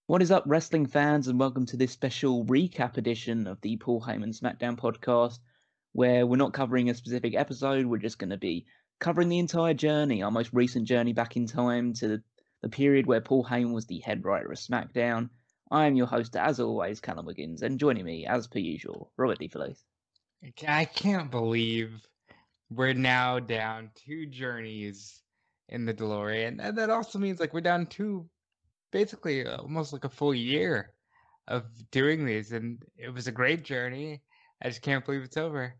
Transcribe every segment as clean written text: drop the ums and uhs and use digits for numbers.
What is up, wrestling fans, and welcome to this special recap edition of the Paul Heyman SmackDown podcast, where we're not covering a specific episode, we're just going to be covering the entire journey, our most recent journey back in time to the period where Paul Heyman was the head writer of SmackDown. I am your host, as always, Callum Wiggins, and joining me, as per usual, Robert DeFelice. I can't believe we're now down two journeys in the DeLorean. And that also means we're down basically almost like a full year of doing these. And it was a great journey. I just can't believe it's over.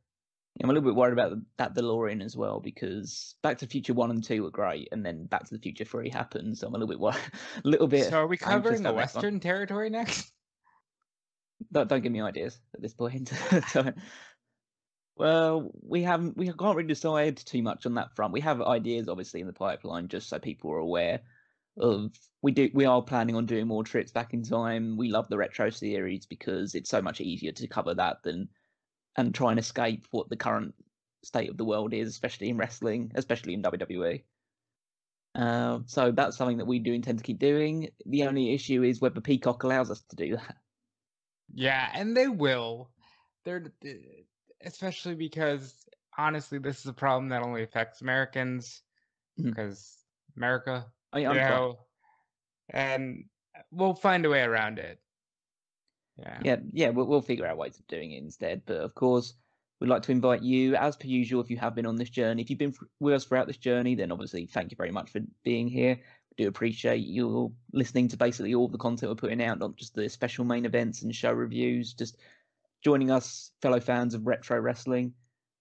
I'm a little bit worried about that DeLorean as well, because Back to the Future 1 and 2 were great, and then Back to the Future 3 happened, so I'm a little bit So are we covering the about Western territory next? Don't give me ideas at this point. Well, we can't really decide too much on that front. We have ideas, obviously, in the pipeline, just so people are aware of. We are planning on doing more trips back in time. We love the retro series because it's so much easier to cover that than and try and escape what the current state of the world is, especially in wrestling, especially in WWE. So that's something that we do intend to keep doing. The only issue is whether Peacock allows us to do that. Yeah, and they will. Especially because honestly, this is a problem that only affects Americans because America, and we'll find a way around it. Yeah, we'll figure out ways of doing it instead. But of course, we'd like to invite you, as per usual, if you have been on this journey. If you've been with us throughout this journey, then obviously thank you very much for being here. We do appreciate you listening to basically all the content we're putting out, not just the special main events and show reviews, just joining us, fellow fans of retro wrestling.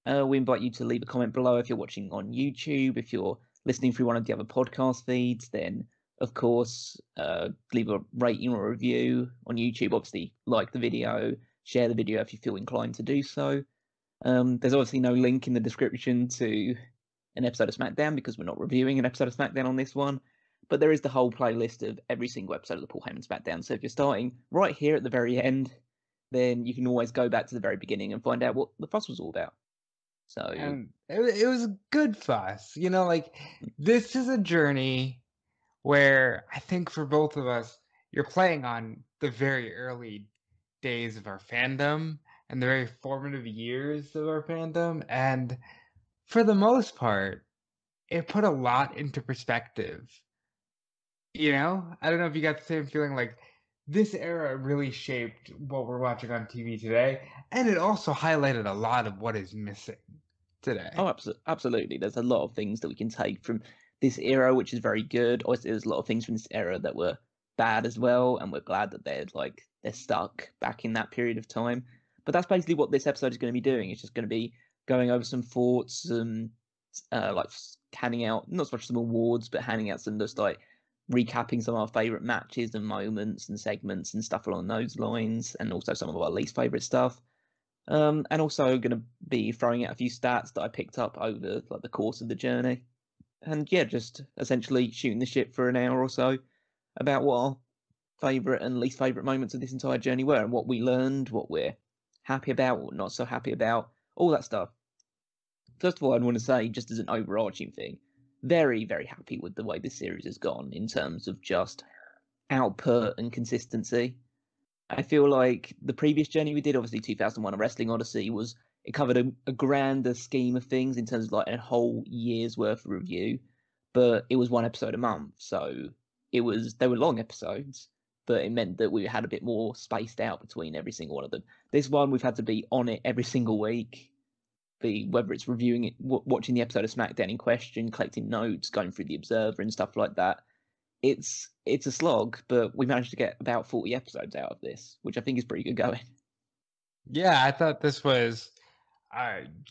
We invite you to leave a comment below if you're watching on YouTube. If you're listening through one of the other podcast feeds, then of course, leave a rating or a review on YouTube. Obviously, like the video, share the video if you feel inclined to do so. There's obviously no link in the description to an episode of SmackDown because we're not reviewing an episode of SmackDown on this one. But there is the whole playlist of every single episode of the Paul Heyman SmackDown. So if you're starting right here at the very end, then you can always go back to the very beginning and find out what the fuss was all about. So and it was a good fuss. This is a journey where I think for both of us, you're playing on the very early days of our fandom and the very formative years of our fandom. And for the most part, it put a lot into perspective. I don't know if you got the same feeling this era really shaped what we're watching on TV today. And it also highlighted a lot of what is missing today. Oh, absolutely. There's a lot of things that we can take from this era, which is very good. Obviously, there's a lot of things from this era that were bad as well, and we're glad that they're stuck back in that period of time. But that's basically what this episode is going to be doing. It's just going to be going over some thoughts and handing out not so much some awards, but handing out some just recapping some of our favorite matches and moments and segments and stuff along those lines, and also some of our least favorite stuff. And also going to be throwing out a few stats that I picked up over the course of the journey. And yeah, just essentially shooting the shit for an hour or so about what our favourite and least favourite moments of this entire journey were and what we learned, what we're happy about, what we're not so happy about, all that stuff. First of all, I'd want to say, just as an overarching thing, very, very happy with the way this series has gone in terms of just output and consistency. I feel like the previous journey we did, obviously 2001 A Wrestling Odyssey, it covered a grander scheme of things in terms of a whole year's worth of review, but it was one episode a month, so they were long episodes, but it meant that we had a bit more spaced out between every single one of them. This one, we've had to be on it every single week, whether it's reviewing it, watching the episode of SmackDown in question, collecting notes, going through the Observer and stuff like that. It's a slog, but we managed to get about 40 episodes out of this, which I think is pretty good going. Yeah, I thought this was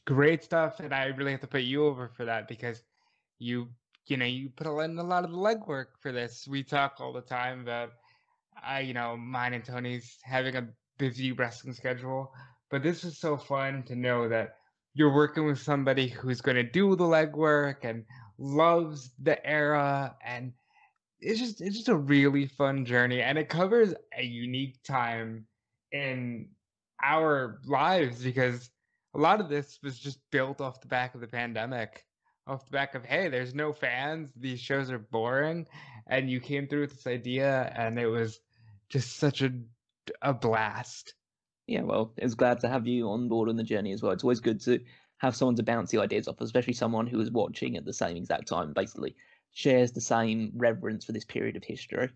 great stuff, and I really have to put you over for that because you put in a lot of the legwork for this. We talk all the time about mine and Tony's having a busy wrestling schedule, but this is so fun to know that you're working with somebody who's going to do the legwork and loves the era, and it's just a really fun journey, and it covers a unique time in our lives because a lot of this was just built off the back of the pandemic, off the back of, hey, there's no fans, these shows are boring, and you came through with this idea, and it was just such a blast. Yeah, well, it's glad to have you on board on the journey as well. It's always good to have someone to bounce the ideas off, especially someone who is watching at the same exact time, basically shares the same reverence for this period of history.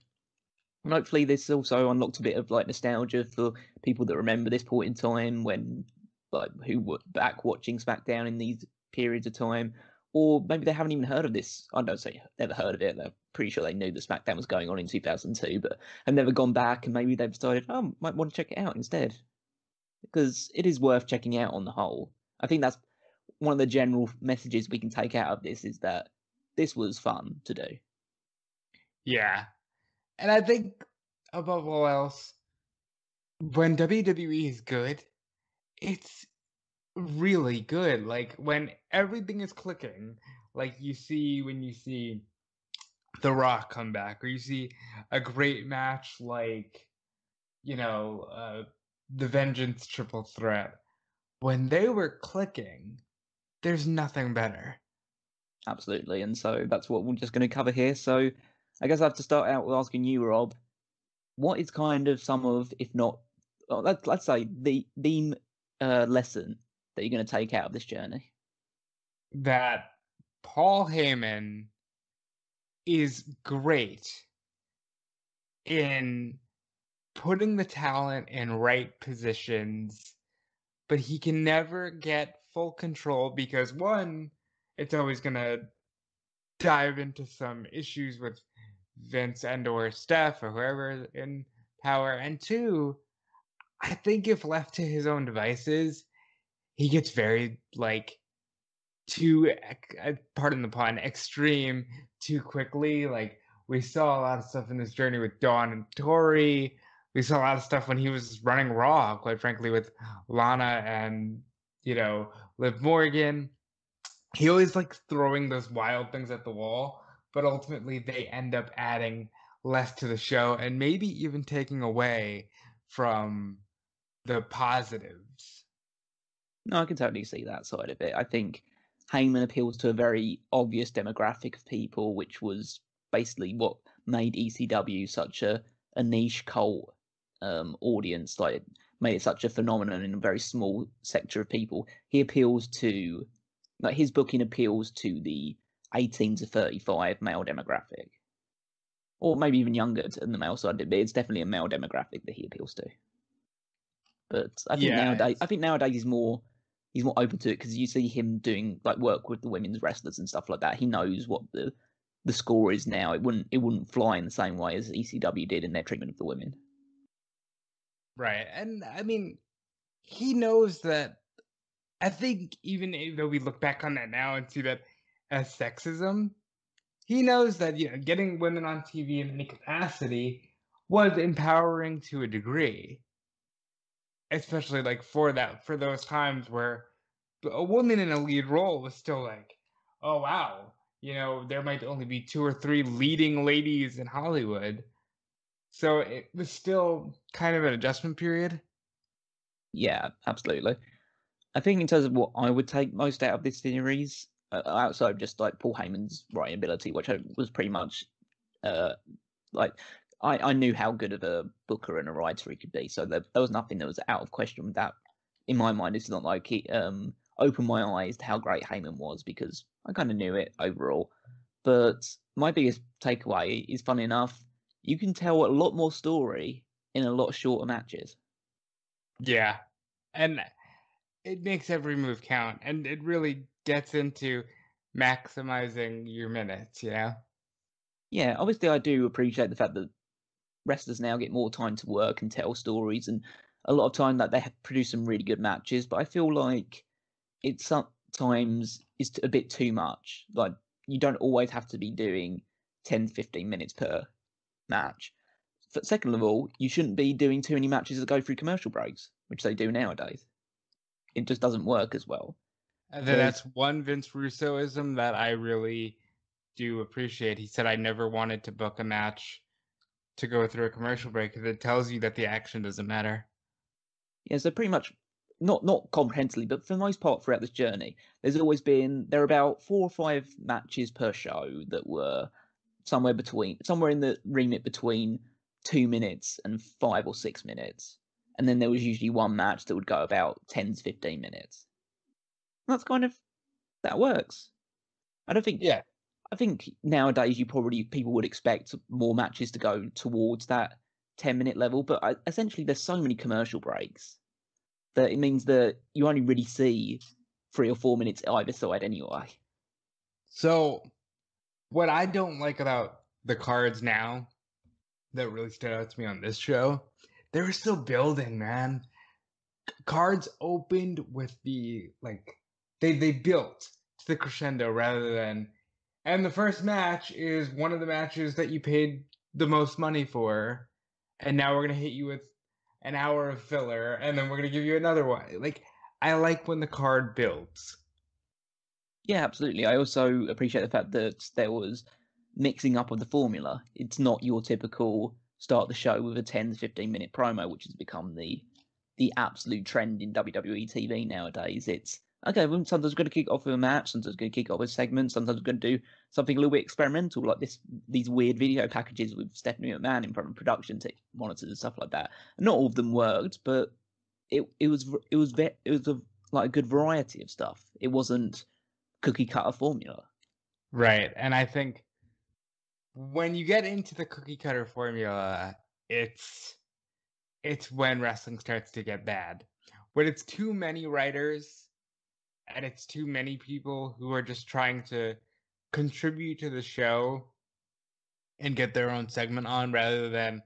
And hopefully this also unlocked a bit of like nostalgia for people that remember this point in time when like who were back watching SmackDown in these periods of time. Or maybe they haven't even heard of this. I don't say never heard of it. They're pretty sure they knew that SmackDown was going on in 2002, but have never gone back, and maybe they've decided, oh, might want to check it out instead. Because it is worth checking out on the whole. I think that's one of the general messages we can take out of this, is that this was fun to do. Yeah. And I think, above all else, when WWE is good, it's really good. Like, when everything is clicking, like when you see The Rock come back, or you see a great match like, the Vengeance Triple Threat. When they were clicking, there's nothing better. Absolutely, and so that's what we're just going to cover here. So I guess I have to start out with asking you, Rob, what is kind of some of, if not, well, let's say the lesson that you're going to take out of this journey? That Paul Heyman is great in putting the talent in right positions, but he can never get full control because, one, it's always going to dive into some issues with Vince and or Steph or whoever in power. And two, I think if left to his own devices, he gets very, too, pardon the pun, extreme too quickly. Like, we saw a lot of stuff in this journey with Dawn and Tori. We saw a lot of stuff when he was running Raw, quite frankly, with Lana and, Liv Morgan. He always likes throwing those wild things at the wall, but ultimately they end up adding less to the show and maybe even taking away from the positives. No, I can totally see that side of it. I think Heyman appeals to a very obvious demographic of people, which was basically what made ECW such a niche cult audience, like made it such a phenomenon in a very small sector of people. He appeals to, like, his booking appeals to the 18 to 35 male demographic, or maybe even younger than the male side, but it's definitely a male demographic that he appeals to. But I think nowadays he's more open to it, because you see him doing like work with the women's wrestlers and stuff like that. He knows what the score is now. It wouldn't fly in the same way as ECW did in their treatment of the women. Right. And I mean, he knows that. I think even though we look back on that now and see that as sexism, he knows that getting women on TV in any capacity was empowering to a degree. Especially like for those times where a woman in a lead role was still like, oh wow, there might only be 2 or 3 leading ladies in Hollywood. So it was still kind of an adjustment period. Yeah, absolutely. I think in terms of what I would take most out of this series, outside of just like Paul Heyman's writing ability, which was pretty much like I knew how good of a booker and a writer he could be, so there was nothing that was out of question with that. In my mind, it's not like he opened my eyes to how great Heyman was, because I kind of knew it overall. But my biggest takeaway is, funny enough, you can tell a lot more story in a lot shorter matches. Yeah, and it makes every move count, and it really gets into maximizing your minutes, Yeah, obviously I do appreciate the fact that wrestlers now get more time to work and tell stories, and a lot of time that they have produced some really good matches, but I feel like it sometimes is a bit too much. Like, you don't always have to be doing 10, 15 minutes per match. But second of all, you shouldn't be doing too many matches that go through commercial breaks, which they do nowadays. It just doesn't work as well. And then that's one Vince Russoism that I really do appreciate. He said, I never wanted to book a match to go through a commercial break, because it tells you that the action doesn't matter. Yeah, so pretty much, not comprehensively, but for the most part throughout this journey, there are about 4 or 5 matches per show that were somewhere in the remit between 2 minutes and 5 or 6 minutes. And then there was usually one match that would go about 10 to 15 minutes. That's kind of, that works. I think nowadays people would expect more matches to go towards that 10-minute level, but essentially there's so many commercial breaks that it means that you only really see 3 or 4 minutes either side anyway. So, what I don't like about the cards now that really stood out to me on this show, they were still building, man. Cards opened with the, like, they built to the crescendo rather than, and the first match is one of the matches that you paid the most money for, and now we're going to hit you with an hour of filler, and then we're going to give you another one. Like, I like when the card builds. Yeah, absolutely. I also appreciate the fact that there was mixing up of the formula. It's not your typical start the show with a 10 to 15-minute promo, which has become the absolute trend in WWE TV nowadays. It's, okay, well, sometimes we're going to kick off with a match, sometimes we're going to kick off with a segment, sometimes we're going to do something a little bit experimental, like these weird video packages with Stephanie McMahon in front of production monitors and stuff like that. And not all of them worked, but it was like a good variety of stuff. It wasn't cookie cutter formula. Right. And I think when you get into the cookie cutter formula, it's when wrestling starts to get bad. When it's too many writers and it's too many people who are just trying to contribute to the show and get their own segment on rather than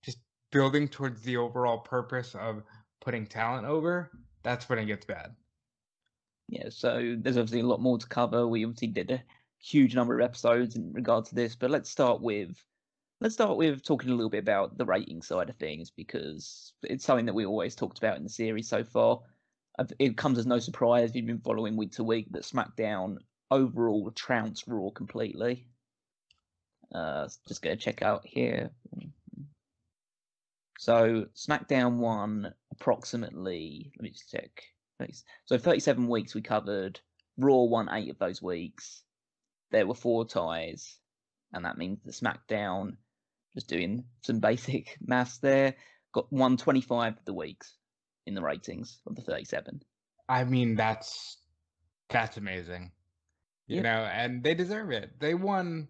just building towards the overall purpose of putting talent over, that's when it gets bad. Yeah, so there's obviously a lot more to cover. We obviously did a huge number of episodes in regard to this, but let's start with talking a little bit about the rating side of things, because it's something that we always talked about in the series so far. It comes as no surprise if you've been following week to week that SmackDown overall trounced Raw completely. Just going to check out here. So SmackDown won approximately, let me just check. So 37 weeks we covered. Raw won 8 of those weeks. There were 4 ties, and that means that SmackDown, just doing some basic maths there, won 25 of the weeks in the ratings of the 37. I mean, that's amazing. You know, and they deserve it. They won,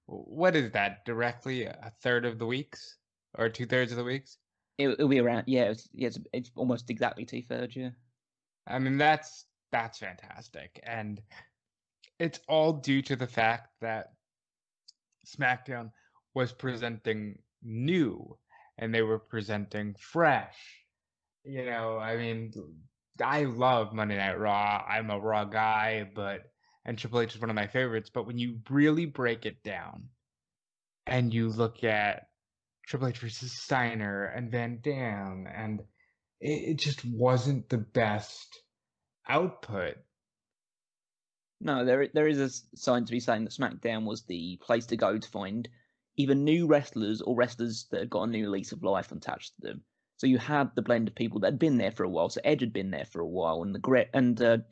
what is that, directly a third of the weeks? Or 2/3 of the weeks? It'll be around, it's almost exactly 2/3, yeah. I mean, that's fantastic. And it's all due to the fact that SmackDown was presenting new and they were presenting fresh. You know, I mean, I love Monday Night Raw. I'm a Raw guy, and Triple H is one of my favorites. But when you really break it down and you look at Triple H versus Steiner and Van Dam, and it just wasn't the best output. No, there is a sign to be saying that SmackDown was the place to go to find either new wrestlers or wrestlers that had got a new lease of life attached to them. So you had the blend of people that had been there for a while. So Edge had been there for a while, and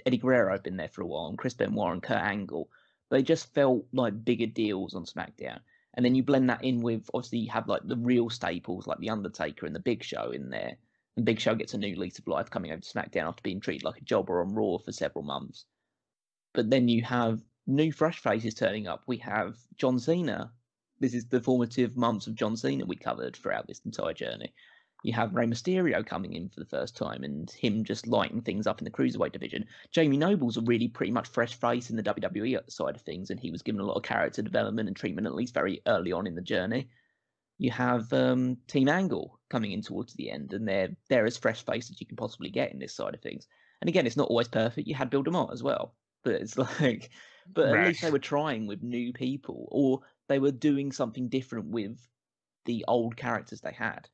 Eddie Guerrero had been there for a while, and Chris Benoit and Kurt Angle. They just felt like bigger deals on SmackDown. And then you blend that in with, obviously, you have like the real staples like the Undertaker and the Big Show in there. And Big Show gets a new lease of life coming over to SmackDown after being treated like a jobber on Raw for several months. But then you have new fresh faces turning up. We have John Cena. This is the formative months of John Cena we covered throughout this entire journey. You have Rey Mysterio coming in for the first time and him just lighting things up in the Cruiserweight division. Jamie Noble's a really pretty much fresh face in the WWE side of things, and he was given a lot of character development and treatment, at least very early on in the journey. You have Team Angle coming in towards the end, and they're as fresh face as you can possibly get in this side of things. And again, it's not always perfect. You had Bill DeMott as well. But it's like, but at least they were trying with new people, or they were doing something different with the old characters they had.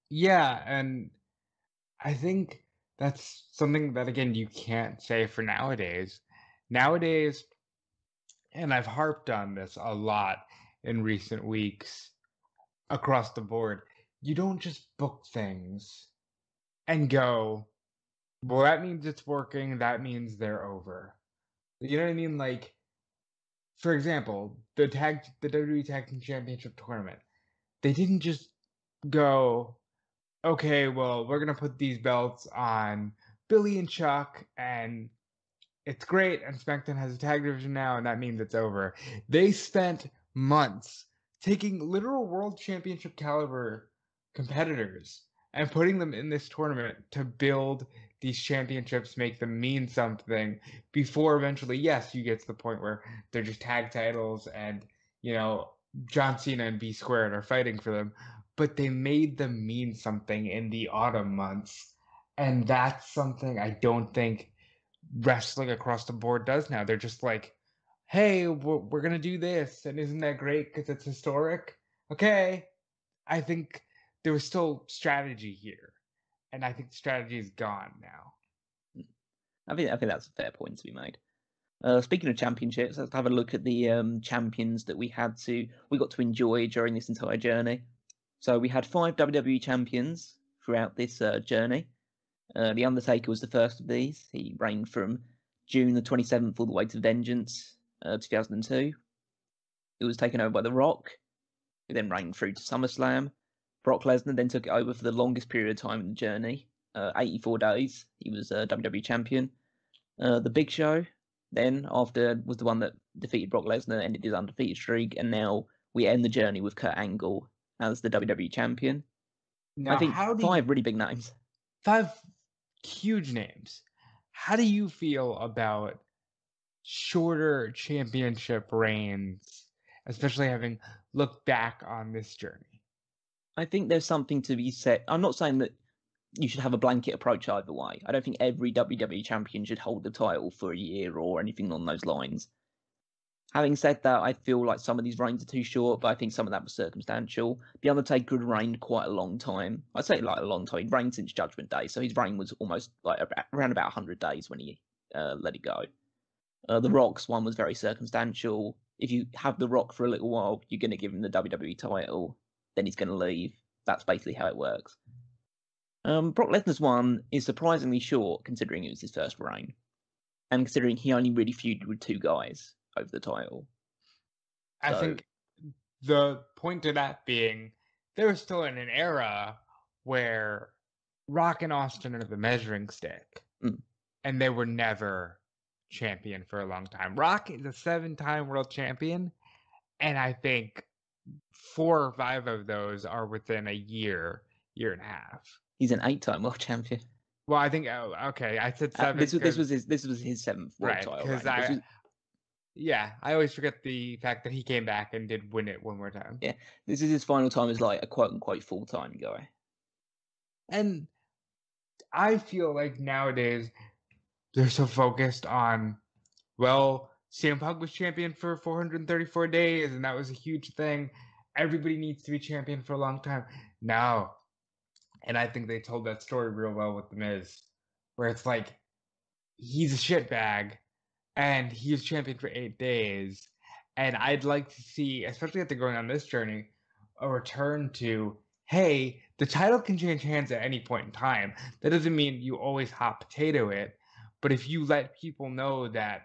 Yeah, and I think that's something that, again, you can't say for nowadays. Nowadays, and I've harped on this a lot in recent weeks across the board, you don't just book things and go, well, that means it's working, that means they're over. You know what I mean? Like, for example, the WWE Tag Team Championship tournament. they didn't just go, okay, well, we're going to put these belts on Billy and Chuck, and it's great, and SmackDown has a tag division now, and that means it's over. They spent months taking literal world championship caliber competitors and putting them in this tournament to build these championships, make them mean something, before eventually, yes, you get to the point where they're just tag titles and, John Cena and B Squared are fighting for them, but they made them mean something in the autumn months. And that's something I don't think wrestling across the board does now. They're just like, hey, we're going to do this. And isn't that great because it's historic? Okay. I think there was still strategy here. And I think the strategy is gone now. I think that's a fair point to be made. Speaking of championships, let's have a look at the champions that we got to enjoy during this entire journey. So we had 5 WWE champions throughout this journey. The Undertaker was the first of these. He reigned from June the 27th all the way to Vengeance 2002. It was taken over by The Rock, who then reigned through to SummerSlam. Brock Lesnar then took it over for the longest period of time in the journey, 84 days. He was WWE champion. The Big Show then after was the one that defeated Brock Lesnar, ended his undefeated streak, and now we end the journey with Kurt Angle as the WWE champion. Now, I think 5 really big names. 5 huge names. How do you feel about shorter championship reigns, especially having looked back on this journey? I think there's something to be said. I'm not saying that you should have a blanket approach either way. I don't think every WWE champion should hold the title for a year or anything along those lines. Having said that, I feel like some of these reigns are too short, but I think some of that was circumstantial. The Undertaker had reigned quite a long time. I'd say like a long time. He'd reigned since Judgment Day, so his reign was almost like around about 100 days when he let it go. The Rock's one was very circumstantial. If you have The Rock for a little while, you're going to give him the WWE title, then he's going to leave. That's basically how it works. Brock Lesnar's one is surprisingly short, considering it was his first reign, and considering he only really feuded with 2 guys over the title. I think the point to that being, they were still in an era where Rock and Austin are the measuring stick, and they were never champion for a long time. Rock is a 7-time world champion, and I think 4 or 5 of those are within a year and a half. He's an 8-time world champion. Well, I think okay. I said 7. This was his 7th world title. Right? I always forget the fact that he came back and did win it one more time. Yeah, this is his final time as like a quote-unquote full-time guy. And I feel like nowadays they're so focused on, well, CM Punk was champion for 434 days, and that was a huge thing. Everybody needs to be champion for a long time. No. And I think they told that story real well with The Miz, where it's like, he's a shitbag, and he was champion for 8 days. And I'd like to see, especially after going on this journey, a return to, hey, the title can change hands at any point in time. That doesn't mean you always hot potato it. But if you let people know that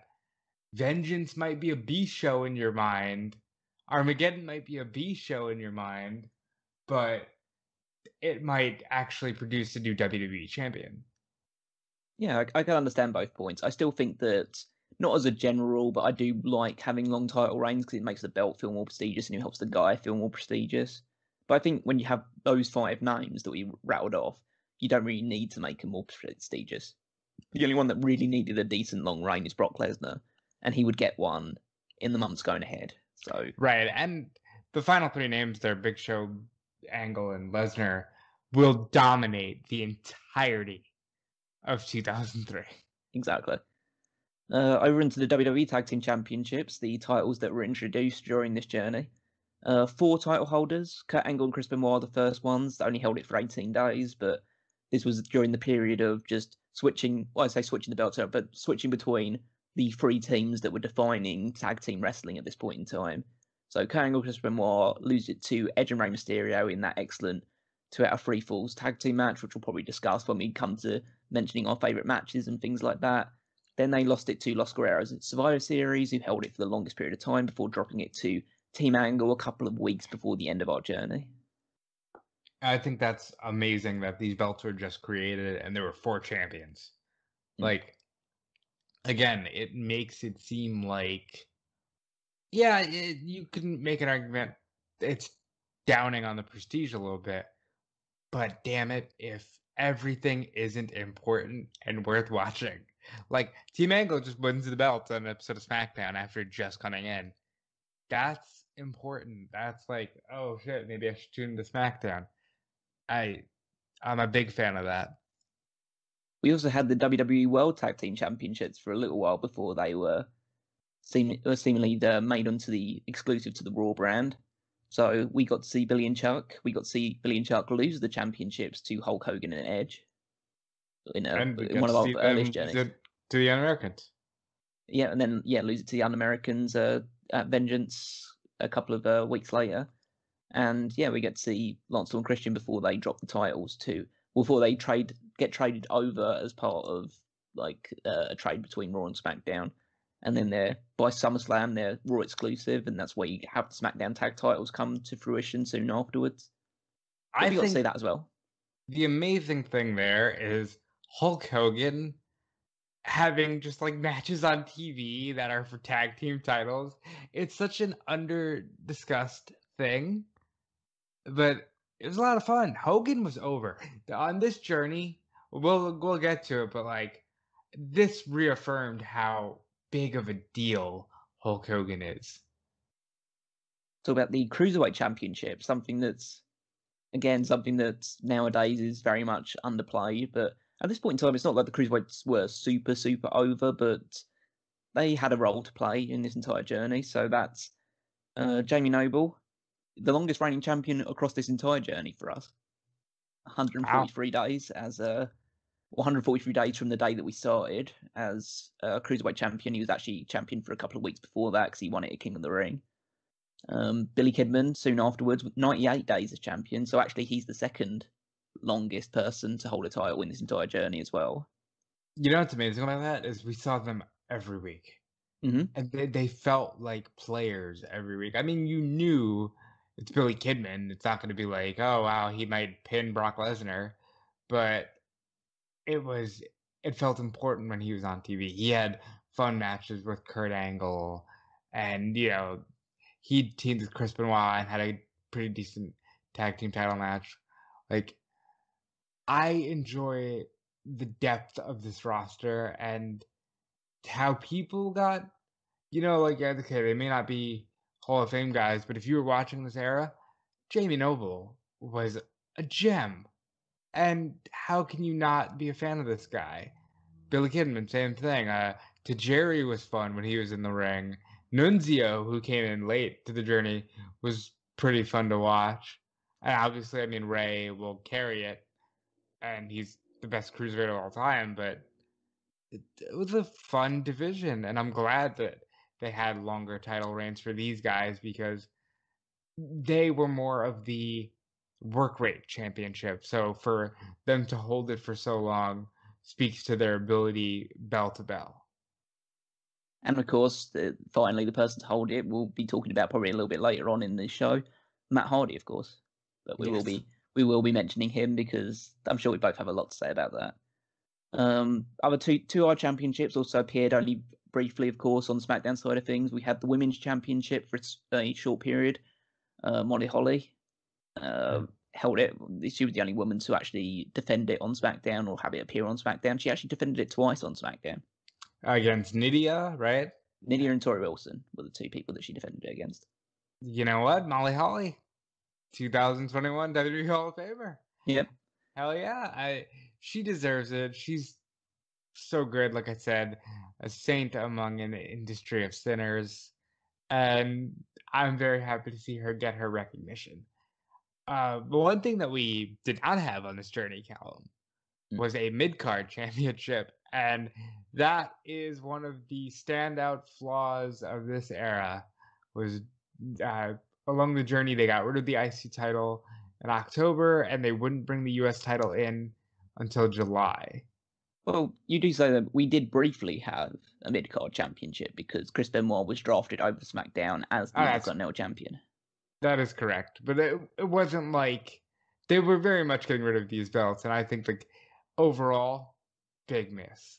Vengeance might be a B show in your mind, Armageddon might be a B show in your mind, but it might actually produce a new WWE champion. Yeah, I can understand both points. I still think that, not as a general rule, but I do like having long title reigns because it makes the belt feel more prestigious and it helps the guy feel more prestigious. But I think when you have those 5 names that we rattled off, you don't really need to make them more prestigious. The only one that really needed a decent long reign is Brock Lesnar, and he would get one in the months going ahead. So right, and the final 3 names there, Big Show, Angle, and Lesnar, will dominate the entirety of 2003. Exactly. Over into the WWE Tag Team Championships, the titles that were introduced during this journey. 4 title holders. Kurt Angle and Chris Benoit are the first ones. They only held it for 18 days, but this was during the period of just switching the belts out, but switching between the 3 teams that were defining tag team wrestling at this point in time. So Kurt Angle and Chris Benoit lose it to Edge and Rey Mysterio in that excellent 2 out of 3 falls tag team match, which we'll probably discuss when we come to mentioning our favourite matches and things like that. Then they lost it to Los Guerreros at Survivor Series, who held it for the longest period of time before dropping it to Team Angle a couple of weeks before the end of our journey. I think that's amazing that these belts were just created and there were 4 champions. Mm. Like, again, it makes it seem like, yeah, you can make an argument it's downing on the prestige a little bit, but damn it, if everything isn't important and worth watching. Like, Team Angle just wins the belt on an episode of SmackDown after just coming in. That's important. That's like, oh shit, maybe I should tune into SmackDown. I I'm a big fan of that. We also had the WWE World Tag Team Championships for a little while before they were seemingly made onto the exclusive to the Raw brand. So we got to see Billy and Chuck. We got to see Billy and Chuck lose the championships to Hulk Hogan and Edge And we in got one to of our see earliest them lose journeys. it to the Un-Americans. Yeah, and then lose it to the Un-Americans at Vengeance a couple of weeks later. And yeah, we get to see Lance and Christian before they drop the titles before they get traded over as part of like a trade between Raw and SmackDown. And then by SummerSlam they're Raw exclusive, and that's where you have the SmackDown tag titles come to fruition soon afterwards. But I we got to see think that as well. the amazing thing there is Hulk Hogan having just like matches on TV that are for tag team titles. It's such an under discussed thing, but it was a lot of fun. Hogan was over on this journey. We'll get to it, but like this reaffirmed how big of a deal Hulk Hogan is. Talk about the Cruiserweight Championship, something that's nowadays is very much underplayed. But at this point in time, it's not like the Cruiserweights were super, super over, but they had a role to play in this entire journey. So that's Jamie Noble, the longest reigning champion across this entire journey for us. 143 days 143 days from the day that we started as Cruiserweight champion. He was actually champion for a couple of weeks before that because he won it at King of the Ring. Billy Kidman soon afterwards, 98 days as champion. So actually, he's the second longest person to hold a title in this entire journey as well. You know what's amazing about that is we saw them every week. Mm-hmm. And they felt like players every week. I mean, you knew it's Billy Kidman. It's not going to be like, oh, wow, he might pin Brock Lesnar. But it felt important when he was on TV. He had fun matches with Kurt Angle. And, he teamed with Chris Benoit and had a pretty decent tag team title match. Like, I enjoy the depth of this roster and how people got, like, okay, they may not be Hall of Fame guys, but if you were watching this era, Jamie Noble was a gem. And how can you not be a fan of this guy? Billy Kidman, same thing. Tajiri was fun when he was in the ring. Nunzio, who came in late to the journey, was pretty fun to watch. And obviously, I mean, Rey will carry it, and he's the best cruiserweight of all time, but it was a fun division, and I'm glad that they had longer title reigns for these guys because they were more of the work rate championship. So for them to hold it for so long speaks to their ability bell to bell. And of course, finally, the person to hold it we'll be talking about probably a little bit later on in the show, Matt Hardy, of course. But we will be mentioning him because I'm sure we both have a lot to say about that. Other two our championships also appeared only briefly, of course, on the SmackDown side of things. We had the Women's Championship for a short period. Molly Holly held it. She was the only woman to actually defend it on SmackDown or have it appear on SmackDown. She actually defended it twice on SmackDown. Against Nydia, right? Nydia and Tori Wilson were the two people that she defended it against. You know what? Molly Holly, 2021 WWE Hall of Famer. Yep. Hell yeah. She deserves it. She's so good, like I said, a saint among an industry of sinners. And I'm very happy to see her get her recognition. But one thing that we did not have on this journey, Callum, was a mid-card championship. And that is one of the standout flaws of this era was along the journey, they got rid of the IC title in October, and they wouldn't bring the US title in until July. Well, you do say that we did briefly have a mid-card championship because Chris Benoit was drafted over SmackDown as the Intercontinental champion. That is correct. But it wasn't like They were very much getting rid of these belts, and I think overall, big miss.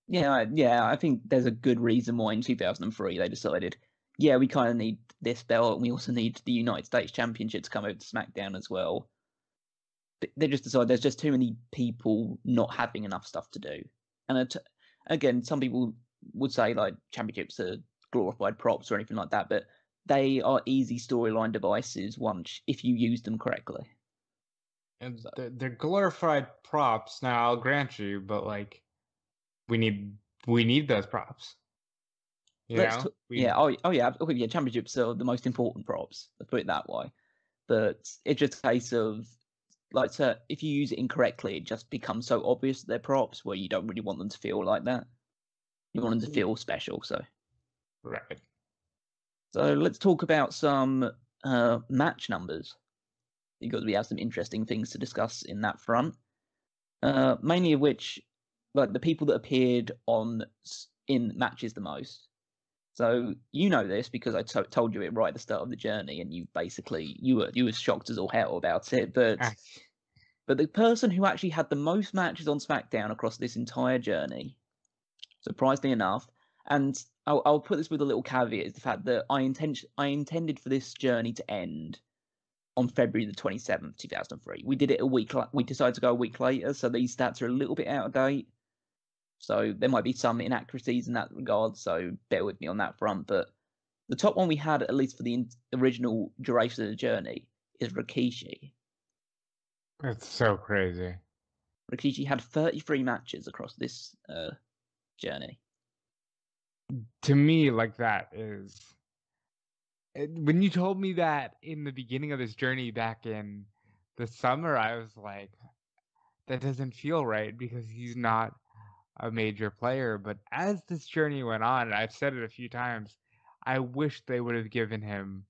Yeah, I think there's a good reason why in 2003 they decided, yeah, we kind of need this belt, and we also need the United States Championship to come over to SmackDown as well. They just decided there's just too many people not having enough stuff to do. And again, some people would say like championships are glorified props or anything like that, but they are easy storyline devices once if you use them correctly. And they're glorified props. Now I'll grant you, but we need those props. Yeah, yeah, championships are the most important props. Let's put it that way. But it's just a case of like, so if you use it incorrectly, it just becomes so obvious that they're props where you don't really want them to feel like that. You want them to feel special. So right. So let's talk about some match numbers, because we have some interesting things to discuss in that front. Mainly of which, like the people that appeared in matches the most. So you know this because I told you it right at the start of the journey, and you were shocked as all hell about it. But the person who actually had the most matches on SmackDown across this entire journey, surprisingly enough, and I'll put this with a little caveat, is the fact that I intended for this journey to end on February the 27th, 2003. We did it we decided to go a week later, so these stats are a little bit out of date. So there might be some inaccuracies in that regard, so bear with me on that front. But the top one we had, at least for the original duration of the journey, is Rikishi. It's so crazy. Rikishi had 33 matches across this journey. To me, that is... When you told me that in the beginning of this journey back in the summer, I was like, that doesn't feel right because he's not a major player. But as this journey went on, and I've said it a few times, I wish they would have given him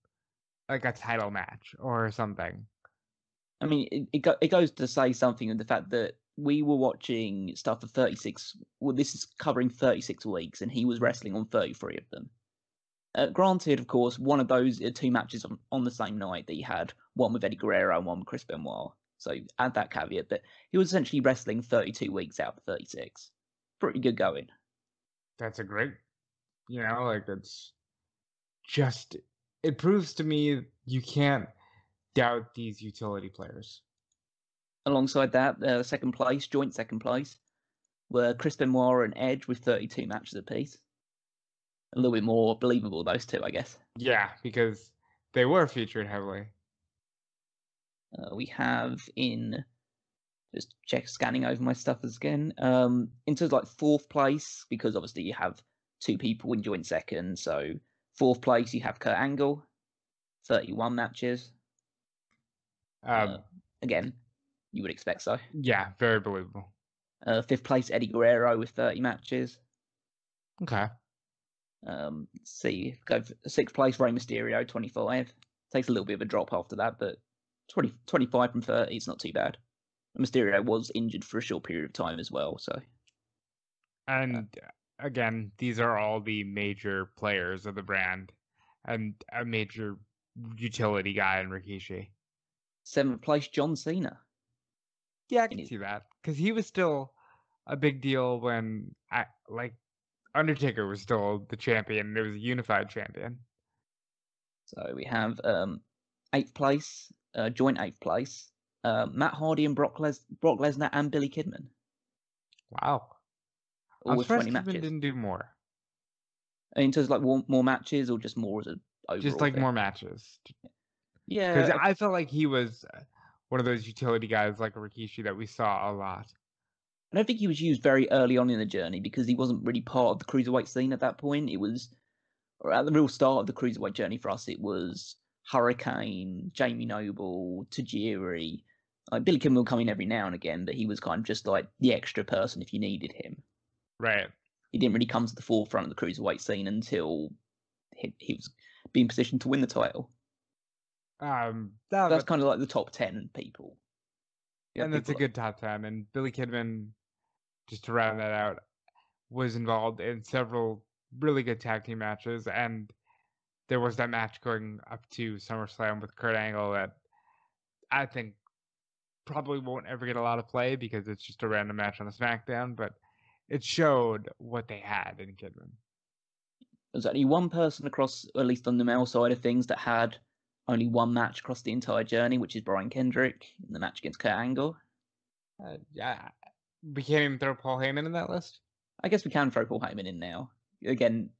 a title match or something. I mean, it goes to say something of the fact that we were watching stuff for 36. Well, this is covering 36 weeks, and he was wrestling on 33 of them. Granted, of course, one of those are two matches on the same night that he had, one with Eddie Guerrero and one with Chris Benoit. So add that caveat, but he was essentially wrestling 32 weeks out of 36. Pretty good going. That's a great, it's just, it proves to me you can't doubt these utility players. Alongside that, joint second place, were Chris Benoit and Edge with 32 matches apiece. A little bit more believable, those two, I guess. Yeah, because they were featured heavily. We have just scanning over my stuff again. In terms of fourth place, because obviously you have two people in joint second. So fourth place, you have Kurt Angle, 31 matches. Again, you would expect so. Yeah, very believable. Fifth place, Eddie Guerrero with 30 matches. Okay. Let's see, go for sixth place, Rey Mysterio, 25. Takes a little bit of a drop after that, but 25 from 30 is not too bad. Mysterio was injured for a short period of time as well, so. And again, these are all the major players of the brand, and a major utility guy in Rikishi. Seventh place, John Cena. Yeah, I can see that, because he was still a big deal when Undertaker was still the champion. It was a unified champion. So we have eighth place, joint eighth place, Matt Hardy and Brock Lesnar and Billy Kidman. Wow. All with 20 matches. Kidman didn't do more. In terms of more matches, or just more as an overall just thing? More matches. Yeah. Because I felt like he was one of those utility guys like a Rikishi that we saw a lot. I don't think he was used very early on in the journey because he wasn't really part of the cruiserweight scene at that point. It was, or at the real start of the cruiserweight journey for us, it was Hurricane, Jamie Noble, Tajiri. Billy Kidman will come in every now and again, but he was kind of just like the extra person if you needed him. Right. He didn't really come to the forefront of the cruiserweight scene until he was being positioned to win the title. That's kind of like the top 10 people. And that's a good top 10. And Billy Kidman, just to round that out, was involved in several really good tag team matches. And there was that match going up to SummerSlam with Kurt Angle that I think probably won't ever get a lot of play because it's just a random match on a SmackDown, but it showed what they had in Kidman. There's only one person across, at least on the male side of things, that had only one match across the entire journey, which is Brian Kendrick in the match against Kurt Angle. Yeah, we can't even throw Paul Heyman in that list. I guess we can throw Paul Heyman in now. Again,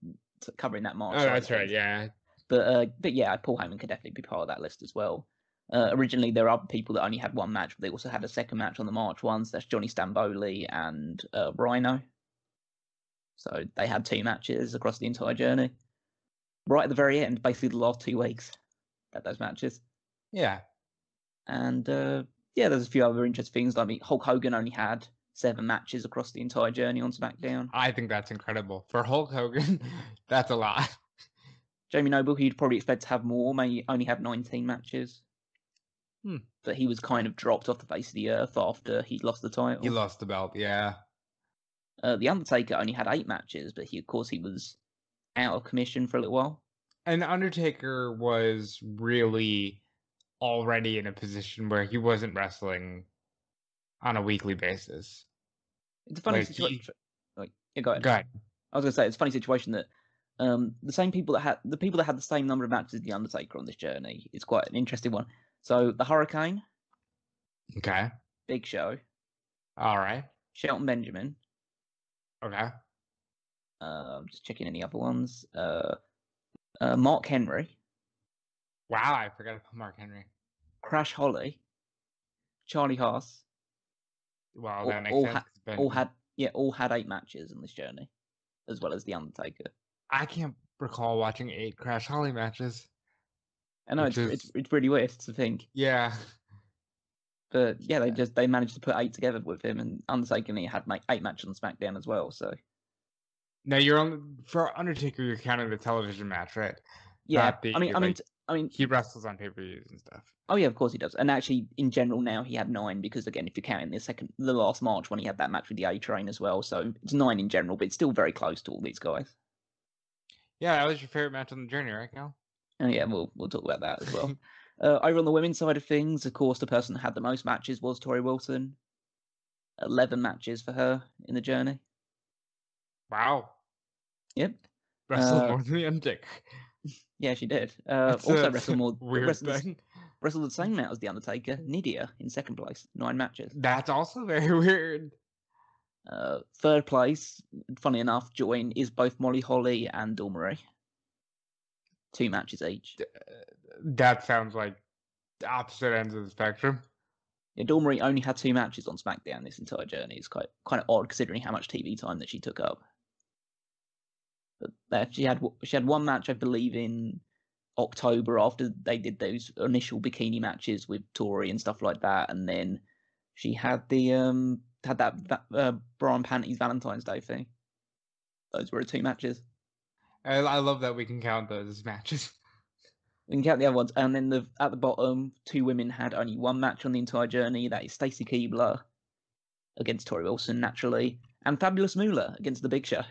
covering that March. Oh, that's right. Yeah. But yeah, Paul Heyman could definitely be part of that list as well. Originally, there are other people that only had one match, but they also had a second match on the March ones. That's Johnny Stamboli and Rhino. So they had 2 matches across the entire journey. Right at the very end, basically the last 2 weeks, at those matches. Yeah. And yeah, there's a few other interesting things. Like Hulk Hogan only had 7 matches across the entire journey on SmackDown. I think that's incredible. For Hulk Hogan, that's a lot. Jamie Noble, who you'd probably expect to have more, may only have 19 matches. But he was kind of dropped off the face of the earth after he lost the title. He lost the belt, yeah. The Undertaker only had 8 matches, but he was out of commission for a little while. And Undertaker was really already in a position where he wasn't wrestling on a weekly basis. It's a funny situation. Yeah, go ahead. Go ahead. I was going to say, it's a funny situation that the people that had the same number of matches as the Undertaker on this journey is quite an interesting one. So the Hurricane, okay, Big Show, all right, Shelton Benjamin, okay. Just checking any other ones. Mark Henry. Wow, I forgot about Mark Henry. Crash Holly, Charlie Haas. Well, that makes sense. All had 8 matches on this journey, as well as the Undertaker. I can't recall watching 8 Crash Holly matches. I know it's really weird to think. Yeah. But yeah, they managed to put 8 together with him, and Undertaker had 8 matches on SmackDown as well. So now for Undertaker, you're counting the television match, right? Yeah, I mean, he wrestles on pay-per-views and stuff. Oh yeah, of course he does. And actually, in general, now he had 9 because again, if you're counting the last March when he had that match with the A Train as well, so it's 9 in general, but it's still very close to all these guys. Yeah, that was your favorite match on the journey, right, Cal? Oh yeah, we'll talk about that as well. Over on the women's side of things, of course, the person that had the most matches was Tori Wilson. 11 matches for her in the journey. Wow. Yep. Wrestled more than the Undertaker. Yeah, she did. Also wrestled more. Thing. Wrestled the same amount as the Undertaker. Nydia in second place, 9 matches. That's also very weird. Third place, funny enough, is both Molly Holly and Dawn Marie. 2 matches each. That sounds like the opposite ends of the spectrum. Yeah, Dawn Marie only had 2 matches on SmackDown this entire journey. It's kind of odd considering how much TV time that she took up. But she had 1 match, I believe, in October after they did those initial bikini matches with Tori and stuff like that, and then she had that bra and panties Valentine's Day thing. Those were 2 matches. I love that we can count those matches. We can count the other ones, and then at the bottom, 2 women had only 1 match on the entire journey. That is Stacy Keibler against Tori Wilson, naturally, and Fabulous Moolah against the Big Show.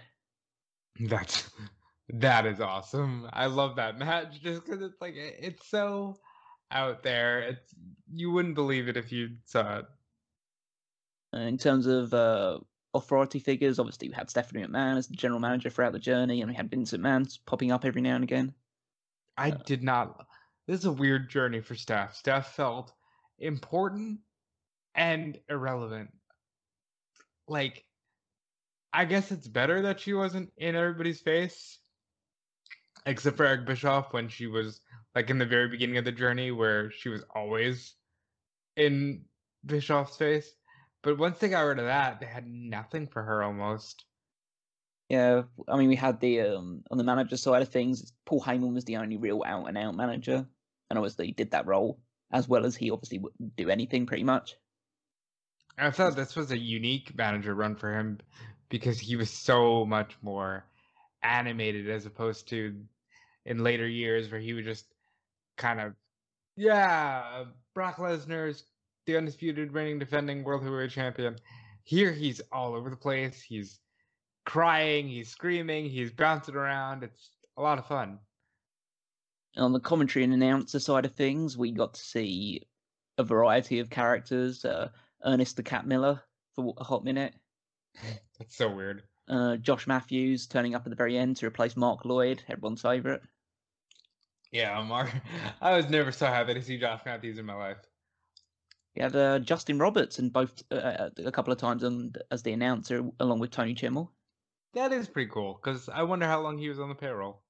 That is awesome. I love that match just because it's so out there. You wouldn't believe it if you saw it. In terms of authority figures, obviously we had Stephanie McMahon as the general manager throughout the journey, and we had Vince McMahon popping up every now and again. I did not. This is a weird journey for Steph. Steph felt important and irrelevant. I guess it's better that she wasn't in everybody's face, except for Eric Bischoff when she was in the very beginning of the journey where she was always in Bischoff's face. But once they got rid of that, they had nothing for her almost. Yeah, I mean, we had on the manager side of things, Paul Heyman was the only real out-and-out manager, and obviously did that role, as well as he obviously wouldn't do anything pretty much. I thought this was a unique manager run for him because he was so much more animated as opposed to in later years where he would just kind of, Brock Lesnar's the undisputed reigning defending World Heavyweight Champion. Here he's all over the place. He's crying, he's screaming, he's bouncing around. It's a lot of fun. And on the commentary and announcer side of things, we got to see a variety of characters. Ernest the Cat Miller for a hot minute. That's so weird. Josh Matthews turning up at the very end to replace Mark Lloyd, everyone's favourite. Yeah, Mark. I was never so happy to see Josh Matthews in my life. We had Justin Roberts and both a couple of times as the announcer, along with Tony Chimmel. That is pretty cool, because I wonder how long he was on the payroll.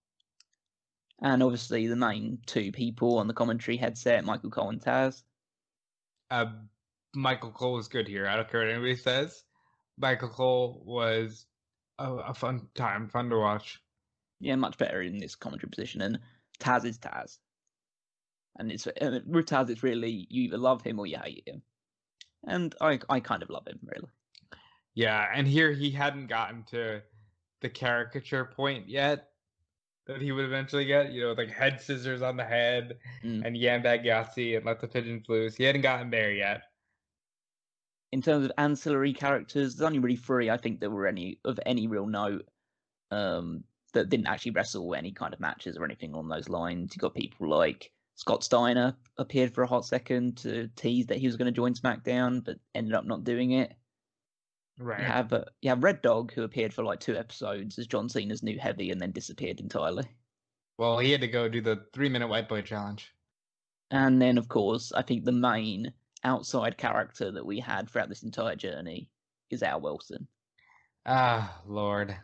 And obviously the main two people on the commentary headset, Michael Cole and Taz. Michael Cole was good here. I don't care what anybody says. Michael Cole was a fun time, fun to watch. Yeah, much better in this commentary position. And Taz is Taz. And with Taz, it's really, you either love him or you hate him. And I kind of love him, really. Yeah, and here he hadn't gotten to the caricature point yet that he would eventually get. You know, like head scissors on the head and Yambag Yahtzee and let the pigeons loose. He hadn't gotten there yet. In terms of ancillary characters, there's only really 3, I think, that were of any real note that didn't actually wrestle any kind of matches or anything along those lines. You got people like Scott Steiner appeared for a hot second to tease that he was going to join SmackDown, but ended up not doing it. Right. You have Red Dog, who appeared for like 2 episodes as John Cena's new heavy and then disappeared entirely. Well, he had to go do the 3-minute white boy challenge. And then, of course, I think the main outside character that we had throughout this entire journey is Al Wilson. Ah, Lord.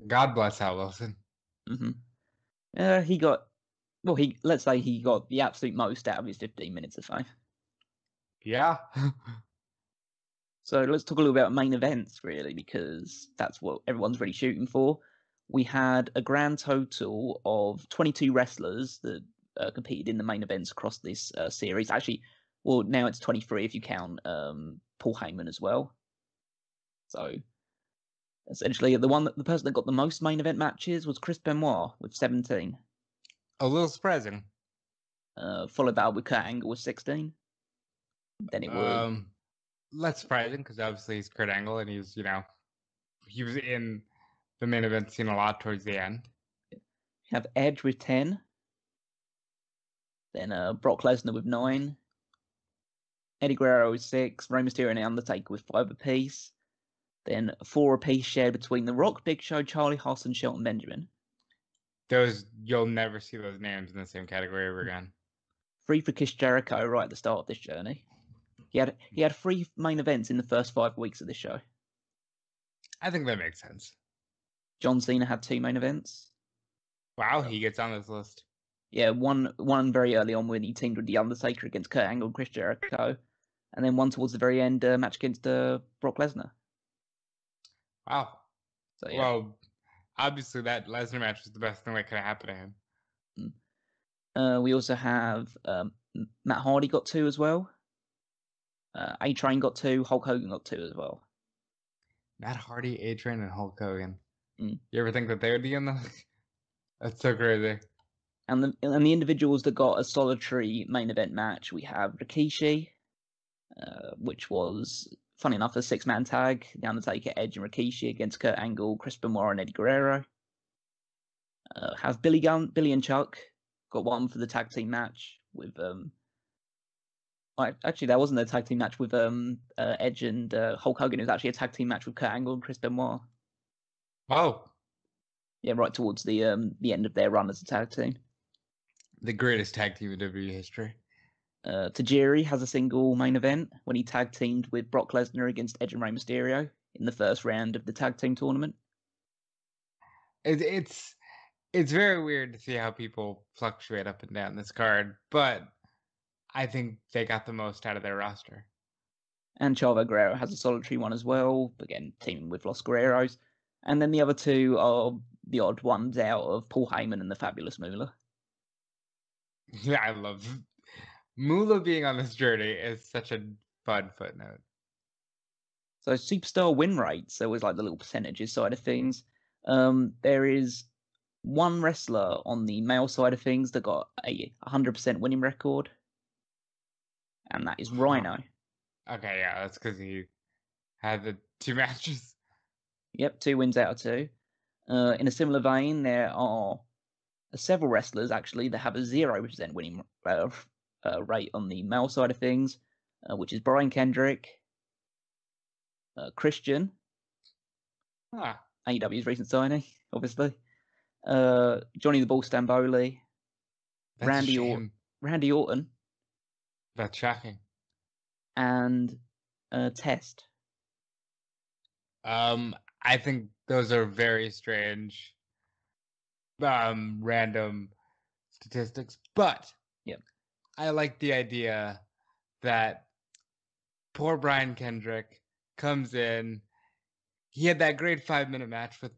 God bless Al Wilson. Mm-hmm. Let's say he got the absolute most out of his 15 minutes of fame. Yeah. So let's talk a little about main events, really, because that's what everyone's really shooting for. We had a grand total of 22 wrestlers that competed in the main events across this series. Actually, well, now it's 23 if you count Paul Heyman as well. So essentially, the person that got the most main event matches was Chris Benoit with 17. A little surprising. Followed by with Kurt Angle with 16. Then it was less surprising because obviously he's Kurt Angle and he was in the main event scene a lot towards the end. You have Edge with 10. Then Brock Lesnar with 9. Eddie Guerrero with 6. Rey Mysterio and Undertaker with 5 apiece. Then 4 apiece shared between The Rock, Big Show, Charlie Haas, and Shelton Benjamin. You'll never see those names in the same category ever again. 3 for Chris Jericho right at the start of this journey. He had 3 main events in the first 5 weeks of this show. I think that makes sense. John Cena had 2 main events. Wow, he gets on this list. Yeah, one very early on when he teamed with The Undertaker against Kurt Angle and Chris Jericho. And then one towards the very end, match against Brock Lesnar. Wow. So, yeah. Well, obviously that Lesnar match was the best thing that could have happened to him. We also have Matt Hardy got 2 as well. A-Train got 2. Hulk Hogan got 2 as well. Matt Hardy, A-Train, and Hulk Hogan. You ever think that they would be in the... That's so crazy. And the individuals that got a solitary main event match, we have Rikishi, which was, funny enough, a 6-man tag. The Undertaker, Edge, and Rikishi against Kurt Angle, Chris Benoit, and Eddie Guerrero. Have Billy and Chuck got 1 for the tag team match with... Actually, that wasn't a tag team match with Edge and Hulk Hogan. It was actually a tag team match with Kurt Angle and Chris Benoit. Oh. Yeah, right towards the end of their run as a tag team. The greatest tag team in WWE history. Tajiri has a single main event when he tag teamed with Brock Lesnar against Edge and Rey Mysterio in the first round of the tag team tournament. It's very weird to see how people fluctuate up and down this card, but I think they got the most out of their roster. And Chavo Guerrero has a solitary one as well, again, teaming with Los Guerreros. And then the other 2 are the odd ones out of Paul Heyman and the Fabulous Moolah. Yeah, I love Moolah being on this journey is such a fun footnote. So superstar win rates, there was like the little percentages side of things. There is 1 wrestler on the male side of things that got a 100% winning record. And that is Rhino. Okay, yeah, that's because he had the 2 matches. Yep, 2 wins out of 2. In a similar vein, there are several wrestlers, actually, that have a 0% winning rate on the male side of things, which is Brian Kendrick, Christian, AEW's recent signing, obviously, Johnny the Ball Stamboli, Randy Orton. That's shocking. And Test. I think those are very strange, random statistics, but I like the idea that poor Brian Kendrick comes in. He had that great 5-minute match with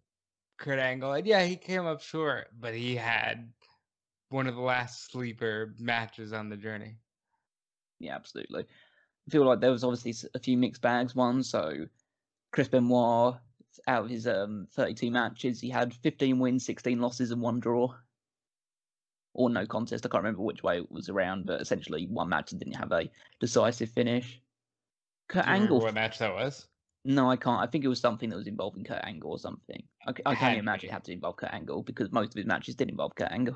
Kurt Angle, and he came up short, but he had one of the last sleeper matches on the journey. Yeah, absolutely. I feel like there was obviously a few mixed bags. So Chris Benoit, out of his 32 matches, he had 15 wins, 16 losses, and 1 draw. Or no contest. I can't remember which way it was around, but essentially one match didn't have a decisive finish. Kurt Angle. Remember what match that was? No, I can't. I think it was something that was involving Kurt Angle or something. I can't imagine it had to involve Kurt Angle because most of his matches did involve Kurt Angle.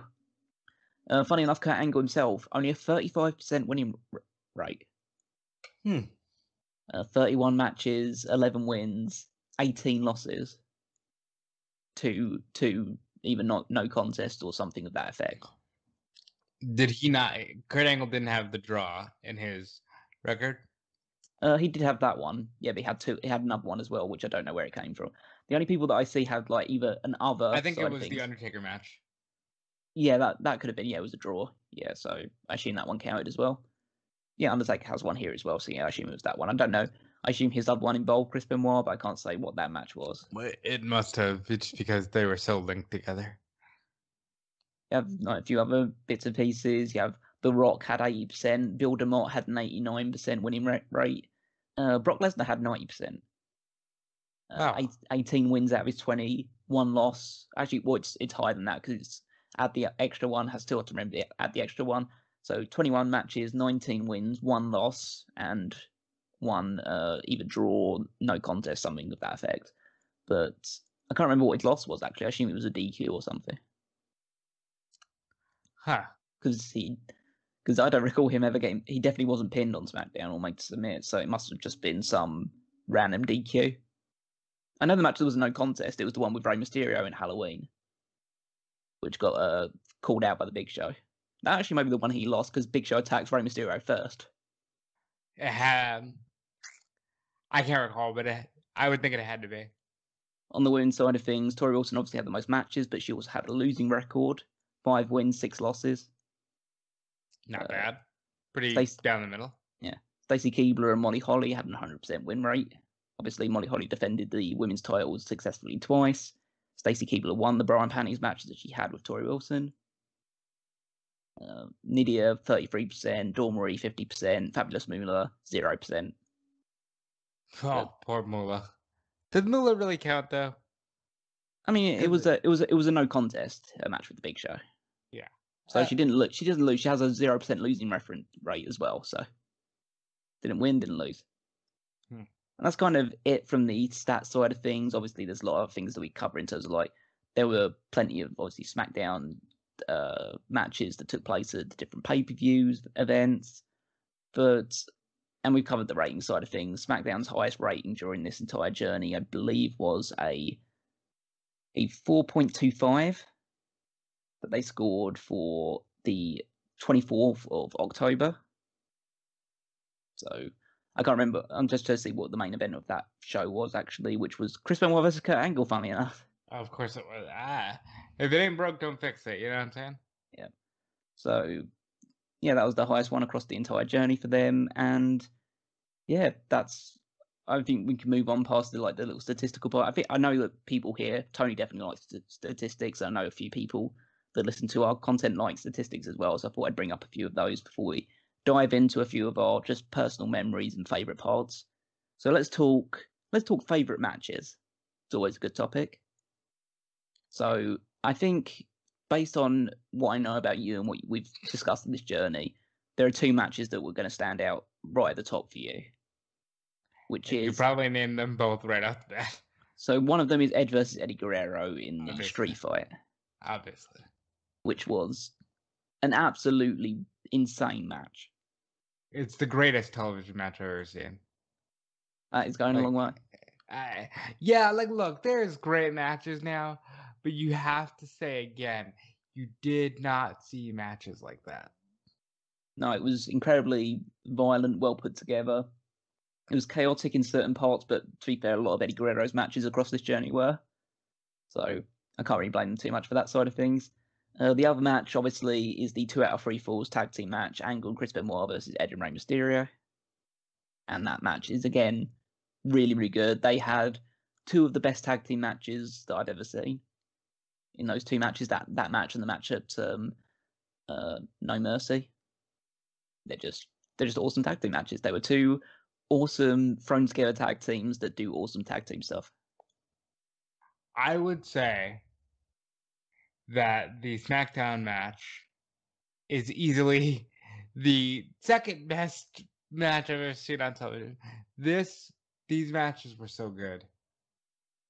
Funny enough, Kurt Angle himself, only a 35% winning rate. 31 matches, 11 wins, 18 losses. Two either no contest or something of that effect. Did he not? Kurt Angle didn't have the draw in his record? He did have that one. Yeah, but he had two. He had another one as well, which I don't know where it came from. The only people that I see had like either an other. I think it was the Undertaker match. Yeah, that could have been. Yeah, it was a draw. Yeah, so I assume that one counted as well. Yeah, Undertaker has one here as well, so yeah, I assume it was that one. I don't know. I assume his other one involved Chris Benoit, but I can't say what that match was. It must have, just because they were so linked together. You have like, a few other bits and pieces. You have The Rock had 80%. Bill DeMott had an 89% winning rate. Brock Lesnar had 90%. 18 wins out of his 21 loss. Actually, well, it's higher than that because it's at the extra one. I still have to remember at the extra one. So 21 matches, 19 wins, 1 loss, and 1 either draw, no contest, something of that effect. But I can't remember what his loss was, actually. I assume it was a DQ or something. Because I don't recall him ever getting... He definitely wasn't pinned on SmackDown or made to submit, so it must have just been some random DQ. I know the match there was no contest. It was the one with Rey Mysterio in Halloween, which got called out by the Big Show. That actually might be the one he lost because Big Show attacks Rey Mysterio first. I can't recall, but I would think it had to be. On the women's side of things, Tori Wilson obviously had the most matches, but she also had a losing record. 5 wins, 6 losses. Not bad. Pretty down the middle. Yeah. Stacey Keibler and Molly Holly had an 100% win rate. Obviously, Molly Holly defended the women's titles successfully twice. Stacey Keibler won the bra and panties matches that she had with Tori Wilson. Nydia 33%, Dawn Marie 50%, Fabulous Moolah 0%. Poor Moolah. Did Moolah really count though? I mean, it was a no contest match with the Big Show. Yeah. So she didn't lose. She doesn't lose. She has a 0% losing reference rate as well. So didn't win, didn't lose. And that's kind of it from the stats side of things. Obviously, there's a lot of things that we cover in terms of like there were plenty of obviously SmackDown matches that took place at the different pay-per-views events, and we've covered the rating side of things. SmackDown's highest rating during this entire journey, I believe, was a 4.25 that they scored for the 24th of October. So I can't remember. I'm just trying to see what the main event of that show was actually, which was Chris Benoit versus Kurt Angle. Funny enough. Of course it was. If it ain't broke, don't fix it. You know what I'm saying? Yeah. So yeah, that was the highest one across the entire journey for them, and yeah, I think we can move on past the little statistical part. I know that people here, Tony definitely likes statistics. I know a few people that listen to our content like statistics as well, so I thought I'd bring up a few of those before we dive into a few of our just personal memories and favourite parts. So let's talk favourite matches. It's always a good topic. So I think based on what I know about you and what we've discussed in this journey, there are 2 matches that were going to stand out right at the top for you. Which is... You probably named them both right off the bat. So one of them is Edge versus Eddie Guerrero in the Street Fight. Obviously. Which was an absolutely insane match. It's the greatest television match I've ever seen. It's going a long way. Yeah, like, look, there's great matches now, but you have to say again, you did not see matches like that. No, it was incredibly violent, well put together. It was chaotic in certain parts, but to be fair, a lot of Eddie Guerrero's matches across this journey were. So I can't really blame them too much for that side of things. The other match, obviously, is the 2 out of 3 falls tag team match, Angle and Chris Benoit versus Edge and Rey Mysterio. And that match is, again, really, really good. They had 2 of the best tag team matches that I've ever seen. In those 2 matches, that match and the match at No Mercy. They're just awesome tag team matches. They were 2 awesome thrown together tag teams that do awesome tag team stuff. I would say that the SmackDown match is easily the second best match I've ever seen on television. These matches were so good.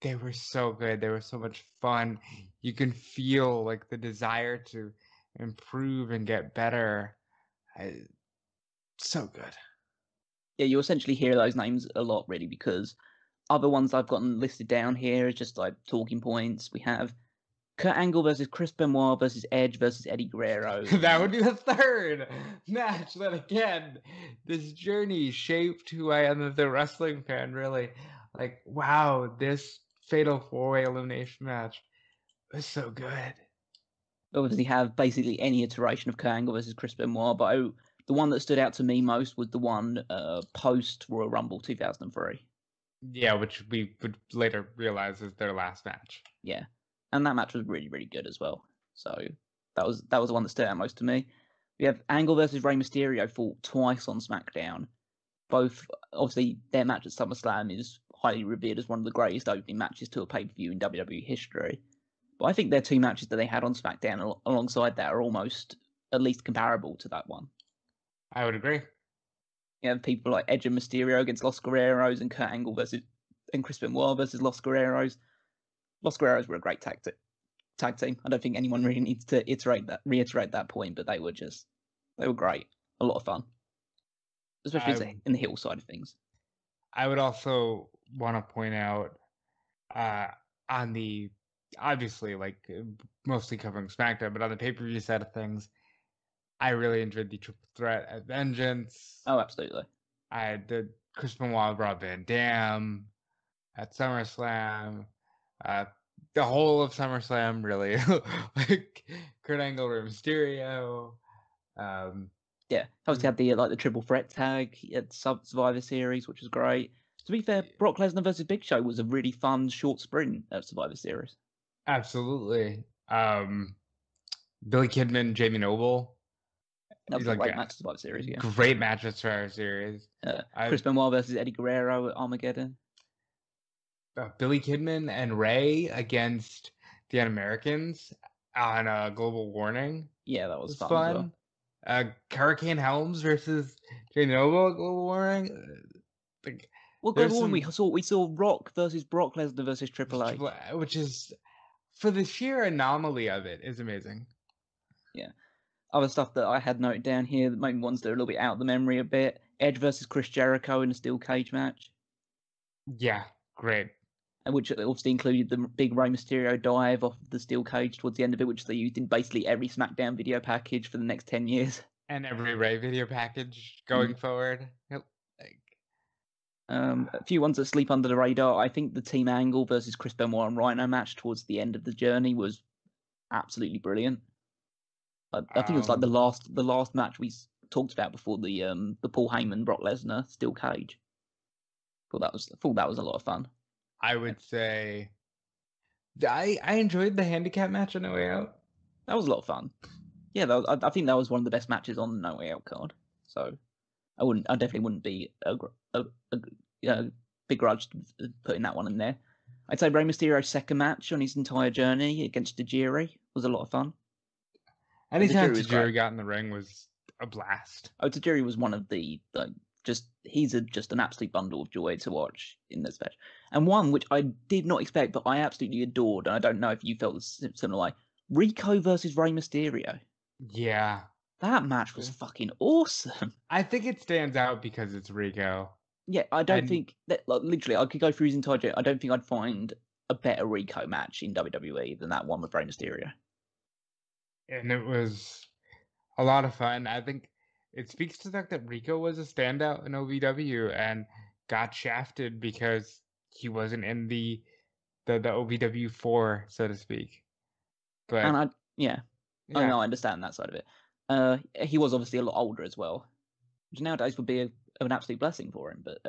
They were so good. They were so much fun. You can feel like the desire to improve and get better. So good. Yeah, you essentially hear those names a lot, really, because other ones I've gotten listed down here is just like talking points. We have Kurt Angle versus Chris Benoit versus Edge versus Eddie Guerrero. That would be the third match that, again, this journey shaped who I am as a wrestling fan, really. Like, wow, this Fatal 4-Way elimination match was so good. Obviously, have basically any iteration of Kurt Angle versus Chris Benoit, but the one that stood out to me most was the one post Royal Rumble 2003. Yeah, which we would later realize is their last match. Yeah, and that match was really, really good as well. So that was the one that stood out most to me. We have Angle versus Rey Mysterio fought twice on SmackDown. Both, obviously, their match at SummerSlam is highly revered as one of the greatest opening matches to a pay-per-view in WWE history. But I think their 2 matches that they had on SmackDown alongside that are almost at least comparable to that one. I would agree. You have people like Edge and Mysterio against Los Guerreros and Kurt Angle and Chris Benoit versus Los Guerreros. Los Guerreros were a great tag team. I don't think anyone really needs to reiterate that point, but they were great. A lot of fun. Especially in the heel side of things. I would also want to point out on the, obviously, like, mostly covering SmackDown, but on the pay-per-view side of things, I really enjoyed the triple threat at Vengeance. Oh, absolutely. I did Chris Benoit, Rob Van Dam at SummerSlam. The whole of SummerSlam, really. Like, Kurt Angle, Rey Mysterio. Yeah, obviously had the triple threat tag at Survivor Series, which was great. To be fair, Brock Lesnar versus Big Show was a really fun short sprint at Survivor Series. Absolutely. Billy Kidman, Jamie Noble. That was a great match at Survivor Series, yeah. Great match at Survivor Series. Chris Benoit versus Eddie Guerrero at Armageddon. Billy Kidman and Rey against the Un-Americans on Global Warning. Yeah, that was fun. As well. Hurricane Helms versus Jamie Noble at Global Warning. Global Warning, we saw Rock versus Brock Lesnar versus Triple H. Which is, for the sheer anomaly of it, is amazing. Yeah. Other stuff that I had noted down here, the main ones that are a little bit out of the memory a bit. Edge versus Chris Jericho in a steel cage match. Yeah, great. And which obviously included the big Rey Mysterio dive off the steel cage towards the end of it, which they used in basically every SmackDown video package for the next 10 years. And every Rey video package going forward. A few ones that sleep under the radar. I think the Team Angle versus Chris Benoit and Rhino match towards the end of the journey was absolutely brilliant. I think it was like the last match we talked about before the Paul Heyman Brock Lesnar steel cage. Thought that was a lot of fun. I would say I enjoyed the handicap match on No Way Out. That was a lot of fun. Yeah, I think that was one of the best matches on the No Way Out card. So I definitely wouldn't be a big grudge putting that one in there. I'd say Rey Mysterio's second match on his entire journey against Tajiri was a lot of fun. Anytime Tajiri got in the ring was a blast. Oh, Tajiri was one of he's just an absolute bundle of joy to watch in this match. And one which I did not expect, but I absolutely adored, and I don't know if you felt similar, like Rico versus Rey Mysterio. Yeah. That match was fucking awesome. I think it stands out because it's Rico. Yeah, I don't And think that, like, literally, I could go through his entire journey. I don't think I'd find a better Rico match in WWE than that one with Rey Mysterio. it was a lot of fun. I think it speaks to the fact that Rico was a standout in OVW and got shafted because he wasn't in the OVW 4, so to speak. And But yeah, I know, I understand that side of it. He was obviously a lot older as well, which nowadays would be an absolute blessing for him. But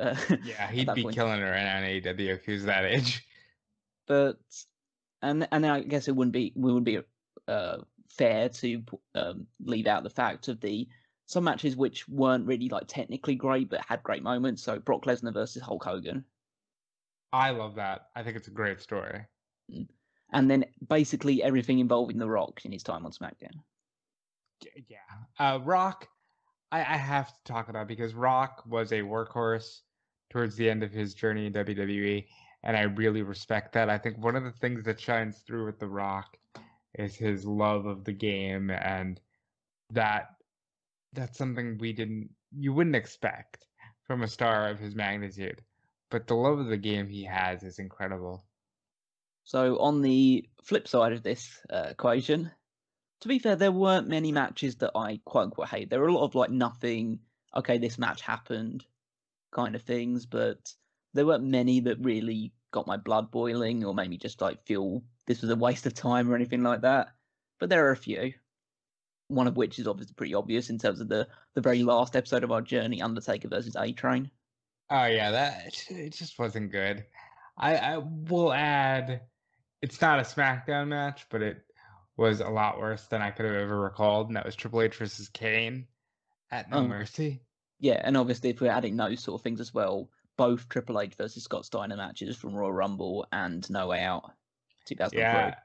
yeah, at he'd that be point, killing it right now in AEW if he was that age. but and then I guess it wouldn't be fair to leave out the fact of some matches which weren't really like technically great but had great moments. So Brock Lesnar versus Hulk Hogan. I love that. I think it's a great story. And then basically everything involving The Rock in his time on SmackDown. Yeah. Rock, I have to talk about because Rock was a workhorse towards the end of his journey in WWE, and I really respect that. I think one of the things that shines through with The Rock is his love of the game, and that's something you wouldn't expect from a star of his magnitude. But the love of the game he has is incredible. So on the flip side of this equation, to be fair, there weren't many matches that I quote unquote hate. There were a lot of like nothing, okay, this match happened kind of things, but there weren't many that really got my blood boiling or made me just like feel this was a waste of time or anything like that. But there are a few. One of which is obviously pretty obvious in terms of the very last episode of our journey, Undertaker versus A-Train. Oh yeah, it just wasn't good. I will add, it's not a SmackDown match, but it was a lot worse than I could have ever recalled, and that was Triple H versus Kane at No Mercy. Yeah, and obviously if we're adding those sort of things as well, both Triple H versus Scott Steiner matches from Royal Rumble and No Way Out 2003. Yeah,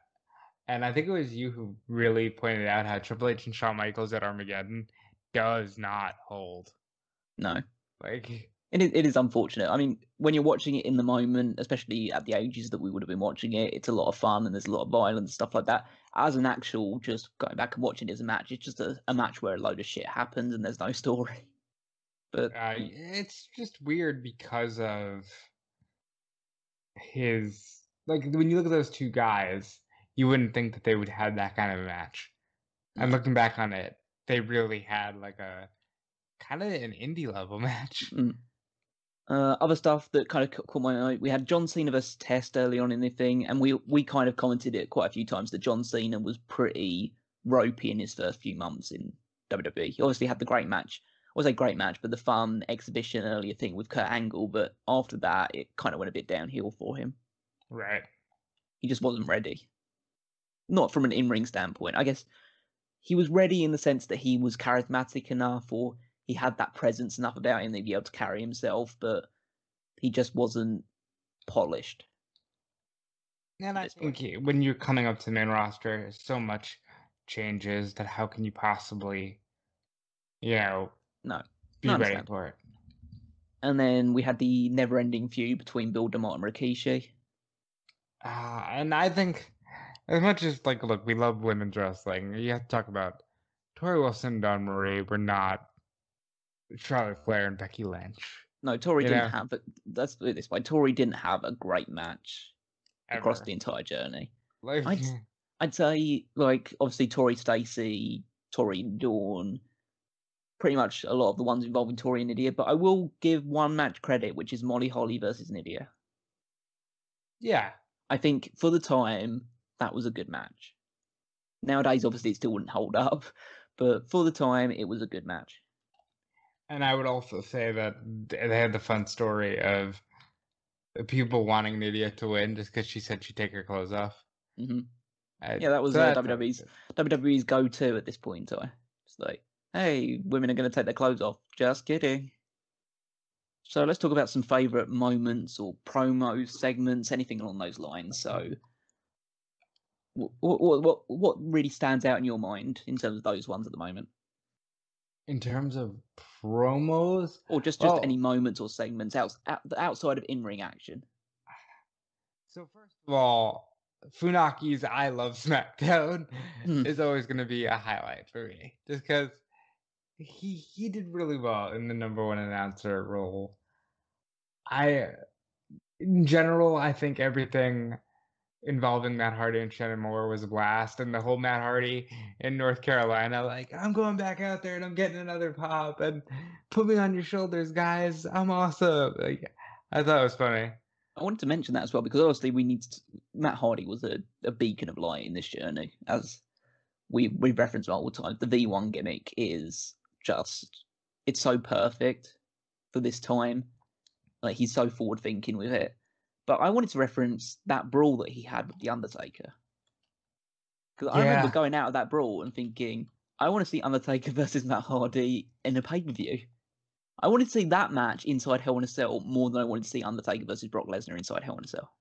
and I think it was you who really pointed out how Triple H and Shawn Michaels at Armageddon does not hold. No. Like, it is unfortunate. I mean, when you're watching it in the moment, especially at the ages that we would have been watching it, it's a lot of fun and there's a lot of violence, stuff like that. As an actual, just going back and watching it as a match, it's just a match where a load of shit happens and there's no story. But it's just weird because of his, like, when you look at those two guys, you wouldn't think that they would have that kind of a match. no. And looking back on it, they really had like a kind of an indie level match. Other stuff that kind of caught my eye, we had John Cena versus Test early on in the thing, and we kind of commented it quite a few times that John Cena was pretty ropey in his first few months in WWE. He obviously had the great match. I would say great match, but the fun exhibition earlier thing with Kurt Angle, but after that, it kind of went a bit downhill for him. Right. He just wasn't ready. Not from an in-ring standpoint. I guess he was ready in the sense that he was charismatic enough, or he had that presence enough about him that he'd be able to carry himself, but he just wasn't polished. And I think when you're coming up to the main roster, so much changes that how can you possibly, be ready for it? And then we had the never-ending feud between Bill DeMott and Rikishi. And I think, as much as, like, look, we love women's wrestling, you have to talk about Tori Wilson and Dawn Marie were not Charlotte Flair and Becky Lynch. No, Tori didn't have, but let's put it this way, Tori didn't have a great match across the entire journey. Like, I'd say, like, obviously Tori Stacey, Tori Dawn, pretty much a lot of the ones involving Tori and Nydia, but I will give one match credit, which is Molly Holly versus Nydia. Yeah. I think for the time, that was a good match. Nowadays, obviously, it still wouldn't hold up, but for the time, it was a good match. And I would also say that they had the fun story of people wanting Nydia to win just because she said she'd take her clothes off. Mm-hmm. Yeah, that was WWE's go-to at this point in time. It's like, hey, women are going to take their clothes off. Just kidding. So let's talk about some favourite moments or promos, segments, anything along those lines. So, what really stands out in your mind in terms of those ones at the moment? In terms of promos, or just any moments or segments outside of in-ring action. So first of all, Funaki's "I Love SmackDown" is always going to be a highlight for me, just because he did really well in the number one announcer role. In general, I think everything involving Matt Hardy and Shannon Moore was a blast, and the whole Matt Hardy in North Carolina, like, I'm going back out there and I'm getting another pop, and put me on your shoulders, guys. I'm awesome. Like, I thought it was funny. I wanted to mention that as well because obviously Matt Hardy was a beacon of light in this journey, as we reference all the time. The V1 gimmick is just, it's so perfect for this time. Like, he's so forward thinking with it. But I wanted to reference that brawl that he had with The Undertaker. Because I remember going out of that brawl and thinking, I want to see Undertaker versus Matt Hardy in a pay-per-view. I wanted to see that match inside Hell in a Cell more than I wanted to see Undertaker versus Brock Lesnar inside Hell in a Cell.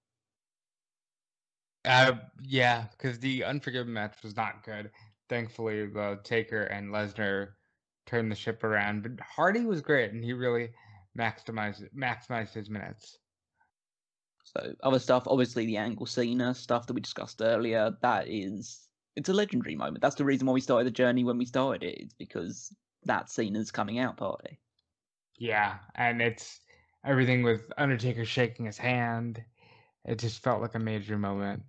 Yeah, because the Unforgiven match was not good. Thankfully, the Taker and Lesnar turned the ship around. But Hardy was great, and he really maximized his minutes. So other stuff, obviously the Angle Cena stuff that we discussed earlier, it's a legendary moment. That's the reason why we started the journey when we started it. It's because that's Cena's coming out party. Yeah, and it's everything with Undertaker shaking his hand. It just felt like a major moment.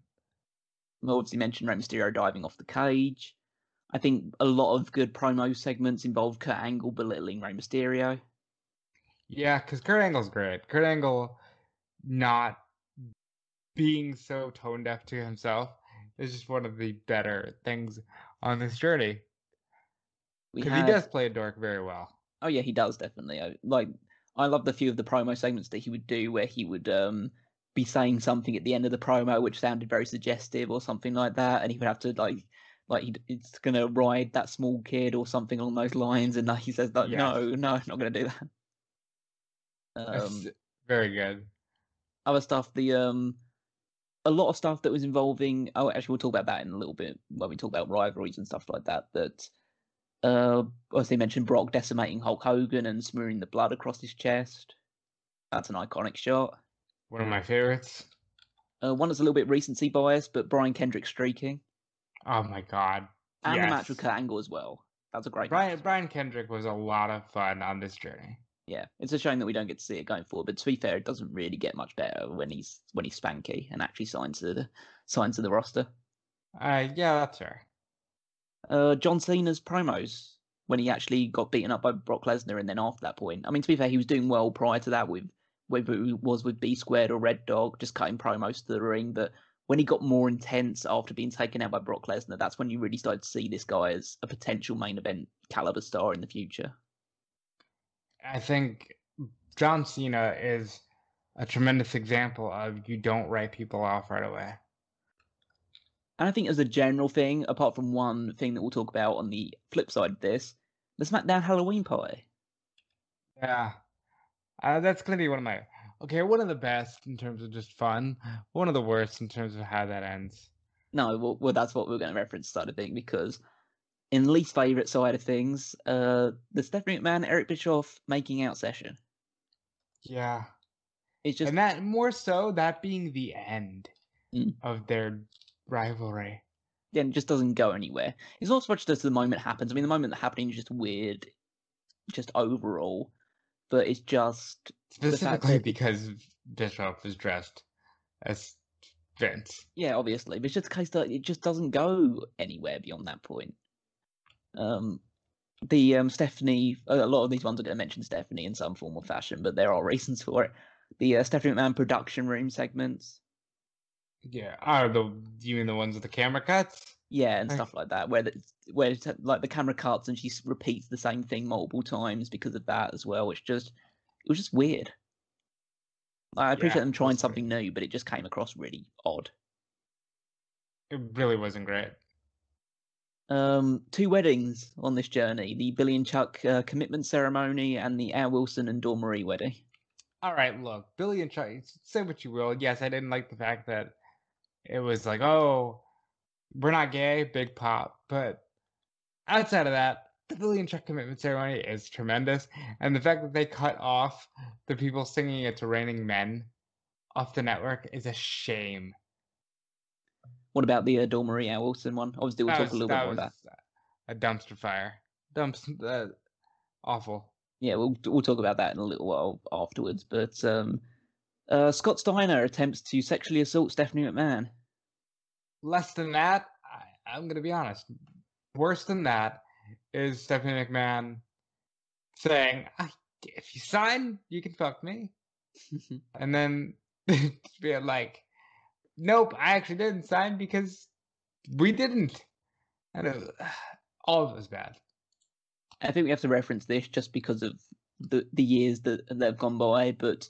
We obviously mentioned Rey Mysterio diving off the cage. I think a lot of good promo segments involved Kurt Angle belittling Rey Mysterio. Yeah, because Kurt Angle's great. Kurt Angle not being so tone deaf to himself is just one of the better things on this journey. Because he does play a dork very well. Oh yeah, he does, definitely. I love the few of the promo segments that he would do where he would be saying something at the end of the promo which sounded very suggestive or something like that, and he would have to he's gonna ride that small kid or something along those lines, and he says no, not gonna do that. That's very good. Other stuff, a lot of stuff that was involving. Oh, actually, we'll talk about that in a little bit when we talk about rivalries and stuff like that. That, as they mentioned, Brock decimating Hulk Hogan and smearing the blood across his chest. That's an iconic shot. One of my favorites. One that's a little bit recency biased, but Brian Kendrick streaking. Oh my god! And the match with Kurt Angle as well. That's a great match. Brian Kendrick was a lot of fun on this journey. Yeah, it's a shame that we don't get to see it going forward. But to be fair, it doesn't really get much better when he's Spanky and actually signs to the roster. Yeah, that's fair. John Cena's promos when he actually got beaten up by Brock Lesnar, and then after that point, I mean, to be fair, he was doing well prior to that with whether it was with B Squared or Red Dog, just cutting promos to the ring. But when he got more intense after being taken out by Brock Lesnar, that's when you really started to see this guy as a potential main event caliber star in the future. I think John Cena is a tremendous example of you don't write people off right away. And I think as a general thing, apart from one thing that we'll talk about on the flip side of this, the SmackDown Halloween party. Yeah. That's going to be one of the best in terms of just fun, one of the worst in terms of how that ends. No, well that's what we're going to reference side of thing, because in least favourite side of things, the Stephanie McMahon, Eric Bischoff making out session. Yeah. It's just, and that more so, that being the end of their rivalry. Yeah, it just doesn't go anywhere. It's not so much that the moment happens. I mean, the moment happening is just weird, just overall. But it's just... Specifically because Bischoff is dressed as Vince. Yeah, obviously. But it's just a case that it just doesn't go anywhere beyond that point. Stephanie... A lot of these ones are going to mention Stephanie in some form or fashion, but there are reasons for it. The Stephanie McMahon production room segments. Yeah, you mean the ones with the camera cuts? Yeah, and stuff like that, where the camera cuts and she repeats the same thing multiple times because of that as well. It was just weird. I appreciate them trying something new, but it just came across really odd. It really wasn't great. 2 weddings on this journey: the Billy and Chuck commitment ceremony and the Al Wilson and Dawn Marie wedding. All right, look, Billy and Chuck, say what you will. Yes, I didn't like the fact that it was like, oh, we're not gay, big pop. But outside of that, the Billy and Chuck commitment ceremony is tremendous. And the fact that they cut off the people singing It's Raining Men off the network is a shame. What about the Dawn Marie Al Wilson one? Obviously, we'll talk a little bit more about that. A dumpster fire. Awful. Yeah, we'll talk about that in a little while afterwards. But Scott Steiner attempts to sexually assault Stephanie McMahon. Less than that, I'm going to be honest. Worse than that is Stephanie McMahon saying, if you sign, you can fuck me. And then being like, nope, I actually didn't sign because we didn't. And all of it was bad. I think we have to reference this just because of the years that have gone by, but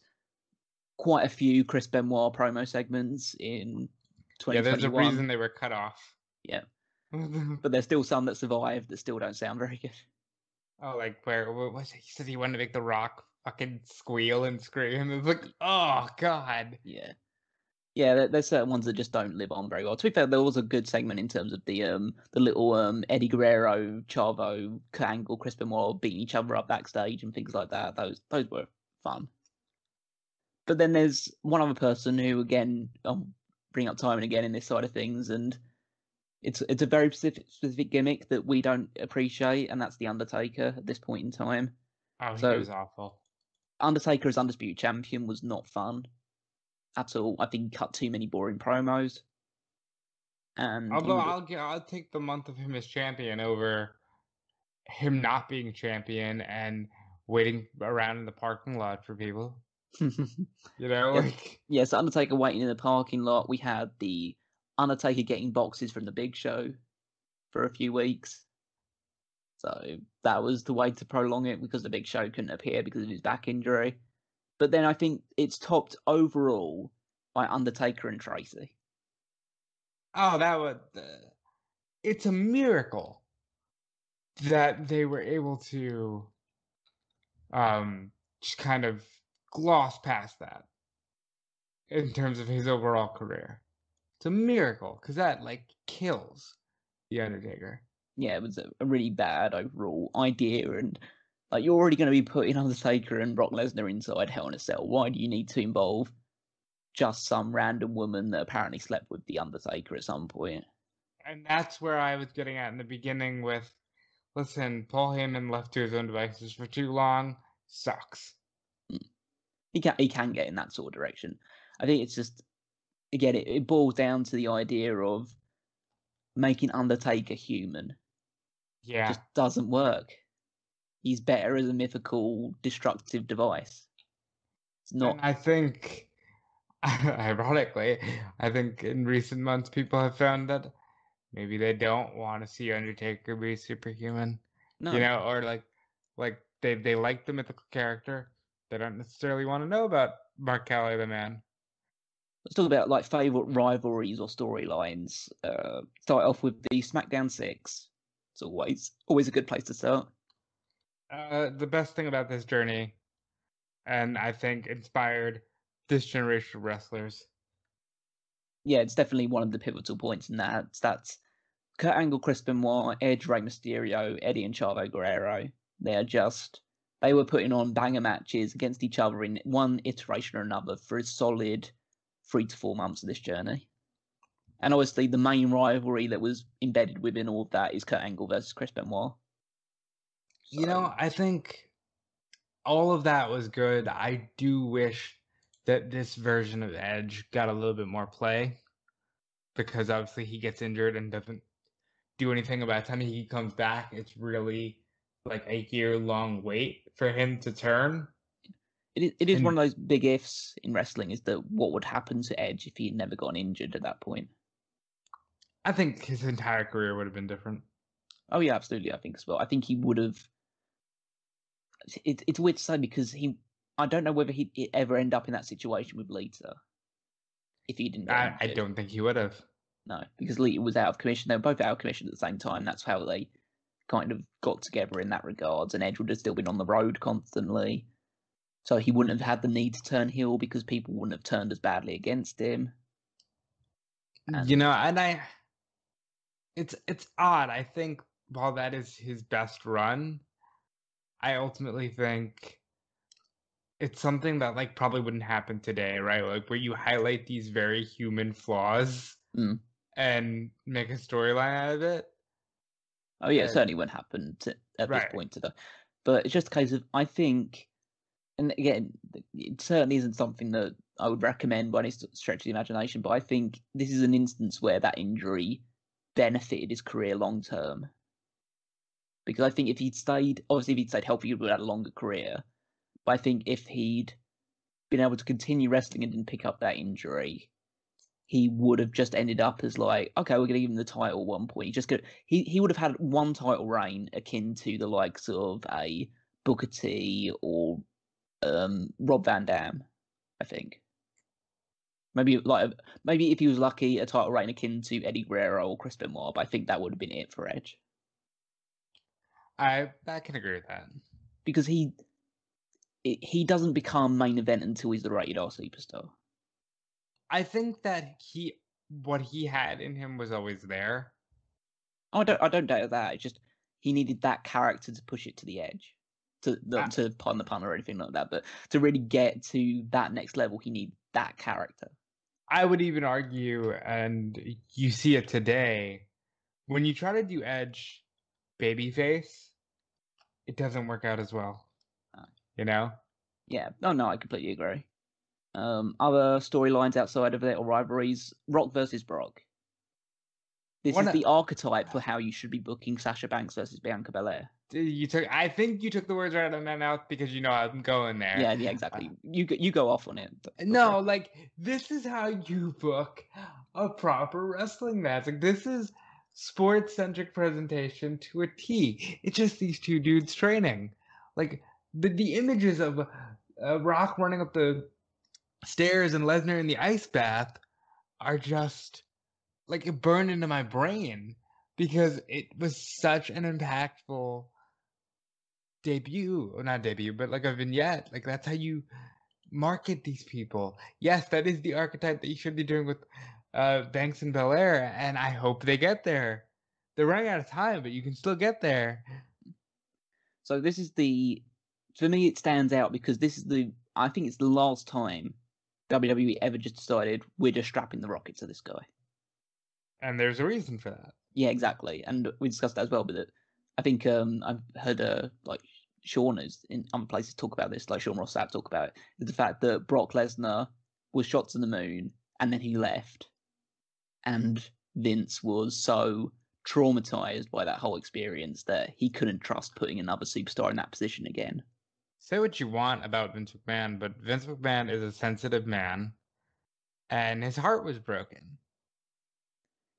quite a few Chris Benoit promo segments in 2021. Yeah, there's a reason they were cut off. Yeah. But there's still some that survive that still don't sound very good. Oh, like where was it? He said he wanted to make The Rock fucking squeal and scream. It was like, oh god. Yeah, there's certain ones that just don't live on very well. To be fair, there was a good segment in terms of the little Eddie Guerrero, Chavo, Kurt Angle, Chris Benoit beating each other up backstage and things like that. Those were fun. But then there's one other person who, again, I'll bring up time and again in this side of things, and it's a very specific gimmick that we don't appreciate, and that's the Undertaker at this point in time. Oh, he was awful. Undertaker as Undisputed Champion was not fun at all. I think he cut too many boring promos. And although I'll take the month of him as champion over him not being champion and waiting around in the parking lot for people. You know, like yes, Undertaker waiting in the parking lot. We had the Undertaker getting boxes from the Big Show for a few weeks. So that was the way to prolong it because the Big Show couldn't appear because of his back injury. But then I think it's topped overall by Undertaker and Tracy. Oh, that was... it's a miracle that they were able to just kind of gloss past that in terms of his overall career. It's a miracle because that like kills the Undertaker. Yeah, it was a really bad overall idea, and like you're already going to be putting Undertaker and Brock Lesnar inside Hell in a Cell. Why do you need to involve just some random woman that apparently slept with the Undertaker at some point? And that's where I was getting at in the beginning with, listen, Paul Heyman left to his own devices for too long. Sucks. He can get in that sort of direction. I think it's just, again, it boils down to the idea of making Undertaker human. Yeah. Just doesn't work. He's better as a mythical, destructive device. It's not. And I think, ironically, I think in recent months people have found that maybe they don't want to see Undertaker be superhuman. No. You know, or like they like the mythical character. They don't necessarily want to know about Mark Calaway the Man. Let's talk about like favorite rivalries or storylines. Start off with the SmackDown 6. It's always a good place to start. The best thing about this journey, and I think inspired this generation of wrestlers. Yeah, it's definitely one of the pivotal points in that. That's Kurt Angle, Chris Benoit, Edge, Rey Mysterio, Eddie and Chavo Guerrero. They were putting on banger matches against each other in one iteration or another for a solid 3 to 4 months of this journey. And obviously the main rivalry that was embedded within all of that is Kurt Angle versus Chris Benoit. So, you know, I think all of that was good. I do wish that this version of Edge got a little bit more play, because obviously he gets injured and doesn't do anything. By the time he comes back, it's really like a year-long wait for him to turn. It is one of those big ifs in wrestling, is that what would happen to Edge if he had never gotten injured at that point? I think his entire career would have been different. Oh yeah, absolutely. I think as well. I think he would have. It's weird to say because I don't know whether he'd ever end up in that situation with Lita if he didn't. I don't think he would have. No, because Lita was out of commission. They were both out of commission at the same time. That's how they kind of got together in that regards. And Edge would have still been on the road constantly, so he wouldn't have had the need to turn heel because people wouldn't have turned as badly against him. And, you know, and it's odd. I think while that is his best run, I ultimately think it's something that like probably wouldn't happen today, right? Like where you highlight these very human flaws and make a storyline out of it. Oh yeah, it certainly wouldn't happen at this point today. But it's just a case of, I think, and again, it certainly isn't something that I would recommend by any stretch of the imagination, but I think this is an instance where that injury benefited his career long term. Because I think if he'd stayed healthy, he would have had a longer career. But I think if he'd been able to continue wrestling and didn't pick up that injury, he would have just ended up as like, okay, we're going to give him the title at one point. He would have had one title reign akin to the likes of a Booker T or Rob Van Dam, I think. Maybe if he was lucky, a title reign akin to Eddie Guerrero or Chris Benoit, but I think that would have been it for Edge. I can agree with that. Because he doesn't become main event until he's the rated R superstar. I think that what he had in him was always there. I don't doubt that. It's just he needed that character to push it to the edge. To pardon the pun or anything like that, but to really get to that next level, he needs that character. I would even argue, and you see it today, when you try to do Edge babyface, it doesn't work out as well. You know? Yeah. No, I completely agree. Other storylines outside of it or rivalries, Rock versus Brock. This is the archetype for how you should be booking Sasha Banks versus Bianca Belair. I think you took the words right out of my mouth because you know I'm going there. Yeah, exactly. You go off on it. No, like this is how you book a proper wrestling match. Like this is sports-centric presentation to a T. It's just these two dudes training. Like the images of Rock running up the stairs and Lesnar in the ice bath are just like it burned into my brain because it was such an impactful debut, or not debut, but like a vignette. Like that's how you market these people. Yes, that is the archetype that you should be doing with Banks and Belair, and I hope they get there. They're running out of time, but you can still get there. So this is for me, it stands out because I think it's the last time WWE ever just decided we're just strapping the rocket to this guy. And there's a reason for that. Yeah, exactly. And we discussed that as well, but I think I've heard like Sean is in other places talk about this, like Sean Ross Sapp talk about it, is the fact that Brock Lesnar was shot to the moon and then he left. And Vince was so traumatized by that whole experience that he couldn't trust putting another superstar in that position again. Say what you want about Vince McMahon, but Vince McMahon is a sensitive man, and his heart was broken.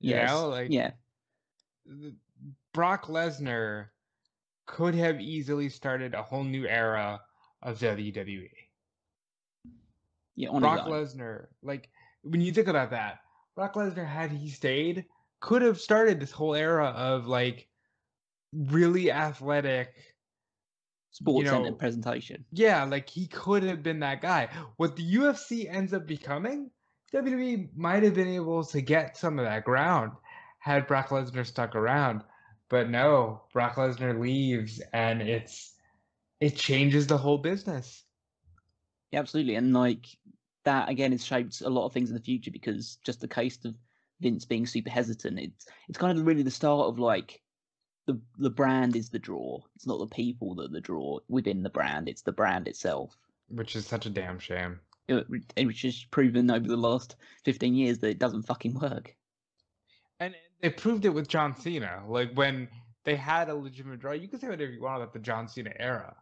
Yes. You know, like yeah. Brock Lesnar could have easily started a whole new era of WWE. Yeah, Brock Lesnar, like when you think about that, Brock Lesnar, had he stayed, could have started this whole era of like really athletic sports-centered presentation. Yeah, like he could have been that guy. What the UFC ends up becoming, WWE might have been able to get some of that ground had Brock Lesnar stuck around. But no, Brock Lesnar leaves and it changes the whole business. Yeah, absolutely. And like that again has shaped a lot of things in the future because just the case of Vince being super hesitant, it's kind of really the start of like the brand is the draw. It's not the people that are the draw within the brand. It's the brand itself. Which is such a damn shame. Which has proven over the last 15 years that it doesn't fucking work. And they proved it with John Cena. Like when they had a legitimate draw, you can say whatever you want about the John Cena era.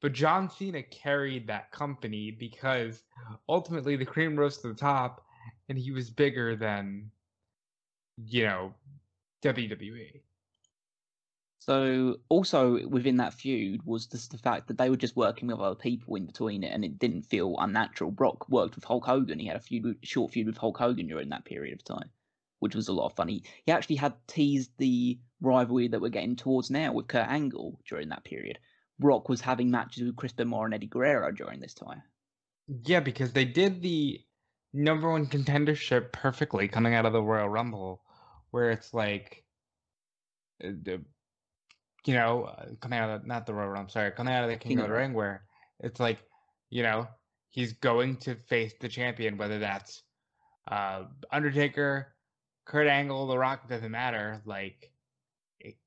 But John Cena carried that company because ultimately the cream rose to the top and he was bigger than, WWE. So also within that feud was just the fact that they were just working with other people in between it and it didn't feel unnatural. Brock worked with Hulk Hogan. He had a short feud with Hulk Hogan during that period of time, which was a lot of fun. He actually had teased the rivalry that we're getting towards now with Kurt Angle during that period. Brock was having matches with Chris Benoit and Eddie Guerrero during this time. Yeah, because they did the number one contendership perfectly coming out of the Royal Rumble, where it's like, coming out of not the Royal Rumble, sorry, coming out of the King of the Ring, where it's like, he's going to face the champion, whether that's Undertaker, Kurt Angle, The Rock, doesn't matter. Like,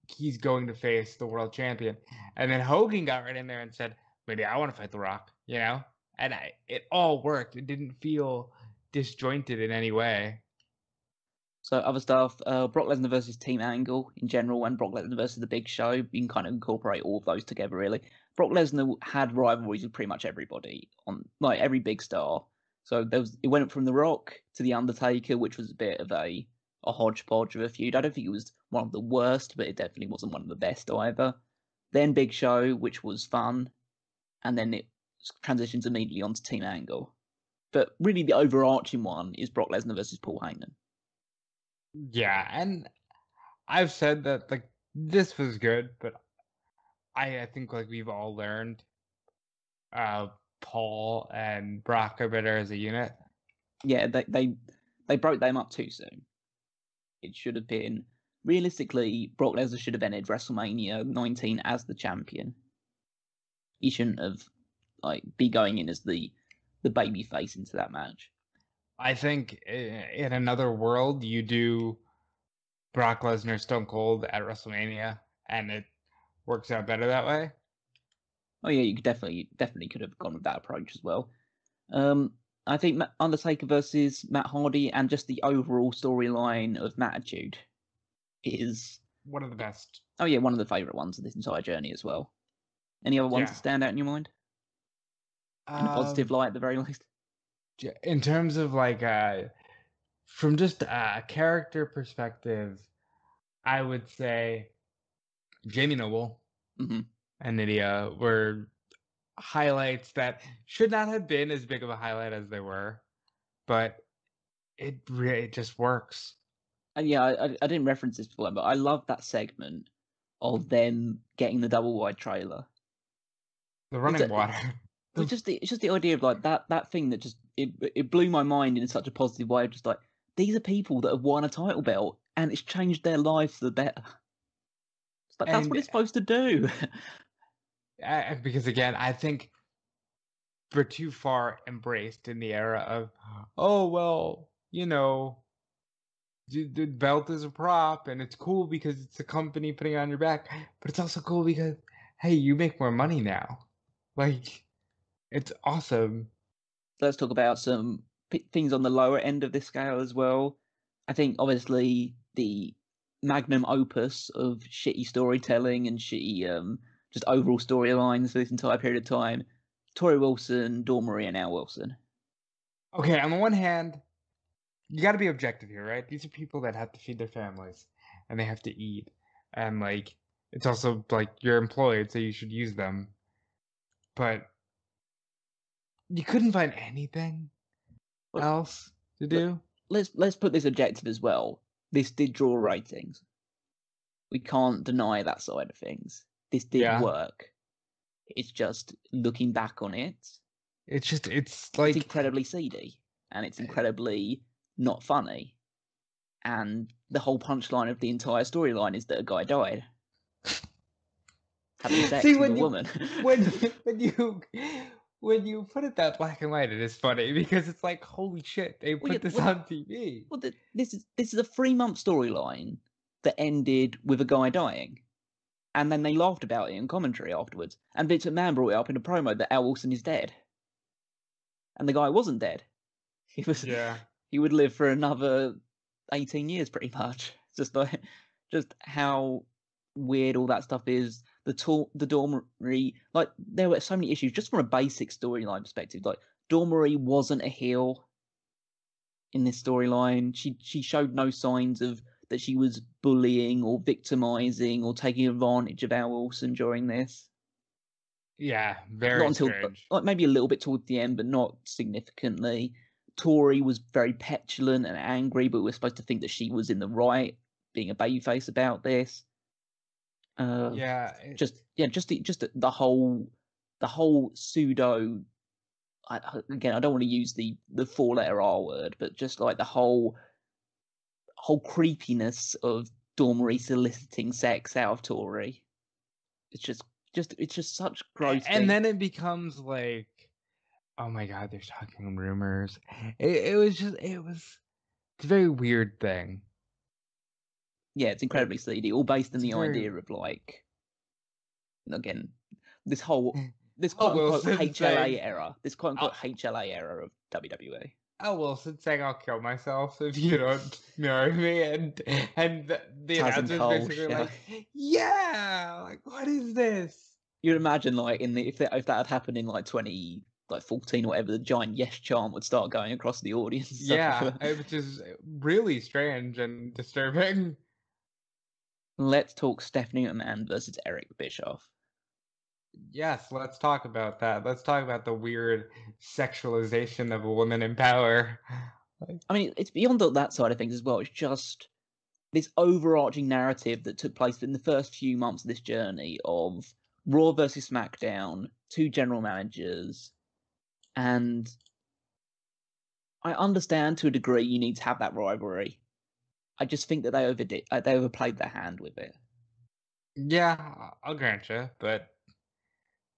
he's going to face the world champion. And then Hogan got right in there and said, maybe I want to fight The Rock, you know? And it all worked. It didn't feel disjointed in any way. So other stuff, Brock Lesnar versus Team Angle in general, and Brock Lesnar versus The Big Show. You can kind of incorporate all of those together, really. Brock Lesnar had rivalries with pretty much everybody, on like every big star. So it went from The Rock to The Undertaker, which was a bit of a hodgepodge of a feud. I don't think it was one of the worst, but it definitely wasn't one of the best either. Then Big Show, which was fun, and then it transitions immediately onto Team Angle. But really, the overarching one is Brock Lesnar versus Paul Heyman. Yeah, and I've said that like this was good, but I think like we've all learned Paul and Brock are better as a unit. Yeah, they broke them up too soon. It should have been realistically Brock Lesnar should have ended WrestleMania 19 as the champion. He shouldn't have be going in as the baby face into that match. I think in another world you do Brock Lesnar Stone Cold at WrestleMania, and it works out better that way. Oh yeah, you could definitely could have gone with that approach as well. I think Undertaker versus Matt Hardy and just the overall storyline of Mattitude is one of the best. Oh yeah, one of the favorite ones of this entire journey as well. Any other ones that stand out in your mind? In a positive light, at the very least. In terms of like from just a character perspective, I would say Jamie Noble and Nydia were highlights that should not have been as big of a highlight as they were, but it just works. And yeah, I didn't reference this before, but I love that segment of them getting the double wide trailer. The running water. It's just the idea of like that thing that just it blew my mind in such a positive way. Just like these are people that have won a title belt and it's changed their lives for the better. It's like that's what it's supposed to do. Because again, I think we're too far embraced in the era of, oh well, you know, the belt is a prop and it's cool because it's a company putting it on your back, but it's also cool because hey, you make more money now. Like, it's awesome. Let's talk about some things on the lower end of this scale as well. I think obviously the magnum opus of shitty storytelling and shitty just overall storylines for this entire period of time, Tori Wilson, Dawn Marie, and Al Wilson. Okay, on the one hand, you got to be objective here, right? These are people that have to feed their families and they have to eat, and like it's also like you're employed, so you should use them. But you couldn't find anything else to do. Let's put this objective as well. This did draw ratings. We can't deny that side of things. This did work. It's just looking back on it. It's like it's incredibly seedy and it's incredibly not funny. And the whole punchline of the entire storyline is that a guy died having sex with a woman. when you put it that black and white, it is funny because it's like, holy shit, they put this on TV. Well, this is a 3-month storyline that ended with a guy dying, and then they laughed about it in commentary afterwards. And Vince McMahon brought it up in a promo that Al Wilson is dead, and the guy wasn't dead. He was. Yeah. He would live for another 18 years, pretty much. Just how weird all that stuff is. The Dawn Marie, like there were so many issues just from a basic storyline perspective. Like Dawn Marie wasn't a heel in this storyline. She showed no signs of that she was bullying or victimizing or taking advantage of Al Wilson during this. Yeah, very not until strange. Like maybe a little bit towards the end, but not significantly. Tori was very petulant and angry, but we're supposed to think that she was in the right, being a babyface about this. Just the whole pseudo. I don't want to use the 4-letter R word, but just like the whole creepiness of Dawn Marie soliciting sex out of Tori. It's just such gross. And then it becomes like, oh my god, there's talking rumors. It's a very weird thing. Yeah, it's incredibly seedy, all based on It's the very idea of like, again, this whole this Al quote unquote Wilson HLA saying era, this quote unquote HLA era of WWE. Al Wilson saying I'll kill myself if you don't marry me, and the Taz and announcers Cole, basically yeah. like, yeah, like what is this? You'd imagine like if that had happened in like 2014 or whatever, the giant yes chant would start going across the audience and stuff Yeah, like that. which is really strange and disturbing. Let's talk Stephanie McMahon versus Eric Bischoff. Yes, let's talk about that. Let's talk about the weird sexualization of a woman in power. I mean, it's beyond that side of things as well. It's just this overarching narrative that took place in the first few months of this journey of Raw versus SmackDown, two general managers, and I understand to a degree you need to have that rivalry. I just think that they overplayed their hand with it. Yeah, I'll grant you, but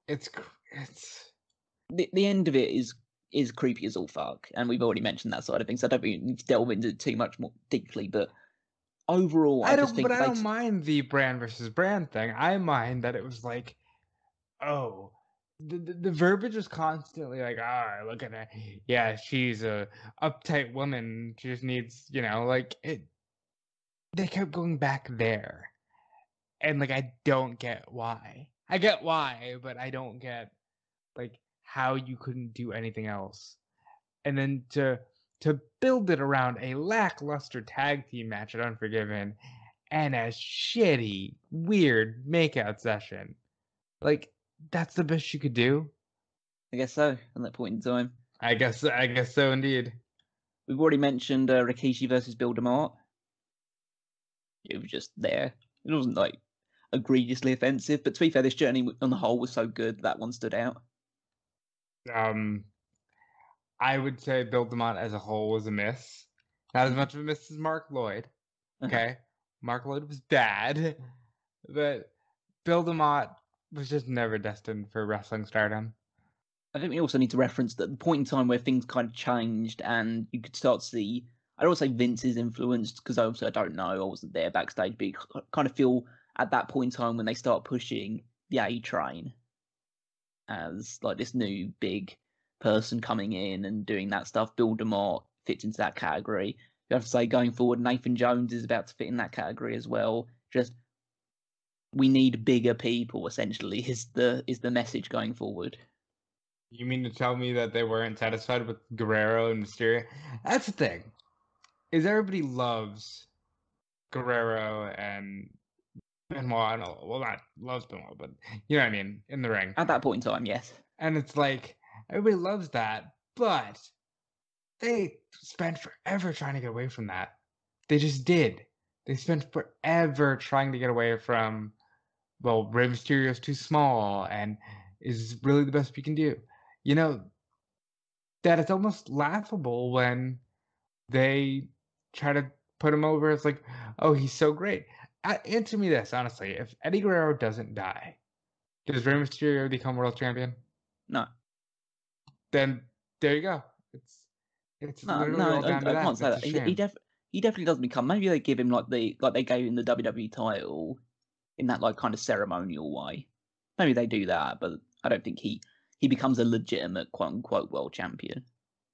it's The end of it is creepy as all fuck, and we've already mentioned that side of things. So I don't think we need to delve into it too much more deeply, but overall, I just think I don't mind the brand versus brand thing. I mind that it was like, oh, the verbiage was constantly like, look at her. Yeah, she's a uptight woman. She just needs, like it. They kept going back there, and like I don't get why. I get why, but I don't get like how you couldn't do anything else. And then to build it around a lackluster tag team match at Unforgiven and a shitty, weird makeout session. Like, that's the best you could do? I guess so at that point in time. I guess so indeed. We've already mentioned Rikishi versus Bill DeMott. It was just there. It wasn't like egregiously offensive, but to be fair, this journey on the whole was so good that one stood out. I would say Bill DeMott as a whole was a miss. Not as much of a miss as Mark Lloyd. Okay, Mark Lloyd was bad, but Bill DeMott was just never destined for wrestling stardom. I think we also need to reference that the point in time where things kind of changed and you could start to see, I don't want to say Vince's influenced, because obviously I don't know, I wasn't there backstage, but you kind of feel at that point in time when they start pushing the A train as like this new big person coming in and doing that stuff. Bill DeMott fits into that category. You have to say going forward, Nathan Jones is about to fit in that category as well. Just we need bigger people, essentially, is the message going forward. You mean to tell me that they weren't satisfied with Guerrero and Mysterio? That's the thing. Is everybody loves Guerrero and Benoit? Well, not loves Benoit, but you know what I mean, in the ring. At that point in time, yes. And it's like everybody loves that, but they spent forever trying to get away from that. They just did. They spent forever trying to get away from, well, Rey Mysterio is too small and is really the best we can do. You know, that it's almost laughable when they try to put him over as like, oh, he's so great. Answer me this, honestly. If Eddie Guerrero doesn't die, does Rey Mysterio become world champion? No. Then there you go. It's literally all down to I that. can't say It's that. a shame. He definitely doesn't become. Maybe they give him like they gave him the WWE title in that like kind of ceremonial way. Maybe they do that, but I don't think he becomes a legitimate quote unquote world champion.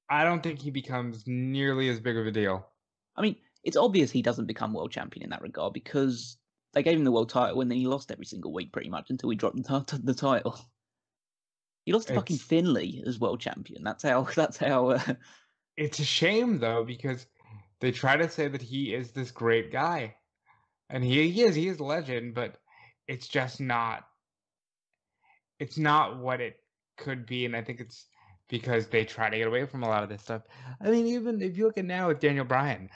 I don't think he becomes nearly as big of a deal. I mean, it's obvious he doesn't become world champion in that regard because they gave him the world title and then he lost every single week pretty much until he dropped the title. He lost to fucking Finlay as world champion. That's how. It's a shame though because they try to say that he is this great guy, and he is a legend, but it's just not. It's not what it could be, and I think it's because they try to get away from a lot of this stuff. I mean, even if you look at now with Daniel Bryan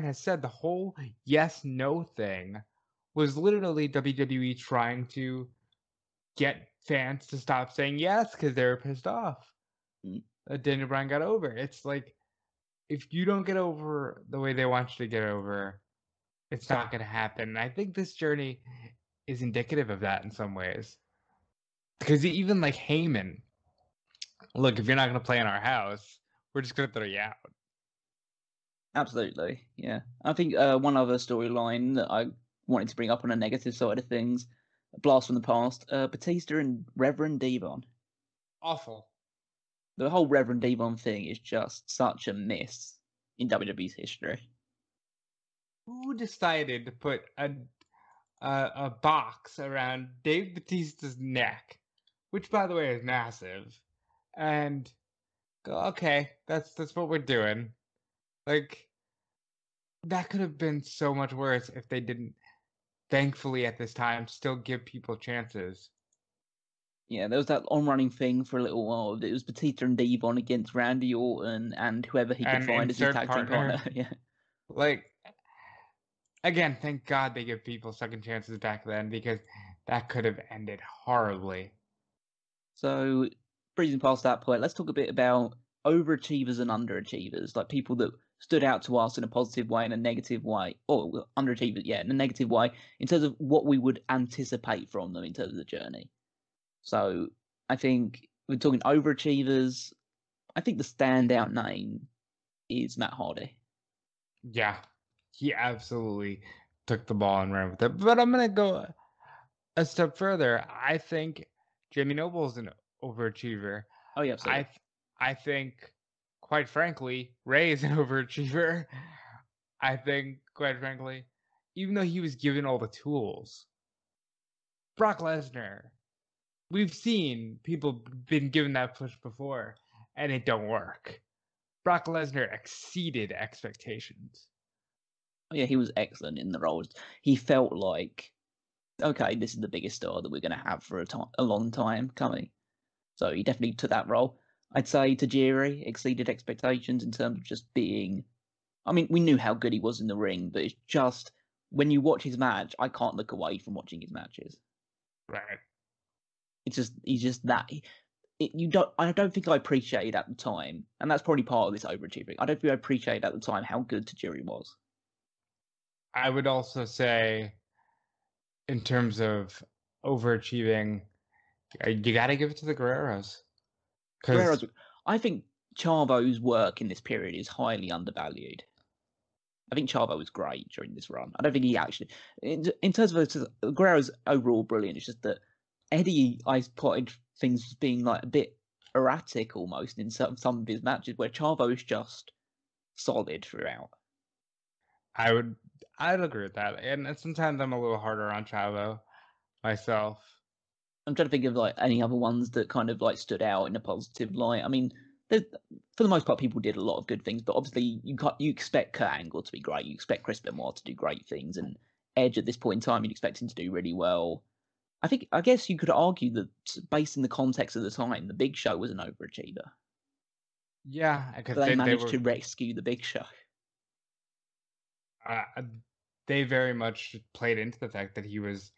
has said the whole yes/no thing was literally WWE trying to get fans to stop saying yes because they were pissed off that Daniel Bryan got over. It's like, if you don't get over the way they want you to get over, it's not going to happen. And I think this journey is indicative of that in some ways. Because even like Heyman, look, if you're not going to play in our house, we're just going to throw you out. Absolutely, yeah. I think one other storyline that I wanted to bring up on a negative side of things, a blast from the past, Batista and Reverend Devon. Awful. The whole Reverend Devon thing is just such a miss in WWE's history. Who decided to put a box around Dave Batista's neck, which by the way is massive, and go, okay, that's what we're doing. Like, that could have been so much worse if they didn't, thankfully at this time, still give people chances. Yeah, there was that on-running thing for a little while. It was Batista and Devon against Randy Orton and whoever he could And find as his insert tag team partner. Yeah. Like, again, thank God they give people second chances back then, because that could have ended horribly. So, breezing past that point, let's talk a bit about overachievers and underachievers, like people that stood out to us in a positive way and a negative way, or underachievers, yeah, in a negative way, in terms of what we would anticipate from them in terms of the journey. So, I think we're talking overachievers. I think the standout name is Matt Hardy. Yeah, he absolutely took the ball and ran with it. But I'm going to go a step further. I think Jamie Noble's an overachiever. Oh, yeah, absolutely. I think, quite frankly, Rey is an overachiever. I think, quite frankly, even though he was given all the tools, Brock Lesnar, we've seen people been given that push before, and it don't work. Brock Lesnar exceeded expectations. Oh, yeah, he was excellent in the roles. He felt like, okay, this is the biggest star that we're going to have for a long time coming. So he definitely took that role. I'd say Tajiri exceeded expectations in terms of just being. I mean, we knew how good he was in the ring, but it's just when you watch his match, I can't look away from watching his matches. Right. It's just he's just that. I don't think I appreciated at the time, and that's probably part of this overachieving. I don't think I appreciated at the time how good Tajiri was. I would also say, in terms of overachieving, you got to give it to the Guerreros. Whereas I think Chavo's work in this period is highly undervalued. I think Chavo was great during this run. I don't think he actually, in terms of Guerrero's overall brilliant. It's just that Eddie, I spotted things as being like a bit erratic almost in some of his matches, where Chavo is just solid throughout. I'd agree with that, and sometimes I'm a little harder on Chavo myself. I'm trying to think of like any other ones that kind of like stood out in a positive light. I mean, for the most part, people did a lot of good things, but obviously you expect Kurt Angle to be great. You expect Chris Benoit to do great things, and Edge at this point in time, you'd expect him to do really well. I guess you could argue that based in the context of the time, the Big Show was an overachiever. Yeah, because They managed to rescue the Big Show. They very much played into the fact that he was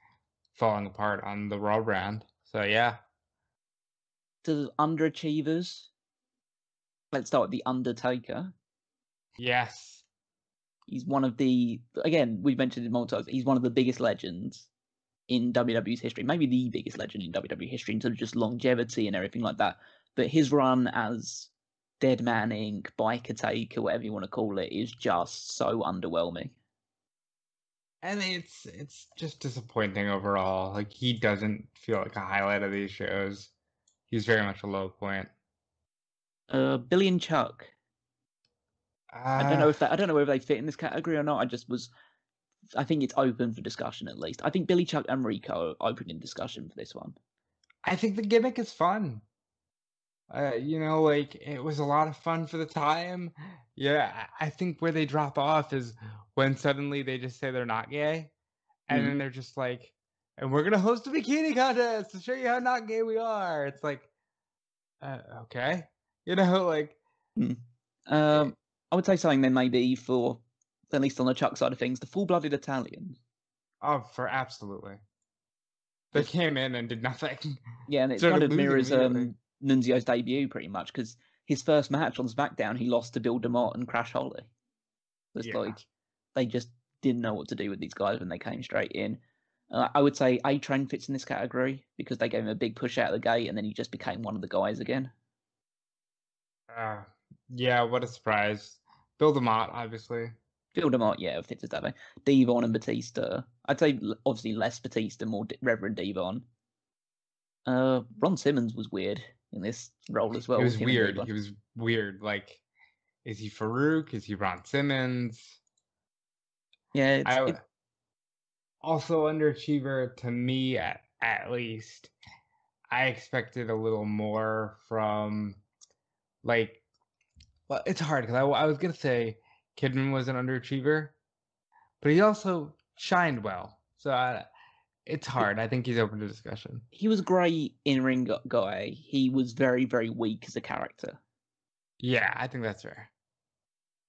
falling apart on the Raw brand. So yeah. To underachievers, let's start with the Undertaker. Yes. He's one of the, again, we've mentioned it multiple times, he's one of the biggest legends in WWE's history, maybe the biggest legend in WWE history in terms of just longevity and everything like that. But his run as Dead Man Inc., Biker Taker, whatever you want to call it, is just so underwhelming. And it's just disappointing overall. Like, he doesn't feel like a highlight of these shows. He's very much a low point. Billy and Chuck. I don't know whether they fit in this category or not. I think it's open for discussion at least. I think Billy, Chuck, and Rico are open in discussion for this one. I think the gimmick is fun. Like, it was a lot of fun for the time. Yeah, I think where they drop off is when suddenly they just say they're not gay, and then they're just like, and we're gonna host a bikini contest to show you how not gay we are. It's like, okay, like. I would say something then maybe for, at least on the Chuck side of things, the full-blooded Italians. Oh, for absolutely. They came in and did nothing. Yeah, and it kind of mirrors Nunzio's debut pretty much, because his first match on SmackDown, he lost to Bill DeMott and Crash Holly. It's like they just didn't know what to do with these guys when they came straight in. I would say A-Train fits in this category because they gave him a big push out of the gate, and then he just became one of the guys again. Yeah, what a surprise. Bill DeMott, obviously. Phil DeMott, yeah, fits it that way. Devon and Batista. I'd say obviously less Batista, more Reverend Devon. Ron Simmons was weird in this role as well. He With was him and weird. Devon. He was weird. Like, is he Farouk? Is he Ron Simmons? Yeah, Also underachiever to me, at least. I expected a little more from, like, well, it's hard because I was gonna say Kidman was an underachiever, but he also shined well. So it's hard. I think he's open to discussion. he was great in ring guy. He was very, very weak as a character. Yeah, I think that's fair.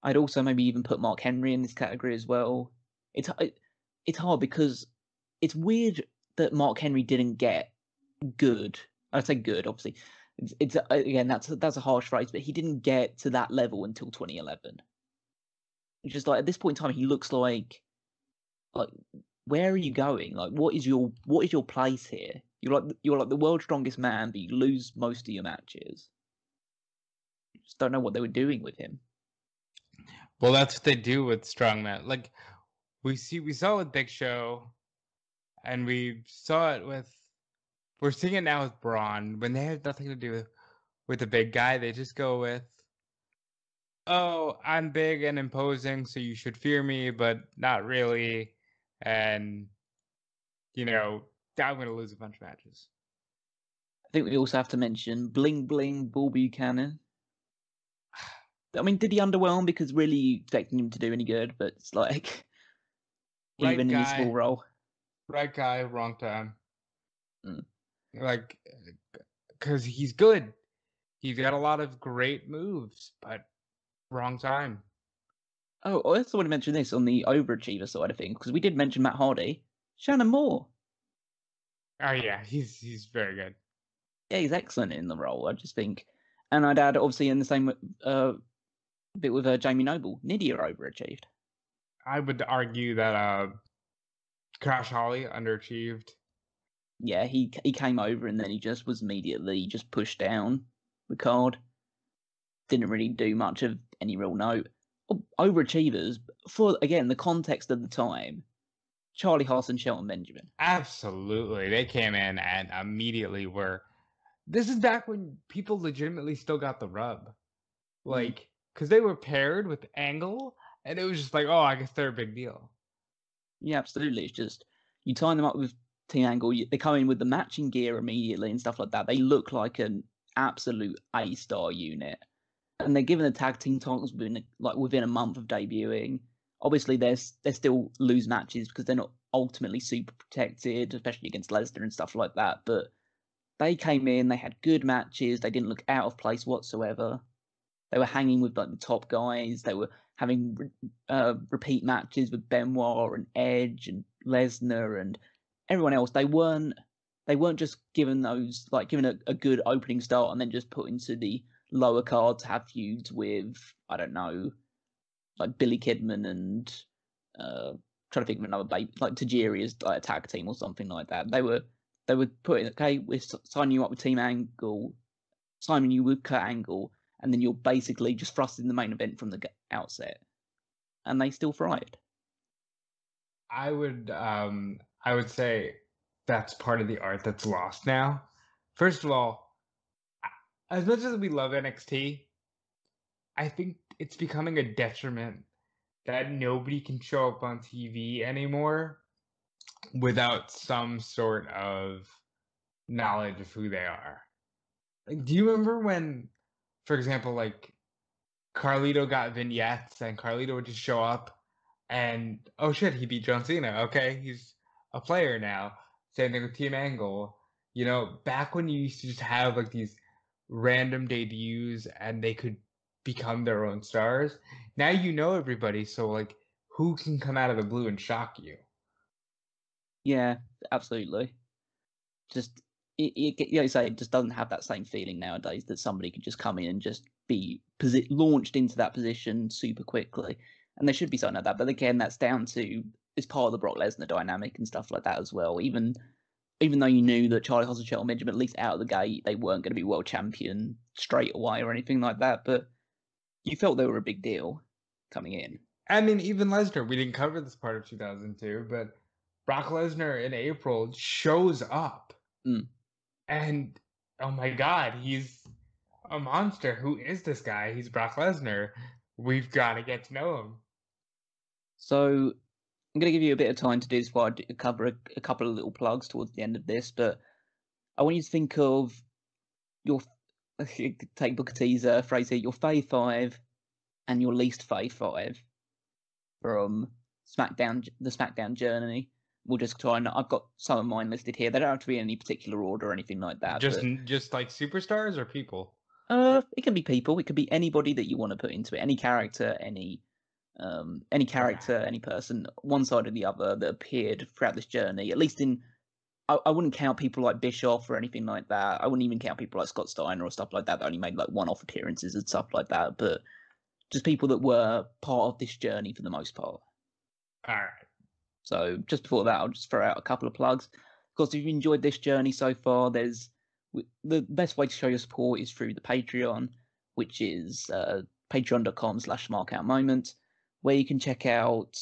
I'd also maybe even put Mark Henry in this category as well. It's hard because it's weird that Mark Henry didn't get good. I'd say good, obviously. It's again that's a harsh phrase, but he didn't get to that level until 2011. It's just like at this point in time, he looks like where are you going? Like, what is your place here? You're like the world's strongest man, but you lose most of your matches. Just don't know what they were doing with him. Well, that's what they do with strongmen. Like we saw with Big Show, and we saw it with. We're seeing it now with Braun. When they have nothing to do with the big guy, they just go with, "Oh, I'm big and imposing, so you should fear me," but not really. And I'm going to lose a bunch of matches. I think we also have to mention Bling Bling Bull Buchanan. I mean, did he underwhelm? Because really you expecting him to do any good, but it's like Right even guy, in his small role. Right guy, wrong time. Mm. Like, because he's good. He's got a lot of great moves, but wrong time. Oh, I also want to mention this on the overachiever side of things, because we did mention Matt Hardy. Shannon Moore. Oh yeah, he's very good. Yeah, he's excellent in the role. I just think, and I'd add obviously in the same bit with Jamie Noble, Nydia overachieved. I would argue that Crash Holly underachieved. Yeah, he came over and then he just was immediately just pushed down the card. Didn't really do much of any real note. Overachievers, for again the context of the time, Charlie Haas and Shelton Benjamin. Absolutely, they came in and immediately were. This is back when people legitimately still got the rub, like because they were paired with Angle, and it was just like, oh, I guess they're a big deal. Yeah, absolutely. It's just you tie them up with Team Angle, they come in with the matching gear immediately and stuff like that. They look like an absolute A-star unit, and they're given the tag team titles within a month of debuting. Obviously, they still lose matches because they're not ultimately super protected, especially against Lesnar and stuff like that. But they came in, they had good matches. They didn't look out of place whatsoever. They were hanging with like the top guys. They were having repeat matches with Benoit and Edge and Lesnar and everyone else. They weren't just given a good opening start and then just put into the lower card to have feuds with, I don't know, like Billy Kidman and trying to think of another baby, like Tajiri as like a tag team or something like that. They were putting, okay, we're signing you up with Team Angle, signing you with Kurt Angle, and then you're basically just thrust in the main event from the outset. And they still thrived. I would say that's part of the art that's lost now. First of all, as much as we love NXT, I think it's becoming a detriment that nobody can show up on TV anymore without some sort of knowledge of who they are. Like, do you remember when, for example, like Carlito got vignettes and Carlito would just show up and, oh shit, he beat John Cena. Okay, he's a player now. Same thing with Team Angle. Back when you used to just have like these random debuts and they could become their own stars. Now you know everybody, so like who can come out of the blue and shock you? Yeah, absolutely. Just it just doesn't have that same feeling nowadays that somebody could just come in and just be launched into that position super quickly. And there should be something like that. But again, that's down to it's part of the Brock Lesnar dynamic and stuff like that as well. Even though you knew that Charlie Haas and Shelton Benjamin, at least out of the gate, they weren't going to be world champion straight away or anything like that, but you felt they were a big deal. coming in. I mean, even Lesnar, we didn't cover this part of 2002, but Brock Lesnar in April shows up. And, oh my God, he's a monster. Who is this guy? He's Brock Lesnar. We've got to get to know him. So I'm going to give you a bit of time to do this while I cover a couple of little plugs towards the end of this, but I want you to think of your, take Booker T's phrase here, your fave 5 and your least fave 5 from the SmackDown journey. We'll just try and I've got some of mine listed here. They don't have to be in any particular order or anything like that. Just like superstars or people? It can be people. It could be anybody that you want to put into it. Any character, any person, one side or the other that appeared throughout this journey. At least I wouldn't count people like Bischoff or anything like that. I wouldn't even count people like Scott Steiner or stuff like that only made like one-off appearances and stuff like that. But just people that were part of this journey for the most part. All right. So just before that, I'll just throw out a couple of plugs. Of course, if you've enjoyed this journey so far, the best way to show your support is through the Patreon, which is patreon.com/Smark Out Moment, where you can check out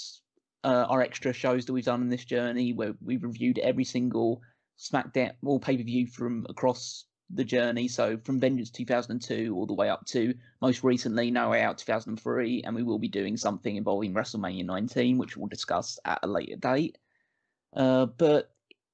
our extra shows that we've done in this journey, where we've reviewed every single SmackDown or pay-per-view from across the journey. So from Vengeance 2002 all the way up to most recently No Way Out 2003, and we will be doing something involving WrestleMania 19, which we'll discuss at a later date. But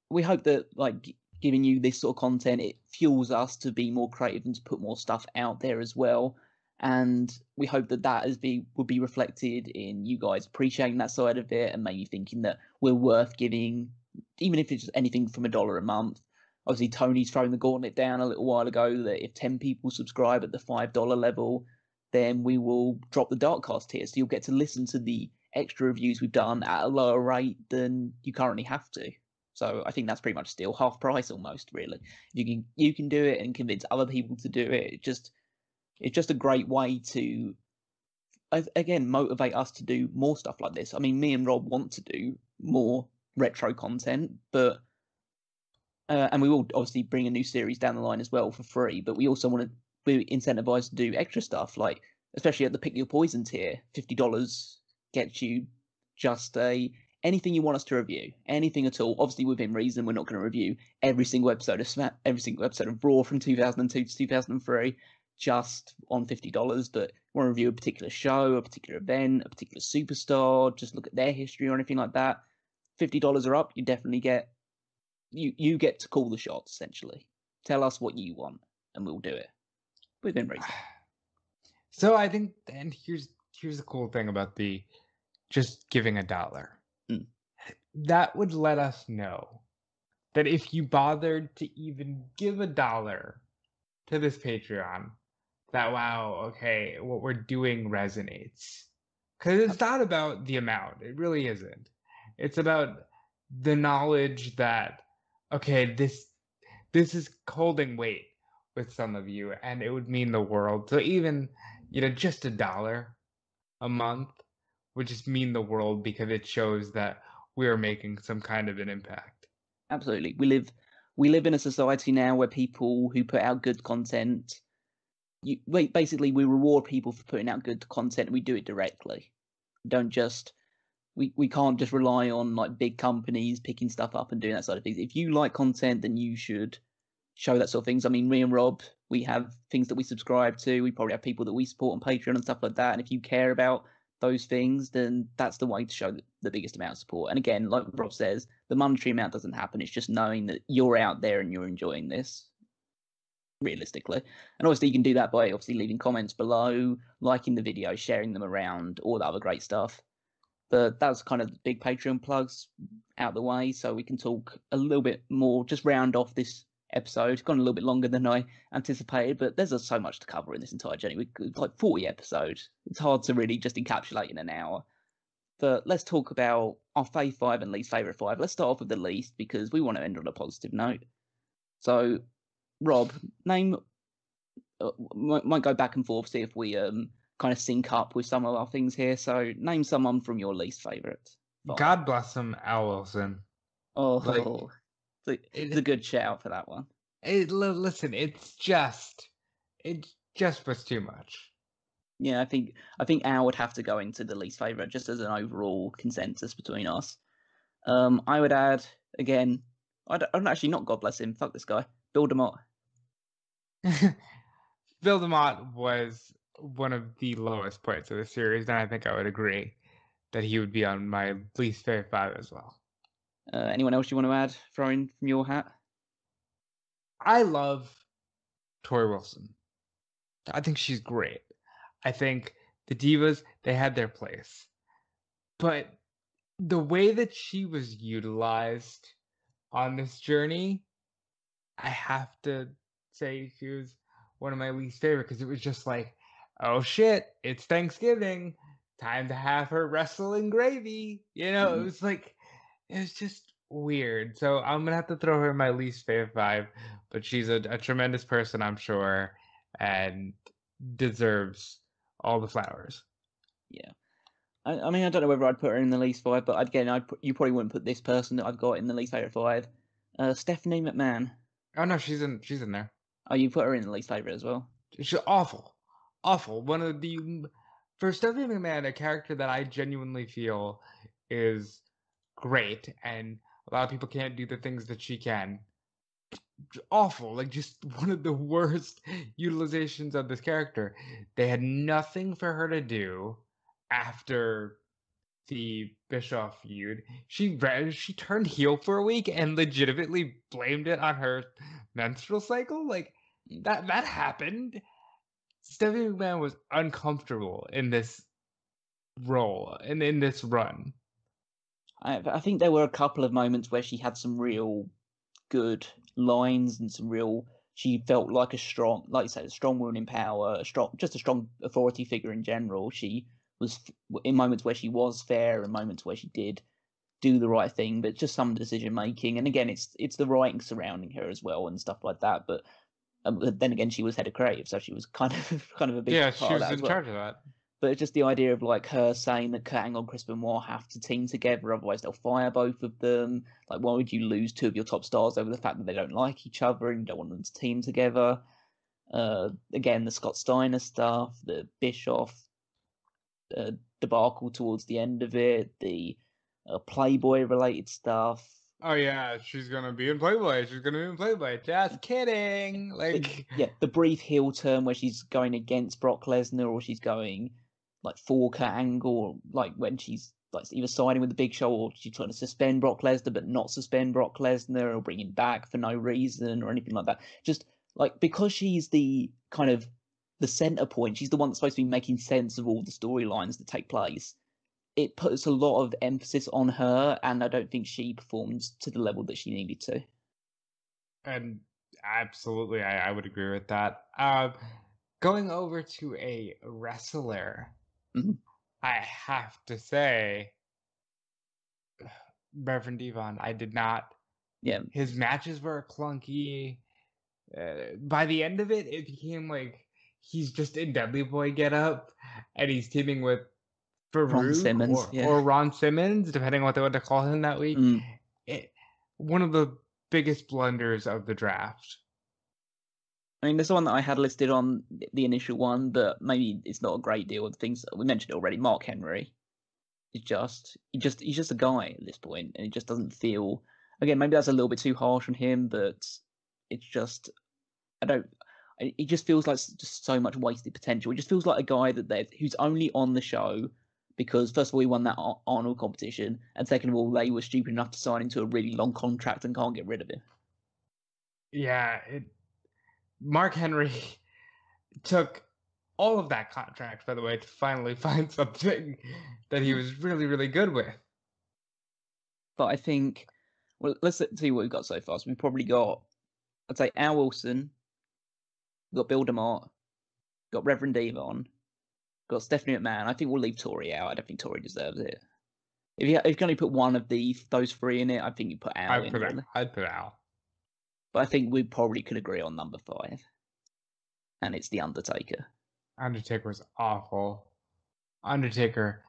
we hope that like giving you this sort of content, it fuels us to be more creative and to put more stuff out there as well. And we hope that would be reflected in you guys appreciating that side of it and maybe thinking that we're worth giving, even if it's anything from $1 a month. Obviously, Tony's thrown the gauntlet down a little while ago that if 10 people subscribe at the $5 level, then we will drop the Darkcast tier. So you'll get to listen to the extra reviews we've done at a lower rate than you currently have to. So I think that's pretty much still half price almost, really. You can do it and convince other people to do it. It's just a great way to, again, motivate us to do more stuff like this. I mean, me and Rob want to do more retro content, but and we will obviously bring a new series down the line as well for free, but we also want to be incentivized to do extra stuff, like especially at the Pick Your Poison tier. $50 gets you just anything you want us to review, anything at all. Obviously within reason. We're not going to review every single episode of Raw from 2002 to 2003 just on $50, but want to review a particular show, a particular event, a particular superstar, just look at their history or anything like that. $50 or up, you definitely get you get to call the shots, essentially. Tell us what you want and we'll do it within reason. So I think, and here's the cool thing about the just giving $1. That would let us know that if you bothered to even give $1 to this Patreon, that wow, okay, what we're doing resonates. Because it's not about the amount. It really isn't. It's about the knowledge that, okay, this is holding weight with some of you, and it would mean the world. So even, just $1 a month would just mean the world, because it shows that we are making some kind of an impact. Absolutely. We live in a society now where people who put out good content, basically we reward people for putting out good content, and we do it directly. We can't just rely on like big companies picking stuff up and doing that side of things. If you like content, then you should show that sort of things. I mean, me and Rob, we have things that we subscribe to. We probably have people that we support on Patreon and stuff like that. And if you care about those things, then that's the way to show the biggest amount of support. And again, like Rob says, the monetary amount doesn't happen. It's just knowing that you're out there and you're enjoying this, realistically. And obviously you can do that by obviously leaving comments below, liking the video, sharing them around, all the other great stuff. But that's kind of the big Patreon plugs out the way, so we can talk a little bit more, just round off this episode. It's gone a little bit longer than I anticipated, but there's so much to cover in this entire journey. It's like 40 episodes. It's hard to really just encapsulate in an hour. But let's talk about our fave 5 and least favourite 5. Let's start off with the least, because we want to end on a positive note. So, Rob, name... might go back and forth, see if we kind of sync up with some of our things here. So name someone from your least favourite. God bless him, Al Wilson. Oh, it's a good shout for that one. Listen, it just was too much. Yeah, I think Al would have to go into the least favorite just as an overall consensus between us. I would add again. I'm actually not. God bless him. Fuck this guy. Bill DeMott. Bill DeMott was one of the lowest points of the series, and I think I would agree that he would be on my least favorite 5 as well. Anyone else you want to add? Throwing from your hat. I love Tori Wilson. I think she's great. I think the Divas, they had their place. But the way that she was utilized on this journey, I have to say she was one of my least favorite because it was just like, oh shit, it's Thanksgiving. Time to have her wrestling gravy. It was like, it was just weird. So I'm going to have to throw her in my least favorite 5, but she's a tremendous person, I'm sure, and deserves all the flowers. Yeah. I mean, I don't know whether I'd put her in the least 5, but again, you probably wouldn't put this person that I've got in the least favorite 5. Stephanie McMahon. Oh no, she's in there. Oh, you put her in the least favorite as well. She's awful. One of the for Stephanie McMahon, a character that I genuinely feel is great, and a lot of people can't do the things that she can. Awful, like just one of the worst utilizations of this character. They had nothing for her to do after the Bischoff feud. She turned heel for a week and legitimately blamed it on her menstrual cycle. Like that happened. Stephanie McMahon was uncomfortable in this role and in this run. I think there were a couple of moments where she had some real good lines and some real. She felt like a strong, like you said, a strong woman in power, just a strong authority figure in general. She was in moments where she was fair and moments where she did do the right thing, but just some decision making. And again, it's the writing surrounding her as well and stuff like that. But then again, she was head of creative, so she was kind of a big part she of was that in as well. charge of that. But it's just the idea of like her saying that Kurt Angle and Chris Benoit have to team together, otherwise they'll fire both of them. Like, why would you lose 2 of your top stars over the fact that they don't like each other and you don't want them to team together? Again, the Scott Steiner stuff, the Bischoff debacle towards the end of it, the Playboy related stuff. Oh yeah, she's gonna be in Playboy. Just kidding. Like the brief heel turn where she's going against Brock Lesnar or she's going like for Kurt Angle, or like when she's like either siding with the Big Show or she's trying to suspend Brock Lesnar but not suspend Brock Lesnar or bring him back for no reason or anything like that. Just like because she's the kind of the center point, she's the one that's supposed to be making sense of all the storylines that take place. It puts a lot of emphasis on her, and I don't think she performed to the level that she needed to. And absolutely, I would agree with that. Going over to a wrestler, I have to say, Reverend Devon, I did not. Yeah. His matches were clunky. By the end of it, it became like he's just in Dudley Boy get up, and he's teaming with Ron Simmons, or Ron Simmons, depending on what they want to call him that week. One of the biggest blunders of the draft. I mean, there's one that I had listed on the initial one, but maybe it's not a great deal of things. We mentioned it already. Mark Henry is he's just a guy at this point, and it just doesn't feel. Again, maybe that's a little bit too harsh on him, but it's just it just feels like just so much wasted potential. It just feels like a guy who's only on the show because first of all he won that Arnold competition, and second of all they were stupid enough to sign into a really long contract and can't get rid of him. Yeah, Mark Henry took all of that contract, by the way, to finally find something that he was really, really good with. But I think, well, let's see what we've got so far. So we've probably got, I'd say, Al Wilson, we've got Bill DeMott, got Reverend Devon, got Stephanie McMahon. I think we'll leave Tori out. I don't think Tori deserves it. If you can only put one of those 3 in it, I think you put Al in. I'd put Al. But I think we probably could agree on number 5. And it's The Undertaker. Undertaker was awful. Undertaker.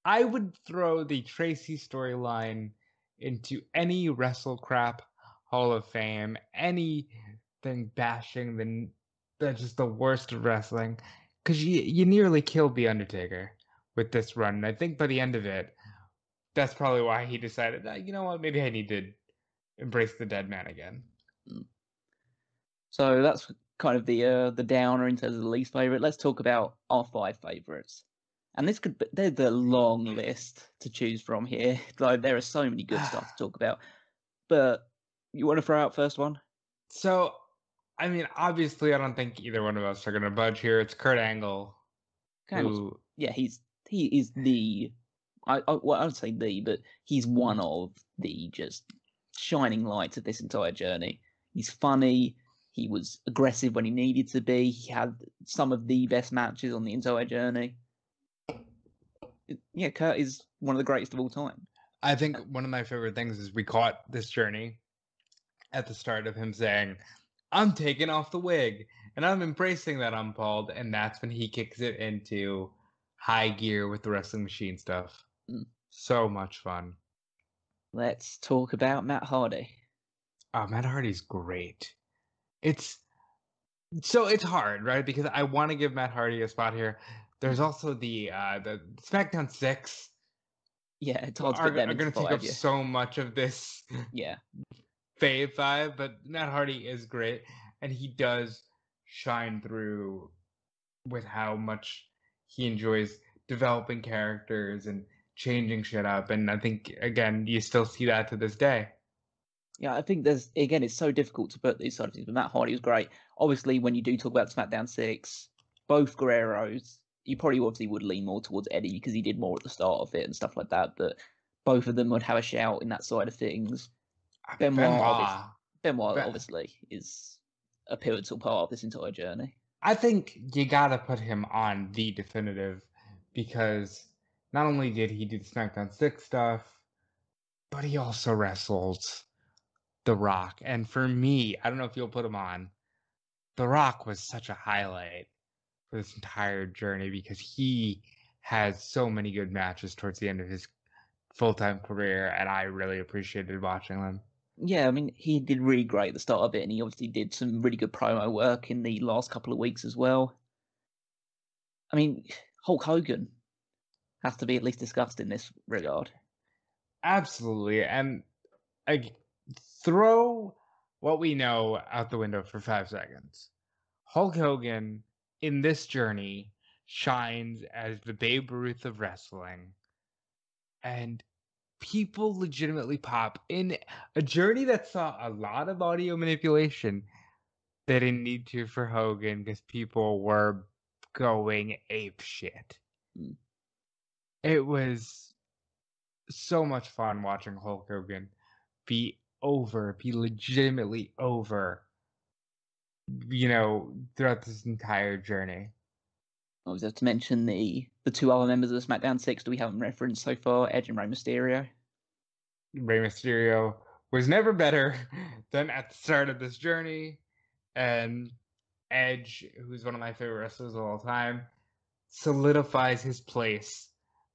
I would throw the Tracy storyline into any Wrestle Crap Hall of Fame, anything bashing the just the worst of wrestling. because you nearly killed the Undertaker with this run. And I think by the end of it, that's probably why he decided, you know what, maybe I need to embrace the dead man again. So that's kind of the downer in terms of the least favorite. Let's talk about our 5 favorites. And there's a long list to choose from here. Like there are so many good stuff to talk about. But you want to throw out first one? So, I mean, obviously, I don't think either one of us are going to budge here. It's Kurt Angle. Yeah, he is the I would say but he's one of the just shining lights of this entire journey. He's funny. He was aggressive when he needed to be. He had some of the best matches on the entire journey. Yeah, Kurt is one of the greatest of all time. I think one of my favorite things is we caught this journey at the start of him saying, I'm taking off the wig, and I'm embracing that I'm bald, and that's when he kicks it into high gear with the wrestling machine stuff. So much fun. Let's talk about Matt Hardy. Oh, Matt Hardy's great. It's hard, right? Because I want to give Matt Hardy a spot here. There's also the SmackDown 6. Yeah, it's hard to put them are going to take up so much of this. Yeah. Fave 5, but Matt Hardy is great, and he does shine through with how much he enjoys developing characters and changing shit up, and I think, again, you still see that to this day. Yeah, I think it's so difficult to put these sort of things, but Matt Hardy was great. Obviously, when you do talk about SmackDown 6, both Guerreros, you probably obviously would lean more towards Eddie because he did more at the start of it and stuff like that, but both of them would have a shout in that side of things. Benoit obviously is a pivotal part of this entire journey. I think you gotta put him on the definitive because not only did he do the SmackDown 6 stuff, but he also wrestled The Rock. And for me, I don't know if you'll put him on, The Rock was such a highlight for this entire journey because he has so many good matches towards the end of his full-time career, and I really appreciated watching them. Yeah, I mean, he did really great at the start of it, and he obviously did some really good promo work in the last couple of weeks as well. I mean, Hulk Hogan has to be at least discussed in this regard. Absolutely, and I throw what we know out the window for 5 seconds. Hulk Hogan, in this journey, shines as the Babe Ruth of wrestling, and people legitimately pop in a journey that saw a lot of audio manipulation. They didn't need to for Hogan because people were going ape shit. It was so much fun watching Hulk Hogan be legitimately over, throughout this entire journey. I was have to mention the 2 other members of the SmackDown 6 that we haven't referenced so far, Edge and Rey Mysterio. Rey Mysterio was never better than at the start of this journey, and Edge, who's one of my favorite wrestlers of all time, solidifies his place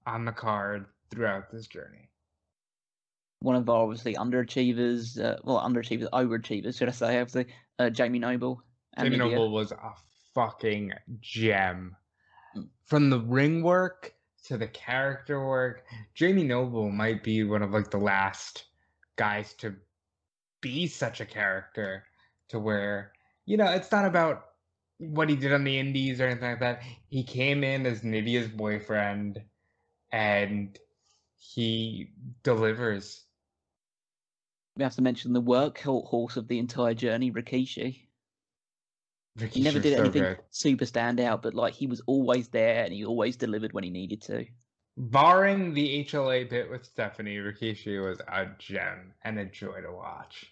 on the card throughout this journey. One of our obviously overachievers, should I say, obviously, Jamie Noble. Jamie Noble was a fucking gem. From the ring work to the character work, Jamie Noble might be one of the last guys to be such a character to where, it's not about what he did on the indies or anything like that. He came in as Nydia's boyfriend and he delivers. We have to mention the workhorse of the entire journey, Rikishi. He never did anything super stand out, but he was always there and he always delivered when he needed to. Barring the HLA bit with Stephanie, Rikishi was a gem and a joy to watch.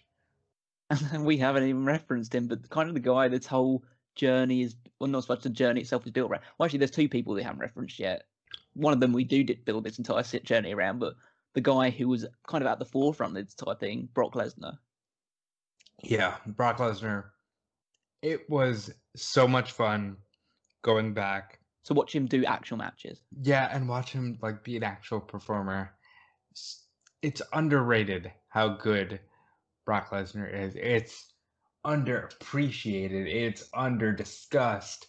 And we haven't even referenced him, but kind of the guy this whole journey is, well, not so much the journey itself is built around. Well, actually, there's 2 people we haven't referenced yet. One of them we do build this entire journey around, but the guy who was kind of at the forefront of this type thing, Brock Lesnar. Yeah, Brock Lesnar. It was so much fun going back. So watch him do actual matches. Yeah, and watch him be an actual performer. It's underrated how good Brock Lesnar is. It's underappreciated. It's under-discussed.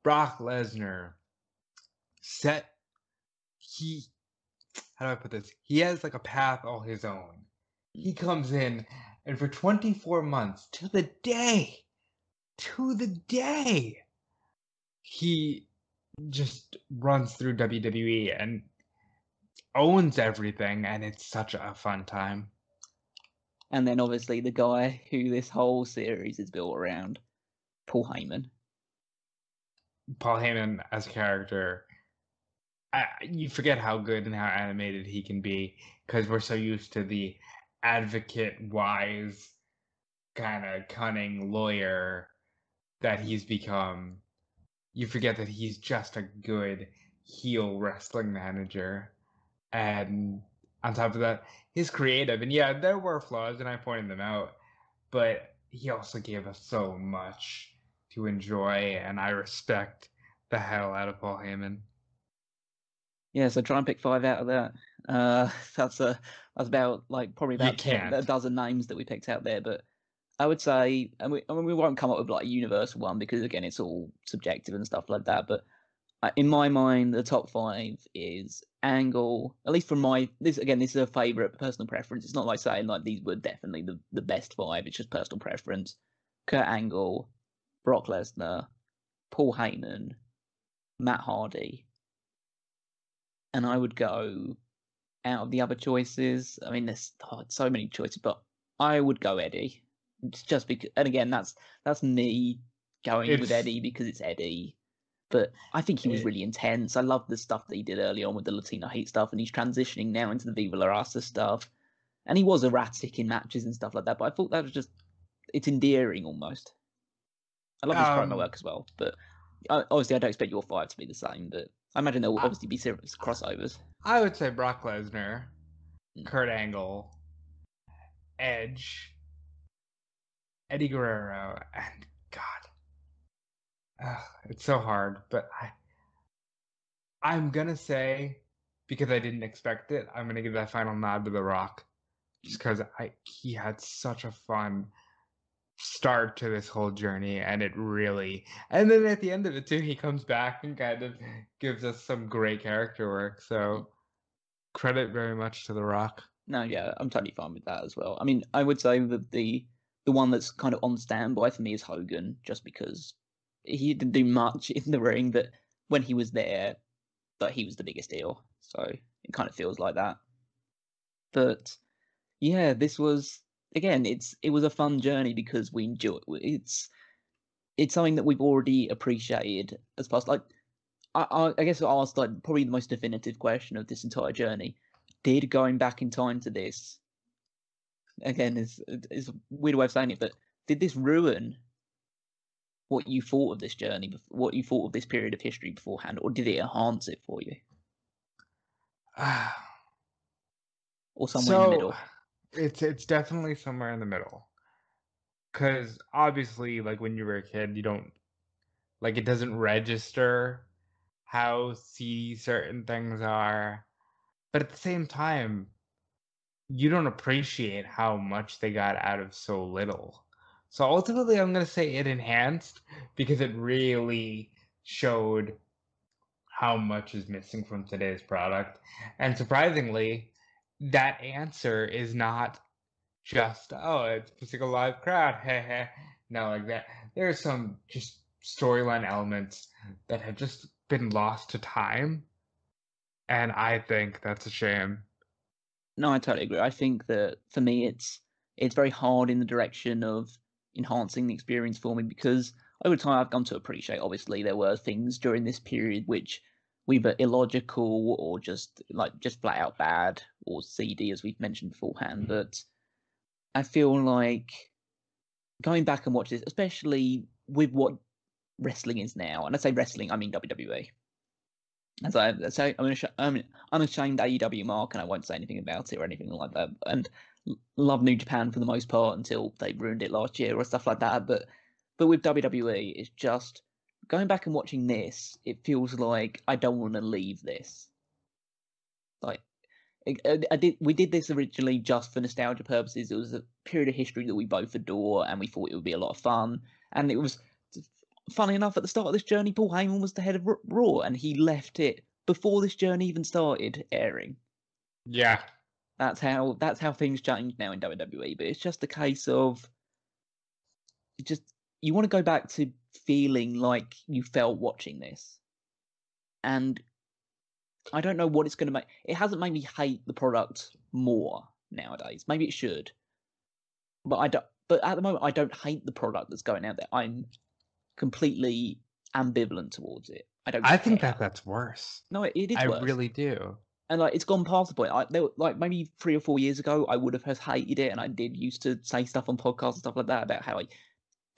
Brock Lesnar how do I put this? He has like a path all his own. He comes in, and for 24 months, to the day, he just runs through WWE and owns everything, and it's such a fun time. And then obviously the guy who this whole series is built around, Paul Heyman. Paul Heyman as a character, you forget how good and how animated he can be because we're so used to the advocate, wise, kind of cunning lawyer that he's become. You forget that he's just a good heel wrestling manager. And on top of that, he's creative. And yeah, there were flaws, and I pointed them out. But he also gave us so much to enjoy, and I respect the hell out of Paul Heyman. Yeah, so try and pick 5 out of that. That's about probably about 10, a dozen names that we picked out there. But I would say, I mean, we won't come up with like a universal one because again, it's all subjective and stuff like that. But in my mind, the top 5 is Angle. At least from this is a favorite personal preference. It's not like saying like these were definitely the best 5. It's just personal preference. Kurt Angle, Brock Lesnar, Paul Heyman, Matt Hardy. And I would go out of the other choices. I mean, there's so many choices, but I would go Eddie. It's just because, and again, that's me going with Eddie because it's Eddie. But I think he was really intense. I love the stuff that he did early on with the Latino Heat stuff, and he's transitioning now into the Viva La Raza stuff. And he was erratic in matches and stuff like that, but I thought that was it's endearing almost. I love his promo work as well, but obviously I don't expect your 5 to be the same, but I imagine there will obviously be serious crossovers. I would say Brock Lesnar, Kurt Angle, Edge, Eddie Guerrero, and God, it's so hard. But I'm gonna say, because I didn't expect it, I'm gonna give that final nod to The Rock, just because he had such a fun start to this whole journey, and then at the end of it too, he comes back and kind of gives us some great character work. So credit very much to The Rock. No, yeah, I'm totally fine with that as well. I mean, I would say that the one that's kind of on standby for me is Hogan, just because he didn't do much in the ring, but when he was there, that he was the biggest deal. So it kind of feels like that. But yeah, this was again, it was a fun journey because we enjoy it's something that we've already appreciated as far as like I guess I'll ask like probably the most definitive question of this entire journey. Did going back in time to this again is a weird way of saying it, but did this ruin what you thought of this journey, what you thought of this period of history beforehand, or did it enhance it for you? Or somewhere in the middle? It's definitely somewhere in the middle. Because obviously, like when you were a kid, you don't like it doesn't register how seedy certain things are. But at the same time, you don't appreciate how much they got out of so little. So ultimately, I'm going to say it enhanced because it really showed how much is missing from today's product. And surprisingly, that answer is not just, oh, it's pissing a live crowd. No, like that. There are some just storyline elements that have just been lost to time. And I think that's a shame. No, I totally agree. I think that for me, it's very hard in the direction of enhancing the experience for me because over time I've come to appreciate. Obviously, there were things during this period which we were illogical or just flat out bad or seedy, as we've mentioned beforehand. But I feel like going back and watch this, especially with what wrestling is now, and I say wrestling, I mean WWE. As I say, I'm an unashamed AEW mark, and I won't say anything about it or anything like that. And love New Japan for the most part until they ruined it last year or stuff like that. But with WWE, it's just going back and watching this. It feels like I don't want to leave this. Like we did this originally just for nostalgia purposes. It was a period of history that we both adore, and we thought it would be a lot of fun. And it was funny enough, at the start of this journey, Paul Heyman was the head of Raw, and he left it before this journey even started airing. Yeah. That's how things change now in WWE. But it's just a case of you want to go back to feeling like you felt watching this, and I don't know what it's going to make. It hasn't made me hate the product more nowadays. Maybe it should, but I don't. But at the moment, I don't hate the product that's going out there. I'm completely ambivalent towards it. I think that's worse. No, it is worse. I really do. And like, it's gone past the point. Like maybe 3 or 4 years ago, I would have hated it, and I did used to say stuff on podcasts and stuff like that about how I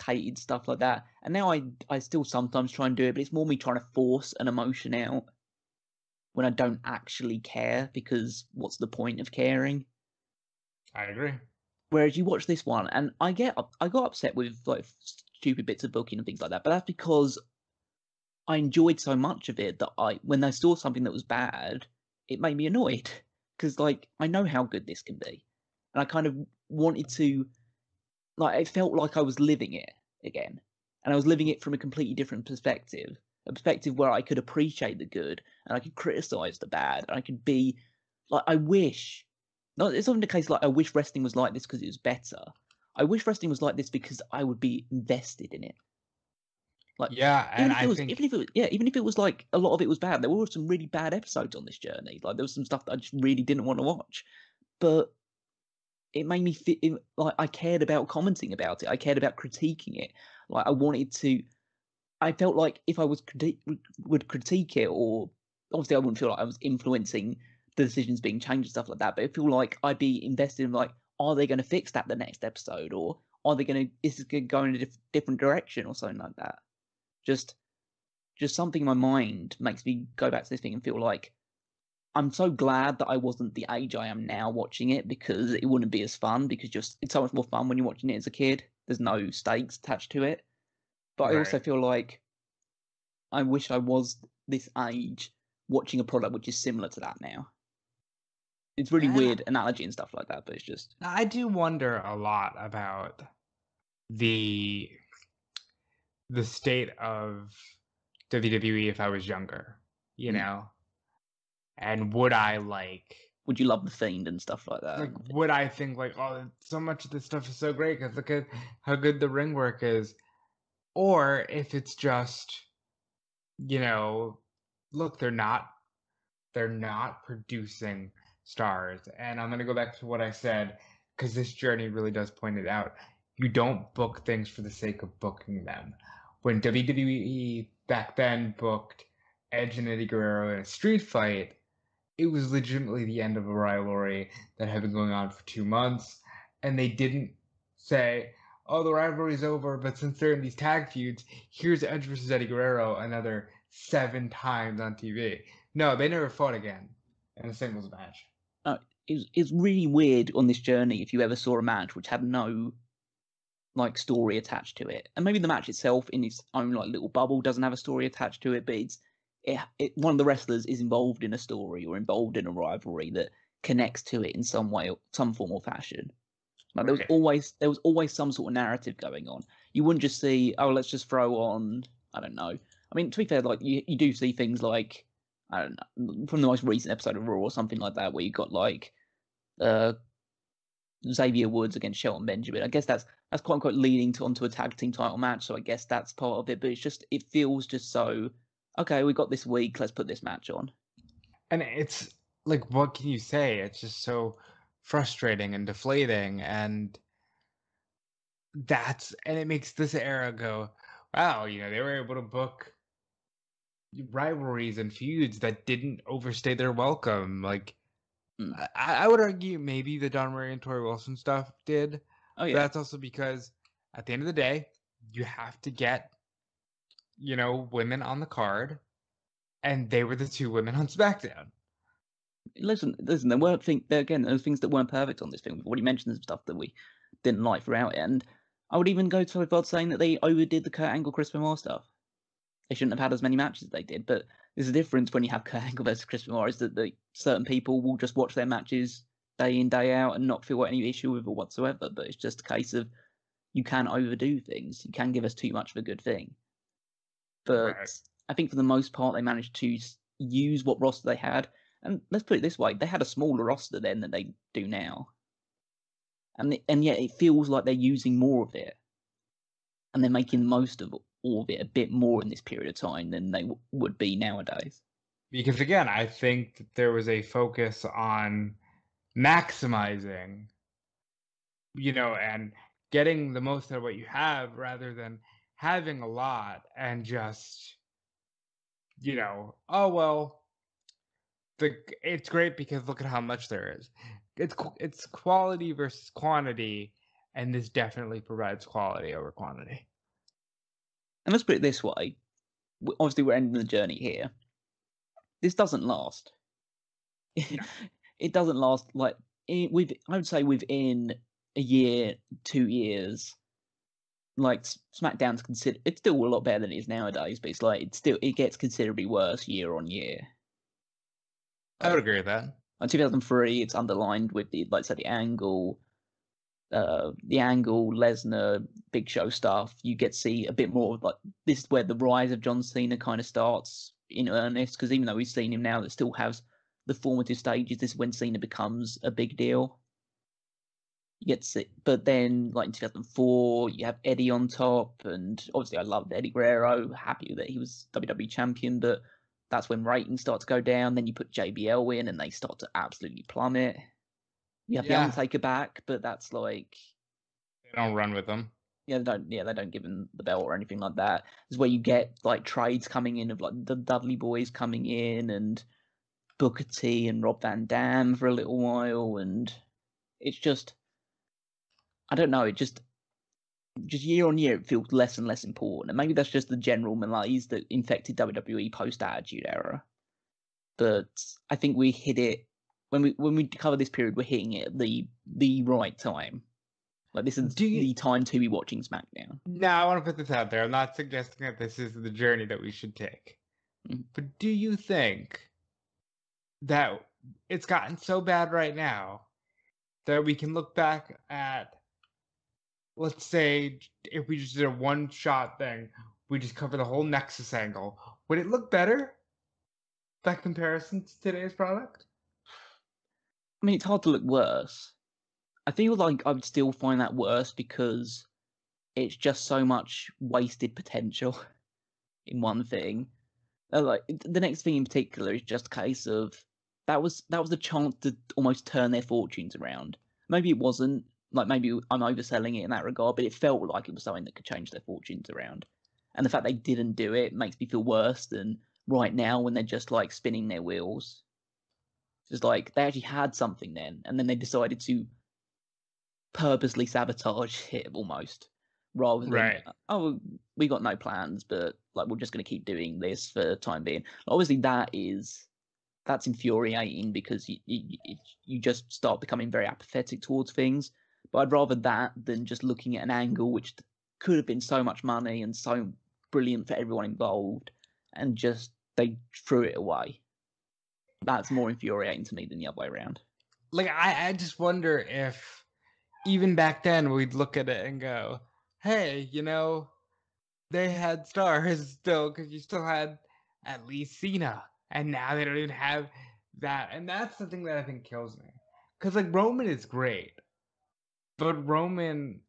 hated stuff like that. And now I still sometimes try and do it, but it's more me trying to force an emotion out when I don't actually care, because what's the point of caring? I agree. Whereas you watch this one, and I got upset with like stupid bits of booking and things like that, but that's because I enjoyed so much of it that when I saw something that was bad, it made me annoyed, because like I know how good this can be, and I kind of wanted to, like, it felt like I was living it again, and I was living it from a completely different perspective, a perspective where I could appreciate the good and I could criticize the bad, and I could be like, it's often the case like I wish wrestling was like this because it was better. I wish wrestling was like this because I would be invested in it. Like, yeah, and even if it was like a lot of it was bad, there were some really bad episodes on this journey. Like, there was some stuff that I just really didn't want to watch, but it made me feel like I cared about commenting about it. I cared about critiquing it. Like, I felt like if I would critique it, or obviously I wouldn't feel like I was influencing the decisions being changed and stuff like that, but I feel like I'd be invested in, like, are they going to fix that the next episode, or is it going to go in a different direction or something like that? Just something in my mind makes me go back to this thing and feel like I'm so glad that I wasn't the age I am now watching it, because it wouldn't be as fun, because it's so much more fun when you're watching it as a kid. There's no stakes attached to it. But I also feel like I wish I was this age watching a product which is similar to that now. It's really weird analogy and stuff like that, but it's just... I do wonder a lot about the state of WWE if I was younger, you know? And would you love The Fiend and stuff like that? Like, would I think like, oh, so much of this stuff is so great because look at how good the ring work is? Or if it's just, look, they're not producing stars. And I'm going to go back to what I said, because this journey really does point it out. You don't book things for the sake of booking them. When WWE back then booked Edge and Eddie Guerrero in a street fight, it was legitimately the end of a rivalry that had been going on for 2 months. And they didn't say, oh, the rivalry's over, but since they're in these tag feuds, here's Edge versus Eddie Guerrero another 7 times on TV. No, they never fought again in a singles match. It's really weird on this journey if you ever saw a match which had no like story attached to it, and maybe the match itself in its own like little bubble doesn't have a story attached to it, but one of the wrestlers is involved in a story or involved in a rivalry that connects to it in some way, some form or fashion. Like, there was always some sort of narrative going on. You wouldn't just see, oh, let's just throw on, I don't know. I mean, to be fair, like, you do see things like, I don't know, from the most recent episode of Raw or something like that, where you got like Xavier Woods against Shelton Benjamin. I guess that's quite unquote leading onto a tag team title match, so I guess that's part of it. But it feels just so, okay, we got this week, let's put this match on. And it's like, what can you say? It's just so frustrating and deflating, and it makes this era go, wow, they were able to book rivalries and feuds that didn't overstay their welcome. Like, I would argue maybe the Don Murray and Tori Wilson stuff did. Oh yeah. But that's also because at the end of the day, you have to get, women on the card, and they were the 2 women on SmackDown. Listen, there were things that weren't perfect on this film. We've already mentioned some stuff that we didn't like throughout it, and I would even go so far saying that they overdid the Kurt Angle Chris Benoit stuff. They shouldn't have had as many matches as they did, but there's a difference when you have Kurt Angle versus Chris Benoit, is that certain people will just watch their matches day in, day out and not feel any issue with it whatsoever. But it's just a case of, you can overdo things. You can give us too much of a good thing. But Right. I think for the most part, they managed to use what roster they had. And let's put it this way, they had a smaller roster then than they do now. And yet it feels like they're using more of it. And they're making the most of all of it a bit more in this period of time than they would be nowadays. Because again, I think that there was a focus on maximizing, and getting the most out of what you have rather than having a lot and just, oh well, it's great because look at how much there is. It's quality versus quantity, and this definitely provides quality over quantity. And let's put it this way. Obviously, we're ending the journey here. This doesn't last. No. It doesn't last. I would say within a year, 2 years, like SmackDown's considered. It's still a lot better than it is nowadays, but it gets considerably worse year on year. I would agree with that. In 2003, it's underlined with the angle, Lesnar, Big Show stuff. You get to see a bit more of this is where the rise of John Cena kind of starts in earnest. Because even though we've seen him now, that still has the formative stages. This is when Cena becomes a big deal. You get to see, but then in 2004, you have Eddie on top, and obviously I loved Eddie Guerrero. Happy that he was WWE champion, but that's when ratings start to go down. Then you put JBL in, and they start to absolutely plummet. You have the Undertaker back, but that's they don't run with them. They don't give him the belt or anything like that. This is where you get trades coming in of the Dudley Boys coming in and Booker T and Rob Van Dam for a little while, and it's just, I don't know, it just year on year it feels less and less important, and maybe that's just the general malaise that infected WWE post Attitude Era. But I think we hit it when we cover this period. We're hitting it at the right time. This is the time to be watching SmackDown. Now, I want to put this out there. I'm not suggesting that this is the journey that we should take. Mm-hmm. But do you think that it's gotten so bad right now that we can look back at, let's say, if we just did a one-shot thing, we just cover the whole Nexus angle, would it look better, that comparison to today's product? I mean, it's hard to look worse. I feel like I would still find that worse because it's just so much wasted potential in one thing. The next thing in particular is just a case of that was a chance to almost turn their fortunes around. Maybe it wasn't. Maybe I'm overselling it in that regard, but it felt like it was something that could change their fortunes around. And the fact they didn't do it makes me feel worse than right now when they're just spinning their wheels. It's just they actually had something then, and then they decided to purposely sabotage it almost, rather than we got no plans, but we're just going to keep doing this for the time being. Obviously, that's infuriating because you just start becoming very apathetic towards things. But I'd rather that than just looking at an angle which could have been so much money and so brilliant for everyone involved, and just they threw it away. That's more infuriating to me than the other way around. I just wonder if even back then we'd look at it and go, hey, they had stars still, because you still had at least Cena, and now they don't even have that. And that's the thing that I think kills me, because Roman is great, but Roman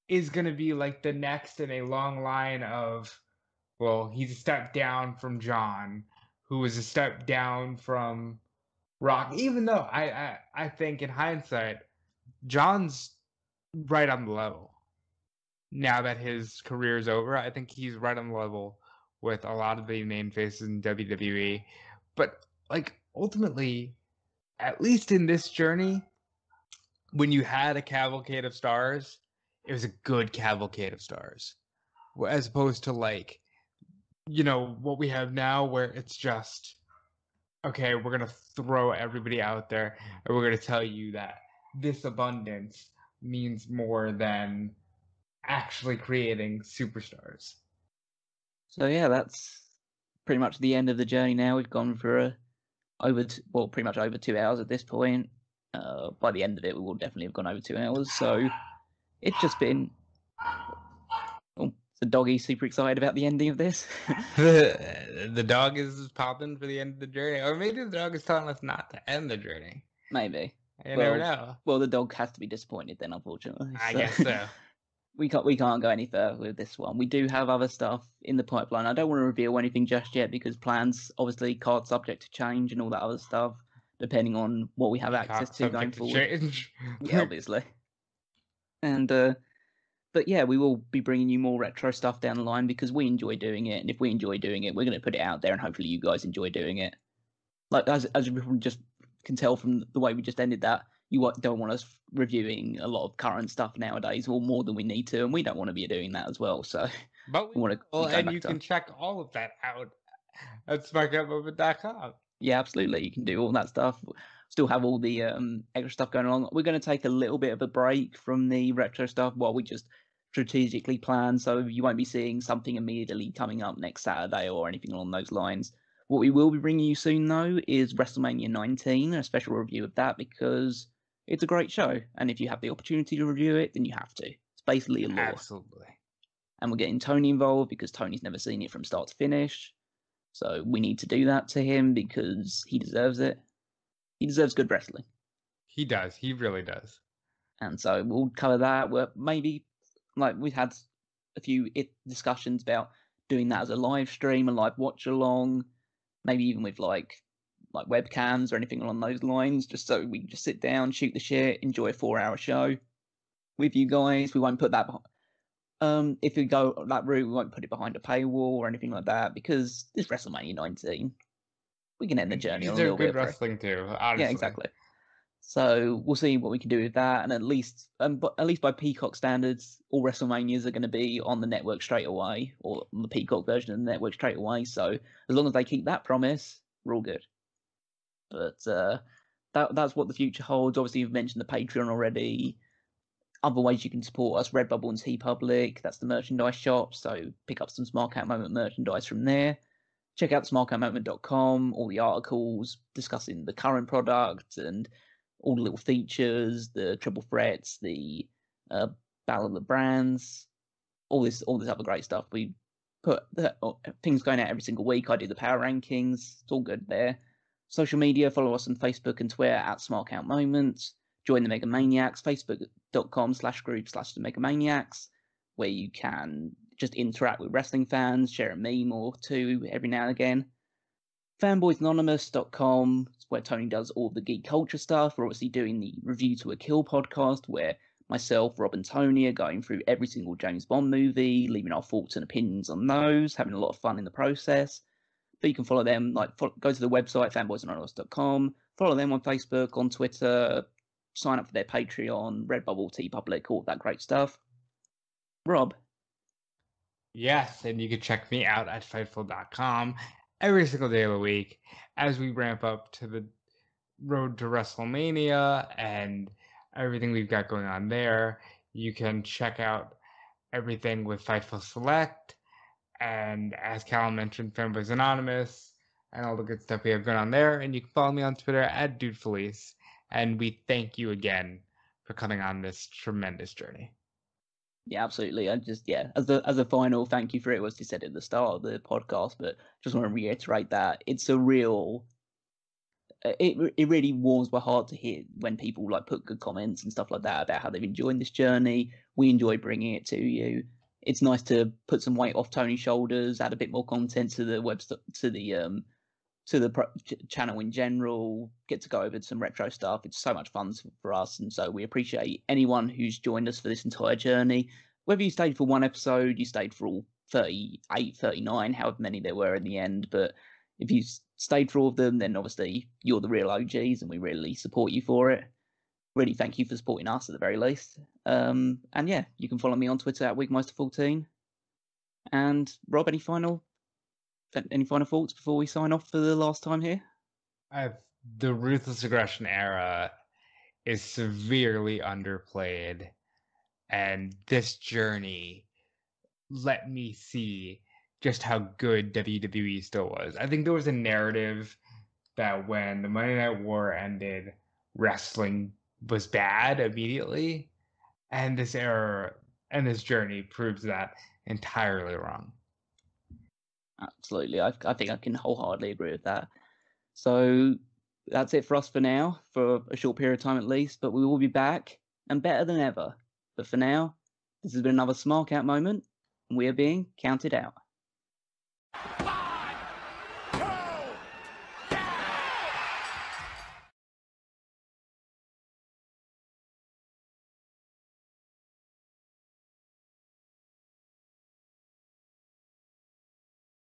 is going to be the next in a long line of, well, he's a step down from John, who was a step down from Rock, even though I think in hindsight, John's right on the level. Now that his career is over, I think he's right on the level with a lot of the main faces in WWE. But ultimately, at least in this journey, when you had a cavalcade of stars, it was a good cavalcade of stars, as opposed to what we have now, where it's just, okay, we're gonna throw everybody out there and we're gonna tell you that this abundance means more than actually creating superstars. So yeah, that's pretty much the end of the journey now. We've gone for pretty much over 2 hours at this point. By the end of it, we will definitely have gone over 2 hours. So it's just been the doggy super excited about the ending of this. The dog is popping for the end of the journey, or maybe the dog is telling us not to end the journey. Maybe. You never know. Well, the dog has to be disappointed then, unfortunately. I guess so. We can't go any further with this one. We do have other stuff in the pipeline. I don't want to reveal anything just yet because plans obviously can't subject to change and all that other stuff, depending on what we have access to going forward. Change. Yeah, obviously. And but yeah, we will be bringing you more retro stuff down the line because we enjoy doing it, and if we enjoy doing it, we're going to put it out there, and hopefully you guys enjoy doing it. Like as you just can tell from the way we just ended that, you don't want us reviewing a lot of current stuff nowadays, or more than we need to, and we don't want to be doing that as well. So, but we want to. Well, and you can check all of that out at smarkoutmoment.com. Yeah, absolutely. You can do all that stuff. Still have all the extra stuff going along. We're going to take a little bit of a break from the retro stuff while we just strategically plan. So you won't be seeing something immediately coming up next Saturday or anything along those lines. What we will be bringing you soon, though, is WrestleMania 19, a special review of that, because it's a great show. And if you have the opportunity to review it, then you have to. It's basically a law. Absolutely. And we're getting Tony involved because Tony's never seen it from start to finish. So we need to do that to him because he deserves it. He deserves good wrestling. He does. He really does. And so we'll cover that. We're maybe, like, we've had a few discussions about doing that as a live stream, a live watch along, maybe even with like webcams or anything along those lines, just so we can just sit down, shoot the shit, enjoy a 4-hour show with you guys. We won't put that if we go that route, we won't put it behind a paywall or anything like that because it's WrestleMania 19. We can end the journey on a little bit. These are good wrestling too, honestly. Yeah, exactly. So we'll see what we can do with that, and at least by Peacock standards, all WrestleManias are going to be on the network straight away, or on the Peacock version of the network straight away. So as long as they keep that promise, we're all good. But that's what the future holds. Obviously, you've mentioned the Patreon already. Other ways you can support us, Redbubble and TeePublic, that's the merchandise shop, so pick up some Smark Out Moment merchandise from there. Check out smarkoutmoment.com, all the articles discussing the current product and all the little features, the triple threats, the Battle of the Brands, all this other great stuff. We put things going out every single week. I do the power rankings. It's all good there. Social media, follow us on Facebook and Twitter at Smark Out Moment. Join the Mega Maniacs, facebook.com/group/the Mega Maniacs, where you can just interact with wrestling fans, share a meme or two every now and again. Fanboysanonymous.com, where Tony does all the geek culture stuff. We're obviously doing the Review to a Kill podcast, where myself, Rob, and Tony are going through every single James Bond movie, leaving our thoughts and opinions on those, having a lot of fun in the process. But you can follow them, go to the website, fanboysanonymous.com, follow them on Facebook, on Twitter, sign up for their Patreon, Redbubble, TeePublic, all that great stuff. Rob? Yes, and you can check me out at Fightful.com every single day of the week as we ramp up to the road to WrestleMania and everything we've got going on there. You can check out everything with Fightful Select, and as Callum mentioned, Fanboys Anonymous, and all the good stuff we have going on there. And you can follow me on Twitter at DeFelice. And we thank you again for coming on this tremendous journey. Yeah, absolutely. I just, as a final thank you for it, was you said at the start of the podcast, but just want to reiterate that it's a real, it really warms my heart to hear when people like put good comments and stuff like that about how they've enjoyed this journey. We enjoy bringing it to you. It's nice to put some weight off Tony's shoulders, add a bit more content to the website, to the channel in general, get to go over some retro stuff. It's so much fun for us, and so we appreciate anyone who's joined us for this entire journey. Whether you stayed for one episode, you stayed for all 38, 39, however many there were in the end, but if you stayed for all of them, then obviously you're the real OGs, and we really support you for it. Really thank you for supporting us at the very least. And yeah, you can follow me on Twitter at Wigmeister14. And Rob, any final thoughts before we sign off for the last time here? The Ruthless Aggression era is severely underplayed, and this journey let me see just how good WWE still was. I think there was a narrative that when the Monday Night War ended, wrestling was bad immediately, and this era and this journey proves that entirely wrong. Absolutely. I think I can wholeheartedly agree with that. So that's it for us for now, for a short period of time at least, but we will be back and better than ever. But for now, this has been another Smark Out moment, and we are being counted out.